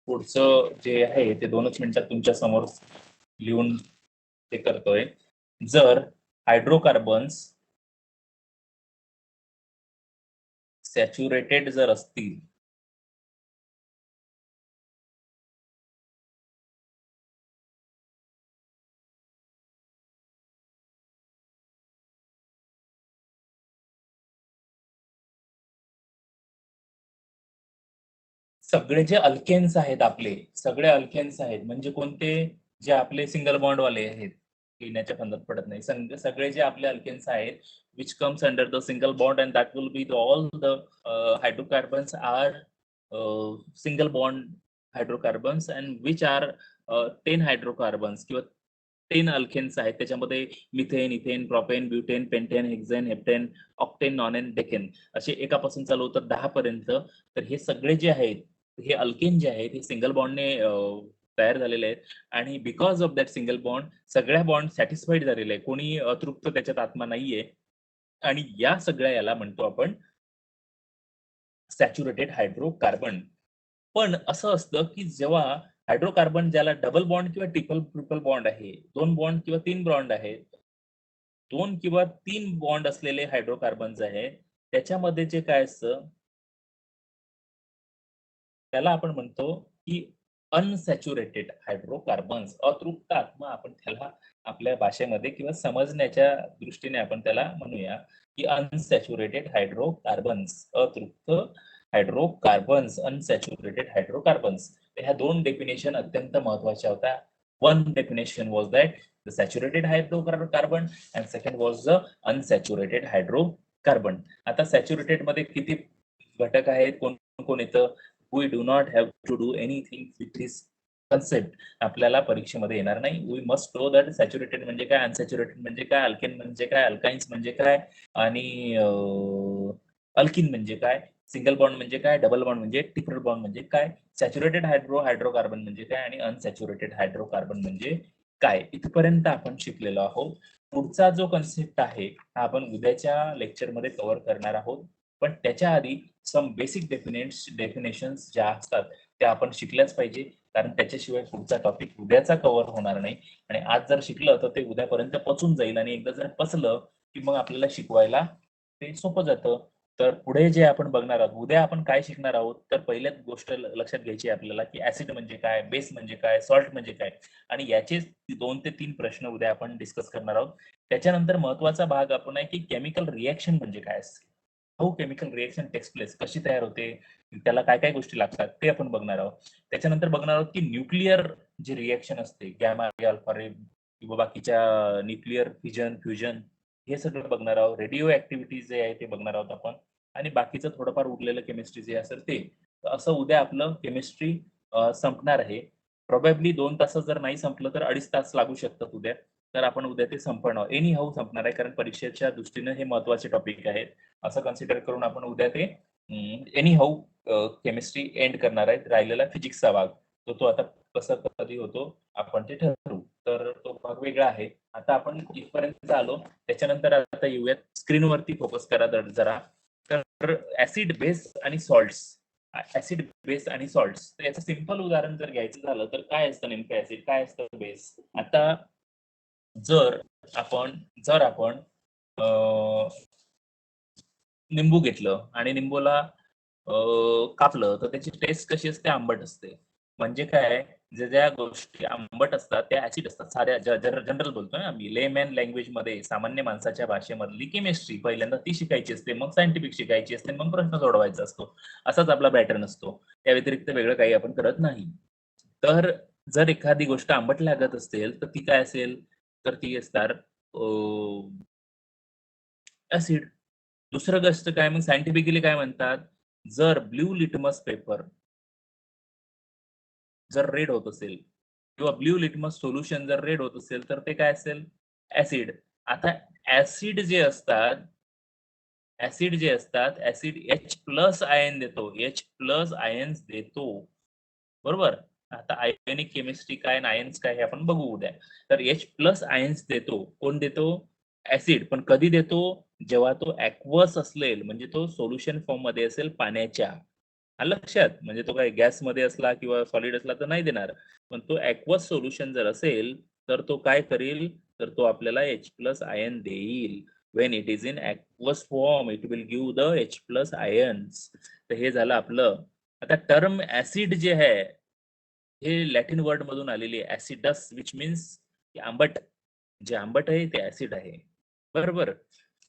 पुढचं जे आहे ते 2च मिनिटात तुमच्या समोर लिहून ते करतोय. जर हायड्रोकार्बन्स सॅच्युरेटेड जर असतील सगळे जे अल्केन्स आहेत आपले सगळे अल्केन्स आहेत म्हणजे कोणते जे आपले सिंगल बॉन्ड वाले आहेत लिहिण्याच्या फंदात पडत नाही. सगळे जे आपले अल्केन्स आहेत which comes under the single bond and that will be all the hydrocarbons are single bond hydrocarbons and which are 10 hydrocarbons किंवा 10 अल्केन्स आहेत. त्याच्यामध्ये methane, ethane, propane, butane, pentane, hexane, heptane, octane, nonane, decane असे एकापासून चालू होतात 10 पर्यंत. तर हे सगळे जे आहेत हे अल्केन जे आहेत हे सिंगल बॉन्डने तयार झालेले आहेत आणि because of that single bond सगळ्या बॉन्ड सॅटिस्फाईड झालेले आहे. कोणी अतृप्त त्याच्यात आत्मा नाहीये आणि या सगळ्या याला म्हणतो आपण सॅच्युरेटेड हायड्रोकार्बन. पण असं असतं की जेव्हा हायड्रोकार्बन ज्याला डबल बॉन्ड किंवा ट्रिपल बॉन्ड आहे, 2 बॉन्ड किंवा 3 बॉन्ड आहेत, 2 किंवा 3 बॉन्ड असलेले हायड्रोकार्बन्स आहे, त्याच्यामध्ये जे काय असतं त्याला आपण म्हणतो की अनसॅच्युरेटेड हायड्रोकार्बन्स, अतृप्त आत्मा आपण त्याला आपल्या भाषेमध्ये किंवा समजण्याच्या दृष्टीने आपण त्याला म्हणूया की अनसॅच्युरेटेड हायड्रोकार्बन्स, अतृप्त हायड्रोकार्बन्स, अनसॅच्युरेटेड हायड्रोकार्बन्स. ह्या 2 डेफिनेशन अत्यंत महत्त्वाच्या होत्या. One definition was that the saturated hydrocarbon and second was the unsaturated hydrocarbon. आता सॅच्युरेटेड मध्ये किती घटक आहेत, कोण कोण येतं? We do not have to do anything with this concept. आपल्याला परीक्षेमध्ये येणार नाही. We must know that saturated म्हणजे काय, अनसॅच्युरेटेड म्हणजे काय, अल्केन म्हणजे काय, अल्काइन्स म्हणजे काय आणि अल्किन म्हणजे काय, सिंगल बॉन्ड म्हणजे काय, डबल बॉन्ड म्हणजे, ट्रिपल बॉन्ड म्हणजे काय, सॅच्युरेटेड हायड्रोकार्बन म्हणजे काय आणि अनसॅच्युरेटेड हायड्रोकार्बन म्हणजे काय. इथपर्यंत आपण शिकलेलो आहोत. पुढचा जो कन्सेप्ट आहे हा आपण उद्याच्या लेक्चरमध्ये कव्हर करणार आहोत. पण त्याच्या आधी सम बेसिक डेफिनेशन्स ज्या असतात त्या आपण शिकल्याच पाहिजे, कारण त्याच्याशिवाय पुढचा टॉपिक उद्याचा कव्हर होणार नाही. आणि आज जर शिकलं तर ते उद्यापर्यंत पचून जाईल आणि एकदा जर पचलं की मग आपल्याला शिकवायला ते सोपं जातं. तर पुढे जे आपण बघणार आहोत, उद्या आपण काय शिकणार आहोत, तर पहिल्याच गोष्ट लक्षात घ्यायची आहे आपल्याला की ऍसिड म्हणजे काय, बेस म्हणजे काय, सॉल्ट म्हणजे काय, आणि याचे 2 ते 3 प्रश्न उद्या आपण डिस्कस करणार आहोत. त्याच्यानंतर महत्वाचा भाग आपण आहे की केमिकल रिएक्शन म्हणजे काय असते, how chemical reaction takes place, कशी तयार होते, त्याला काय काय गोष्टी लागतात ते आपण बघणार आहोत. त्याच्यानंतर बघणार आहोत की न्यूक्लिअर जे रिएक्शन असते, गॅमा रे, अल्फा रे किंवा बाकीच्या न्यूक्लिअर फिजन, फ्युजन, हे सगळं बघणार आहोत. रेडिओ ऍक्टिव्हिटी जे आहे ते बघणार आहोत आपण, आणि बाकीचं थोडंफार उरलेलं केमिस्ट्री जे असेल ते. असं उद्या आपलं केमिस्ट्री संपणार आहे. प्रोबॅबली 2 तासात जर नाही संपलं तर 2.5 तास लागू शकतात उद्या. तर आपण उद्या ते संपवणार, एनी हाऊ संपणार आहे, कारण परीक्षेच्या दृष्टीने हे महत्वाचे टॉपिक आहेत. असं कन्सिडर करून आपण उद्या ते एनी हाऊ केमिस्ट्री एंड करणार आहेत. राहिलेला फिजिक्सचा भाग तो आता कसं कधी होतो आपण ते ठरवू. तर तो भाग वेगळा आहे. आता आपण इथपर्यंत आलो. त्याच्यानंतर आता येऊयात स्क्रीनवरती, फोकस करा जरा. तर ऍसिड, बेस आणि सॉल्ट्स, ऍसिड, बेस आणि सॉल्ट्स, तर याचं सिंपल उदाहरण जर घ्यायचं झालं तर काय असतं नेमकं ऍसिड, काय असतं बेस. आता जर आपण निंबू घेतलं आणि निंबूला कापलं तर त्याची टेस्ट कशी असते, आंबट असते. म्हणजे काय, ज्या गोष्टी आंबट असतात त्या ऍसिड असतात. साध्या जनरल बोलतोय आम्ही, लेमॅन लँग्वेज मध्ये, सामान्य माणसाच्या भाषेमधली केमिस्ट्री पहिल्यांदा ती शिकायची असते, मग सायंटिफिक शिकायची असते, मग प्रश्न सोडवायचा असतो. असाच आपला पॅटर्न असतो. त्या व्यतिरिक्त वेगळं काही आपण करत नाही. तर जर एखादी गोष्ट आंबट लागत असेल तर ती काय असेल, तर ती असणार ऍसिड. दुसरं गोष्ट काय, मग सायंटिफिकली काय म्हणतात, जर ब्ल्यू लिटमस पेपर जर रेड होत असेल किंवा ब्ल्यू लिटमस सोल्युशन जर रेड होत असेल तर ते काय असेल, ऍसिड. आता ऍसिड जे असतात, ऍसिड H प्लस आयन देतो, H प्लस आयन्स देतो, बरोबर. आता आयोनिक केमिस्ट्री काय आणि आयन्स काय हे आपण बघू उद्या. तर H प्लस आयन्स देतो, कोण देतो, ऍसिड. पण कधी देतो, जेव्हा तो ऍक्वस असेल, म्हणजे तो सोल्युशन फॉर्म मध्ये असेल पाण्याच्या. आलं लक्षात, म्हणजे तो काय गॅस मध्ये असला किंवा सॉलिड असला तर नाही देणार. पण तो ऍक्वस सोल्युशन जर असेल तर तो काय करेल, तर तो आपल्याला H प्लस आयन देईल. Wien it is in aqueous form it will give the H plus ions. तर हे झालं आपलं. आता टर्म ऍसिड जे आहे हे लॅटिन वर्ड मधून आलेली आहे, ऍसिडस, विच मीन्स आंबट. जे आंबट आहे ते ऍसिड आहे, बरोबर.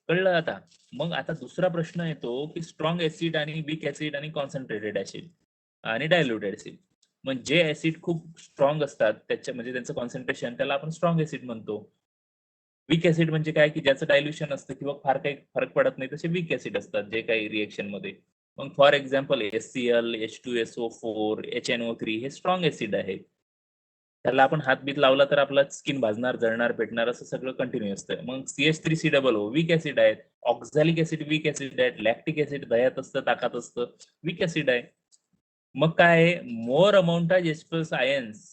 कळलं आता. मग आता दुसरा प्रश्न येतो की स्ट्रॉंग ऍसिड आणि वीक ऍसिड आणि कॉन्सन्ट्रेटेड ऍसिड आणि डायल्युटेड ऍसिड. मग जे ऍसिड खूप स्ट्रॉंग असतात त्याच्या म्हणजे त्यांचं कॉन्सन्ट्रेशन, त्याला आपण स्ट्रॉंग ऍसिड म्हणतो. वीक ऍसिड म्हणजे काय, की ज्याचं डायल्युशन असतं किंवा फार काही फरक पडत नाही, तसे वीक ऍसिड असतात जे काही रिएक्शन मध्ये. मग for example HCl, H2SO4, HNO3 हे स्ट्रॉंग ऍसिड आहे. त्याला आपण हातबीत लावला तर आपला स्किन भाजणार, जळणार, पेटणार, असं सगळं कंटिन्यू असतं. मग CH3COO वीक ऍसिड आहेत, ऑक्झॅलिक ऍसिड वीक ऍसिड आहेत, लॅक्टिक ऍसिड दह्यात असतं, ताकात असतं, वीक ऍसिड आहे. मग काय, मोर अमाऊंट ऑफ H+ आयन्स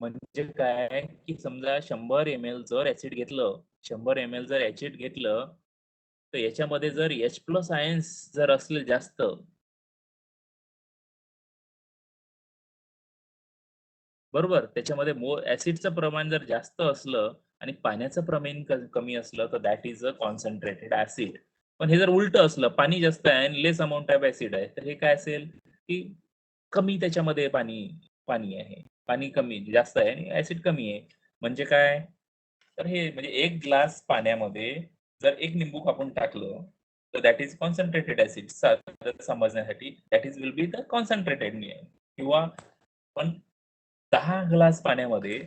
म्हणजे काय की समजा 100 ml जर ऍसिड घेतलं, 100 ml जर ऍसिड घेतलं, तर याच्यामध्ये जर H+ आयन्स जर असले जास्त, बरोबर, त्याच्यामध्ये ऍसिडचं प्रमाण जर जास्त असलं आणि पाण्याचं प्रमाण कमी असलं, तर that is a concentrated acid. पण हे जर उलटं असलं, पाणी जास्त आहे आणि लेस अमाउंट ऑफ ऍसिड आहे, तर हे काय असेल की कमी त्याच्यामध्ये पाणी पाणी आहे. पाणी कमी जास्त आहे आणि ऍसिड कमी आहे. म्हणजे काय? तर हे म्हणजे 1 ग्लास पाण्यामध्ये जर 1 लिंबू कापून टाकलं, तर दॅट इज कॉन्सन्ट्रेटेड ऍसिड. समजण्यासाठी that is will be the concentrated किंवा पण 10 ग्लास पाण्यामध्ये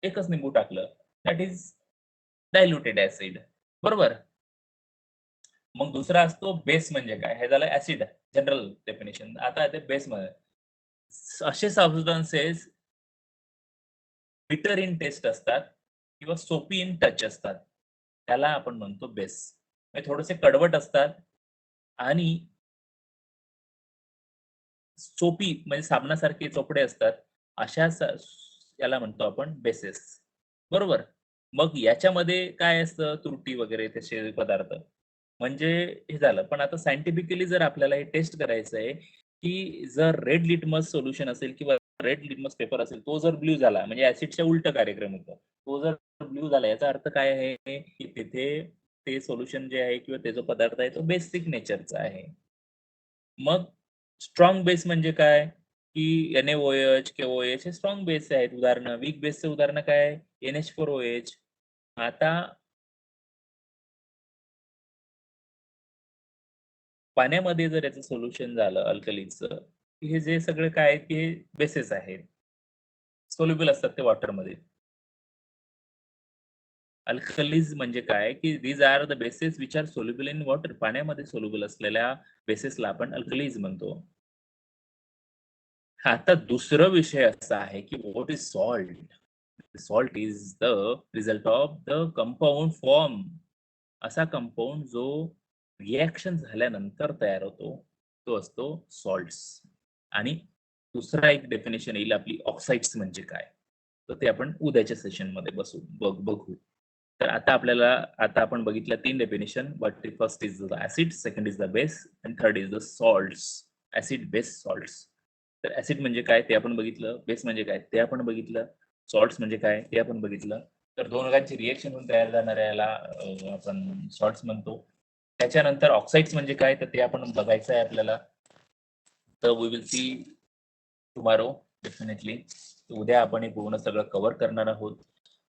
एकच लिंबू टाकलं, दॅट इज डायल्युटेड ऍसिड. बरोबर? मग दुसरा असतो बेस म्हणजे काय? हे झालं ऍसिड जनरल डेफिनिशन. आता ते बेसमध्ये असे सबस्टन्सेस बिटर इन टेस्ट असतात किंवा सोपी इन टच असतात. त्याला आपण म्हणतो बेस. म्हणजे थोडेसे कडवट असतात आणि सोपी म्हणजे साबणासारखे चोपडे असतात. अशा याला म्हणतो आपण बेसेस. बरोबर? मग याच्यामध्ये काय असतं त्रुटी वगैरे तसे पदार्थ. म्हणजे हे झालं. पण आता सायंटिफिकली जर आपल्याला हे टेस्ट करायचं आहे, की जर रेड लिटमस सोल्युशन असेल किंवा रेड लिटमस पेपर असेल, तो जर ब्लू झाला म्हणजे ॲसिडच्या उलट कार्यक्रम होतो. तो जर ब्लू झाला याचा अर्थ काय आहे, की तिथे ते सोल्युशन जे आहे किंवा ते जो पदार्थ आहे तो बेसिक नेचरचा आहे. मग स्ट्रॉंग बेस म्हणजे काय? की NaOH, KOH हे स्ट्रॉंग बेस आहेत उदाहरणं. वीक बेसचे उदाहरणं काय? NH4OH. आता पाण्यामध्ये जर याचं सोल्युशन झालं अल्कलीचं, हे जे सगळे काय आहेत, की हे बेसेस आहेत. सोल्युबल असतात ते वॉटरमध्ये. अल्कलीज म्हणजे काय, की these are the bases which are soluble in water. पाण्यामध्ये सोल्युबल असलेल्या बेसेसला आपण अल्कलीज म्हणतो. आता दुसरा विषय असा आहे, की what is salt? Salt is the result of the compound form. असा कंपाउंड जो रिएक्शन झाल्यानंतर तयार होतो, तो असतो सॉल्ट्स. आणि दुसरा एक डेफिनेशन येईल आपली ऑक्साइड्स म्हणजे काय? तर ते आपण उद्याच्या सेशनमध्ये बघू. तर आता आपण बघितल्या 3 definition. First is the acid, second is the base आणि third is the salts. Acid, base, salts. तर ॲसिड म्हणजे काय ते आपण बघितलं, बेस म्हणजे काय ते आपण बघितलं, सॉल्ट्स म्हणजे काय ते आपण बघितलं. तर 2 रंगांची रिएक्शन होऊन तयार झाणाऱ्या याला आपण सॉल्ट्स म्हणतो. त्याच्यानंतर ऑक्साइड्स म्हणजे काय तर ते आपण बघायचं आहे आपल्याला. तर we will see tomorrow definitely. उद्या आपण हे पूर्ण सगळं कव्हर करणार आहोत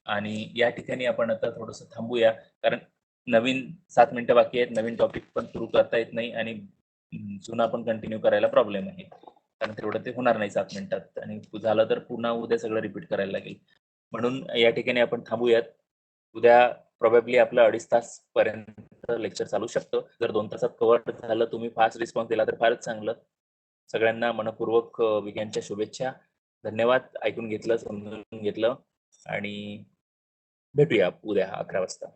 आणि या ठिकाणी आपण आता थोडंसं थांबूया. कारण नवीन 7 मिनिटं बाकी आहेत. नवीन टॉपिक पण सुरू करता येत नाही आणि जुना पण कंटिन्यू करायला प्रॉब्लेम आहे. कारण तेवढं ते होणार नाही 7 मिनिटात आणि झालं तर पुन्हा उद्या सगळं रिपीट करायला लागेल. म्हणून या ठिकाणी आपण थांबूयात. उद्या प्रोबॅबली आपलं 2.5 तास पर्यंत लेक्चर चालू शकतं. जर 2 तासात कव्हर झालं, तुम्ही फास्ट रिस्पॉन्स दिला तर फारच चांगलं. सगळ्यांना मनःपूर्वक वीकेंडच्या शुभेच्छा. धन्यवाद. ऐकून घेतलं, समजून घेतलं आणि भेटूया उद्या 11 वाजता.